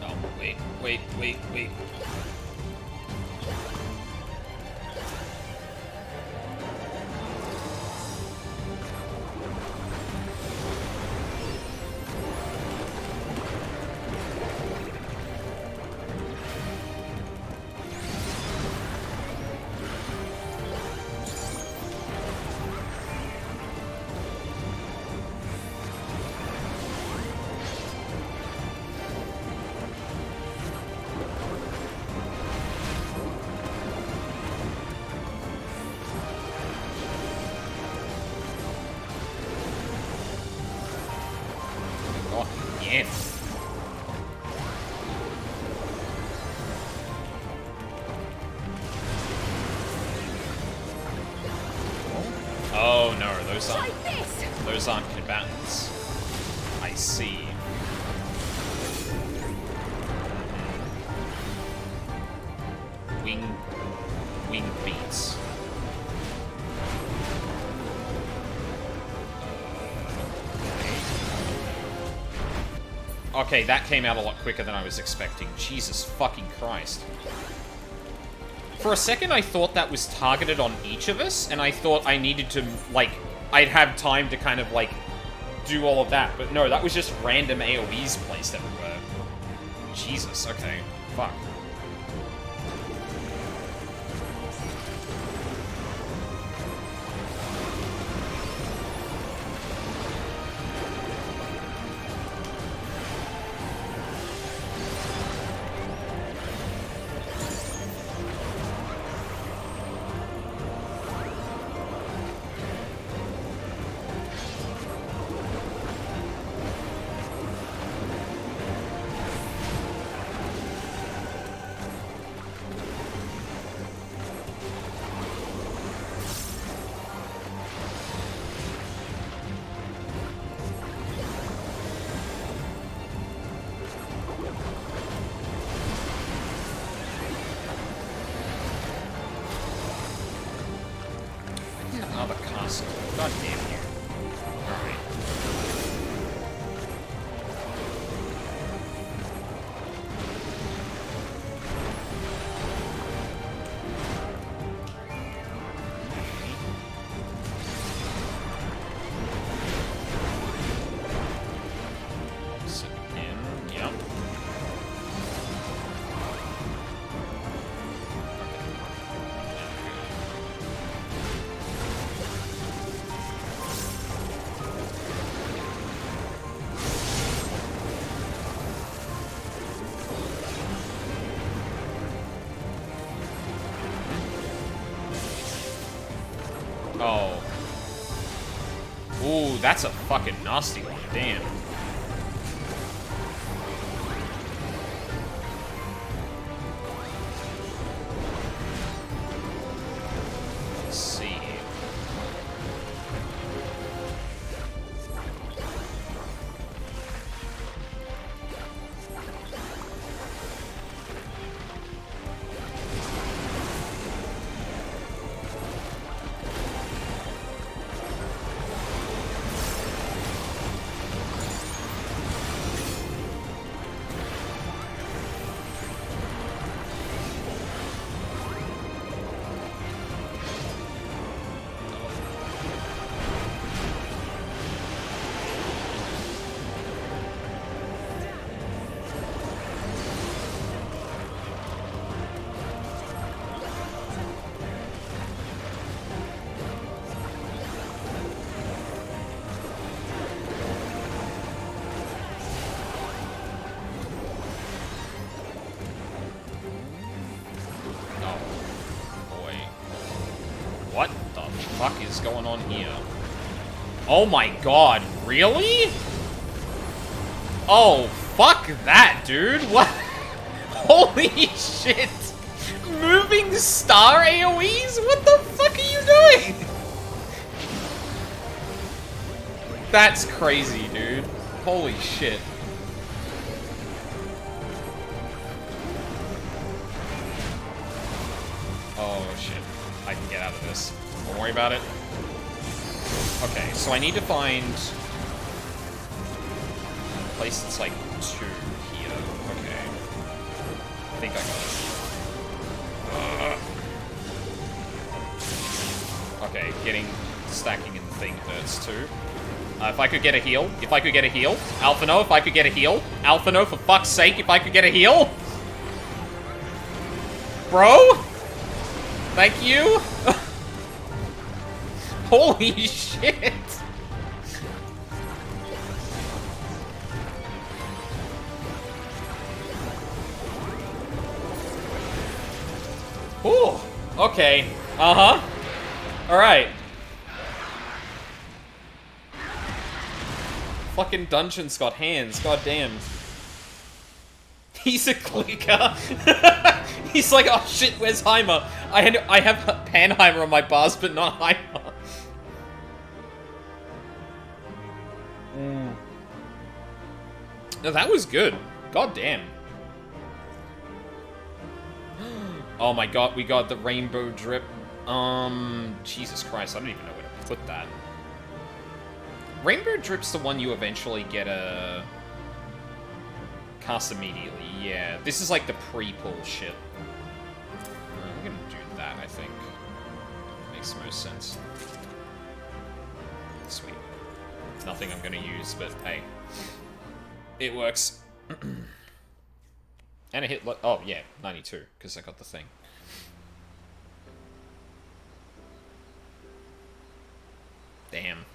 Oh, wait. Yes. Oh no, those aren't combatants. I see. Wing beats. Okay, that came out a lot quicker than I was expecting. Jesus fucking Christ. For a second, I thought that was targeted on each of us, and I thought I needed to, like, I'd have time to kind of, like, do all of that. But no, that was just random AoEs placed everywhere. Jesus, okay. Fuck. God damn you. Alright. Sit in, yep. Oh. Ooh, that's a fucking nasty one. Damn. Let's see. What the fuck is going on here? Oh my god, really? Oh, fuck that, dude. What? Holy shit. Moving star AoEs? What the fuck are you doing? That's crazy, dude. Holy shit. Oh shit. I can get out of this. Don't worry about it. Okay, so I need to find a place that's like 2 here. Okay. I think I got it. Okay, stacking in the thing hurts too. If I could get a heal. If I could get a heal. Alphino, if I could get a heal. Alphino, for fuck's sake, if I could get a heal. Bro? Thank you. Holy shit. Ooh. Okay. Uh-huh. Alright. Fucking dungeon's got hands. God damn. He's a clicker. He's like, oh shit, where's Heimer? I have Panheimer on my bars, but not Heimer. No, that was good. God damn. Oh my god, we got the rainbow drip. Jesus Christ, I don't even know where to put that. Rainbow drip's the one you eventually get a cast immediately. Yeah, this is like the pre-pull shit. I'm gonna do that, I think. Makes the most sense. Sweet. Nothing I'm gonna use, but hey. It works. And it hit, oh yeah, 92, because I got the thing. Damn.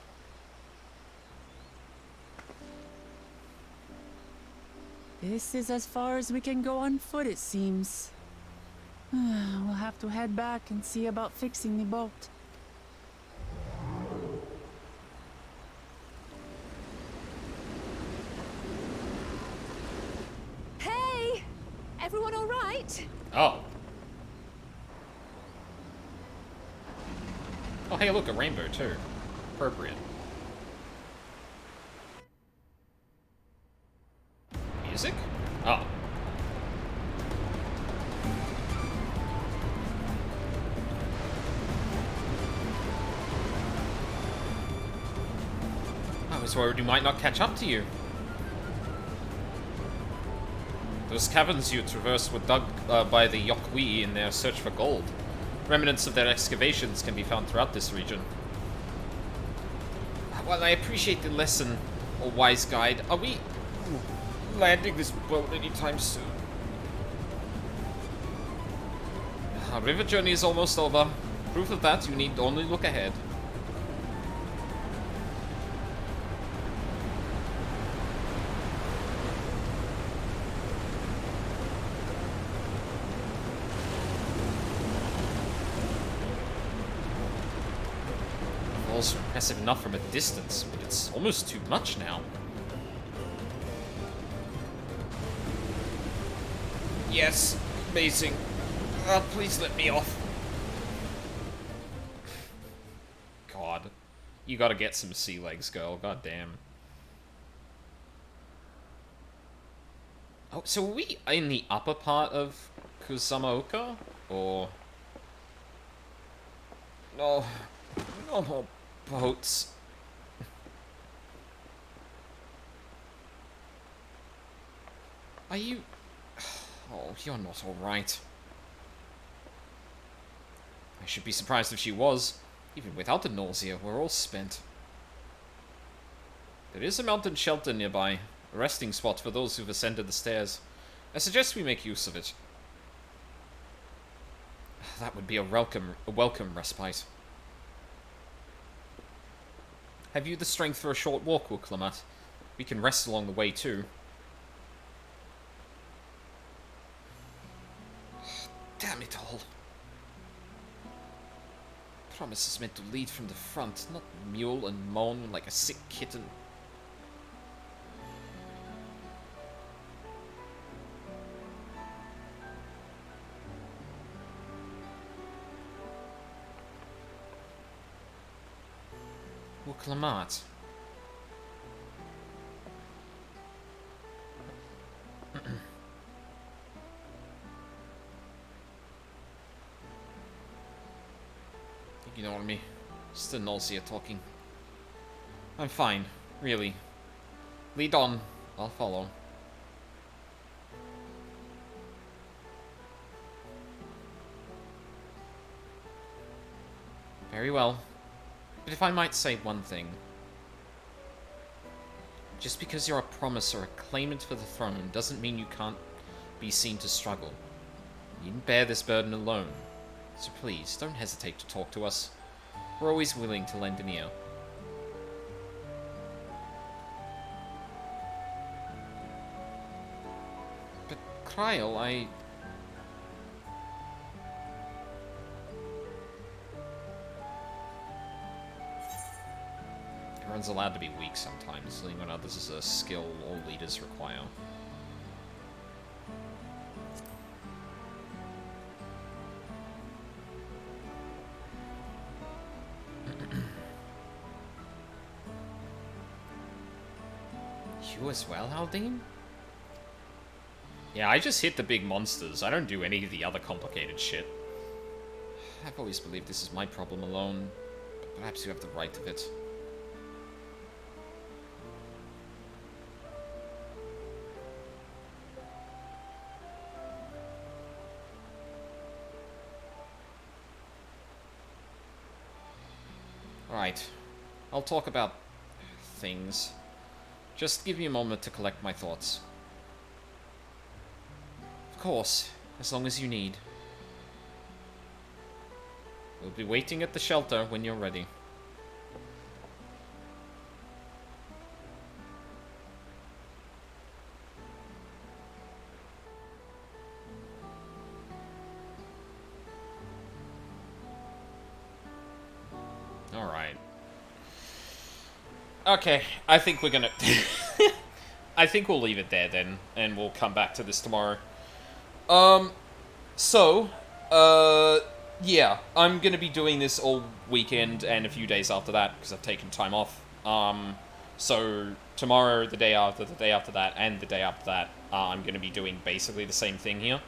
This is as far as we can go on foot, it seems. We'll have to head back and see about fixing the boat. Hey! Everyone all right? Oh. Oh, hey, look, a rainbow, too. Appropriate. Music? Oh. I was worried we might not catch up to you. Those caverns you traversed were dug by the Yokwi in their search for gold. Remnants of their excavations can be found throughout this region. While I appreciate the lesson, O wise guide, are we landing this boat anytime soon? Our river journey is almost over. Proof of that, you need only look ahead. Falls are impressive enough from a distance, but it's almost too much now. Yes, amazing. Please let me off. God. You gotta get some sea legs, girl. God damn. Oh, so are we in the upper part of Kusamaoka? Or... No. No more boats. Are you... Oh, you're not alright. I should be surprised if she was. Even without the nausea, we're all spent. There is a mountain shelter nearby, a resting spot for those who've ascended the stairs. I suggest we make use of it. That would be a welcome respite. Have you the strength for a short walk, Wuklamat? We can rest along the way too. Damn it all. Promise is meant to lead from the front, not mule and moan like a sick kitten. Wuklamat. Ignore me. Just the nausea talking. I'm fine, really. Lead on. I'll follow. Very well. But if I might say one thing. Just because you're a promise or a claimant for the throne doesn't mean you can't be seen to struggle. You didn't bear this burden alone. So please, don't hesitate to talk to us. We're always willing to lend an ear. But, Kryl, Everyone's allowed to be weak sometimes, leaning on others is a skill all leaders require. You as well, Haldane? Yeah, I just hit the big monsters. I don't do any of the other complicated shit. I've always believed this is my problem alone, but perhaps you have the right of it. Right. I'll talk about things. Just give me a moment to collect my thoughts. Of course, as long as you need. We'll be waiting at the shelter when you're ready. Alright. Okay, I think we're gonna... I think we'll leave it there then, and we'll come back to this tomorrow. Yeah, I'm gonna be doing this all weekend and a few days after that, because I've taken time off. So, tomorrow, the day after that, and the day after that, I'm gonna be doing basically the same thing here.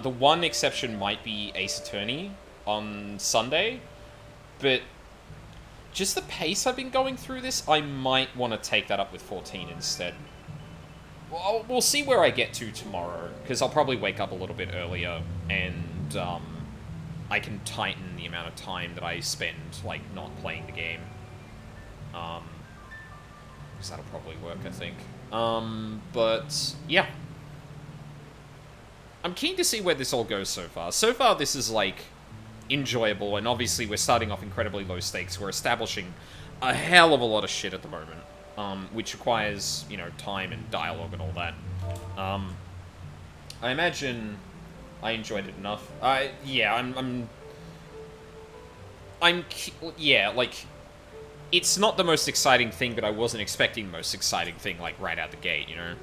The one exception might be Ace Attorney on Sunday, but just the pace I've been going through this, I might want to take that up with 14 instead. Well, we'll see where I get to tomorrow, because I'll probably wake up a little bit earlier, and I can tighten the amount of time that I spend, like, not playing the game. Because that'll probably work, I think. But, yeah. I'm keen to see where this all goes so far. So far, this is, like, enjoyable, and obviously we're starting off incredibly low stakes. We're establishing a hell of a lot of shit at the moment, which requires, you know, time and dialogue and all that. I imagine I enjoyed it enough. Yeah, yeah, like, it's not the most exciting thing, but I wasn't expecting the most exciting thing, like, right out the gate, you know?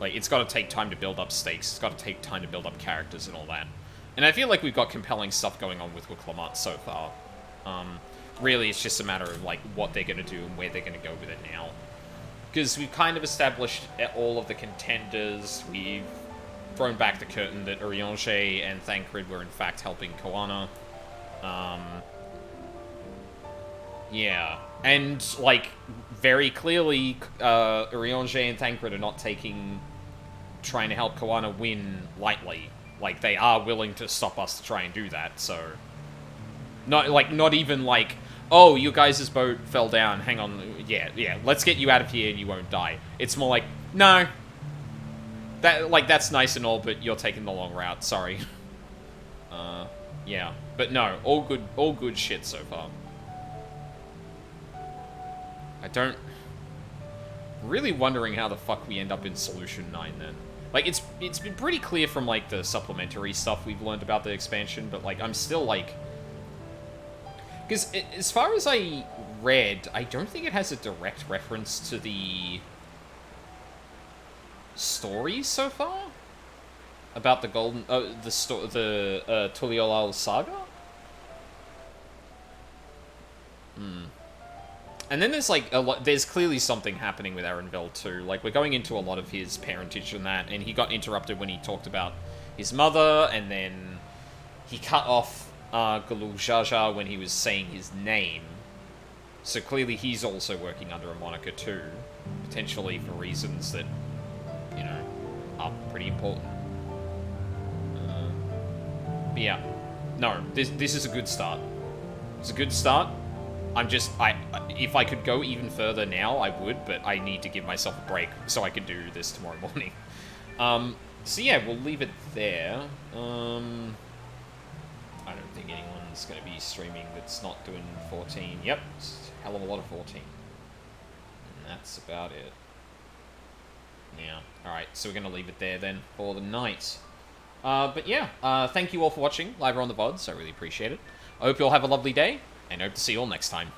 Like, it's got to take time to build up stakes. It's got to take time to build up characters and all that. And I feel like we've got compelling stuff going on with Wuklamut so far. Really, it's just a matter of, like, what they're going to do and where they're going to go with it now. Because we've kind of established all of the contenders. We've thrown back the curtain that Urianger and Thancred were, in fact, helping Koana. Yeah. And, like, very clearly, Urianger and Thancred are not trying to help Koana win lightly. Like, they are willing to stop us to try and do that, so... Not even like, oh, your guys' boat fell down, hang on, yeah, let's get you out of here and you won't die. It's more like, no. That's nice and all, but you're taking the long route, sorry. Yeah. But no, all good shit so far. Really wondering how the fuck we end up in Solution 9 then. Like, it's been pretty clear from, like, the supplementary stuff we've learned about the expansion, but, like, I'm still, like... Because as far as I read, I don't think it has a direct reference to the stories so far about the golden, the Tuliolal saga. And then there's like there's clearly something happening with Arenville too. Like, we're going into a lot of his parentage and that, and he got interrupted when he talked about his mother, and then he cut off Galul Jaja when he was saying his name. So clearly he's also working under a moniker too. Potentially for reasons that, you know, are pretty important. But yeah. No, this is a good start. It's a good start. If I could go even further now, I would, but I need to give myself a break so I can do this tomorrow morning. So yeah, we'll leave it there. I don't think anyone's going to be streaming that's not doing 14. Yep, it's a hell of a lot of 14. And that's about it. Yeah, alright, so we're going to leave it there then for the night. But yeah, thank you all for watching live or on the VODs. I really appreciate it. I hope you all have a lovely day, and hope to see you all next time.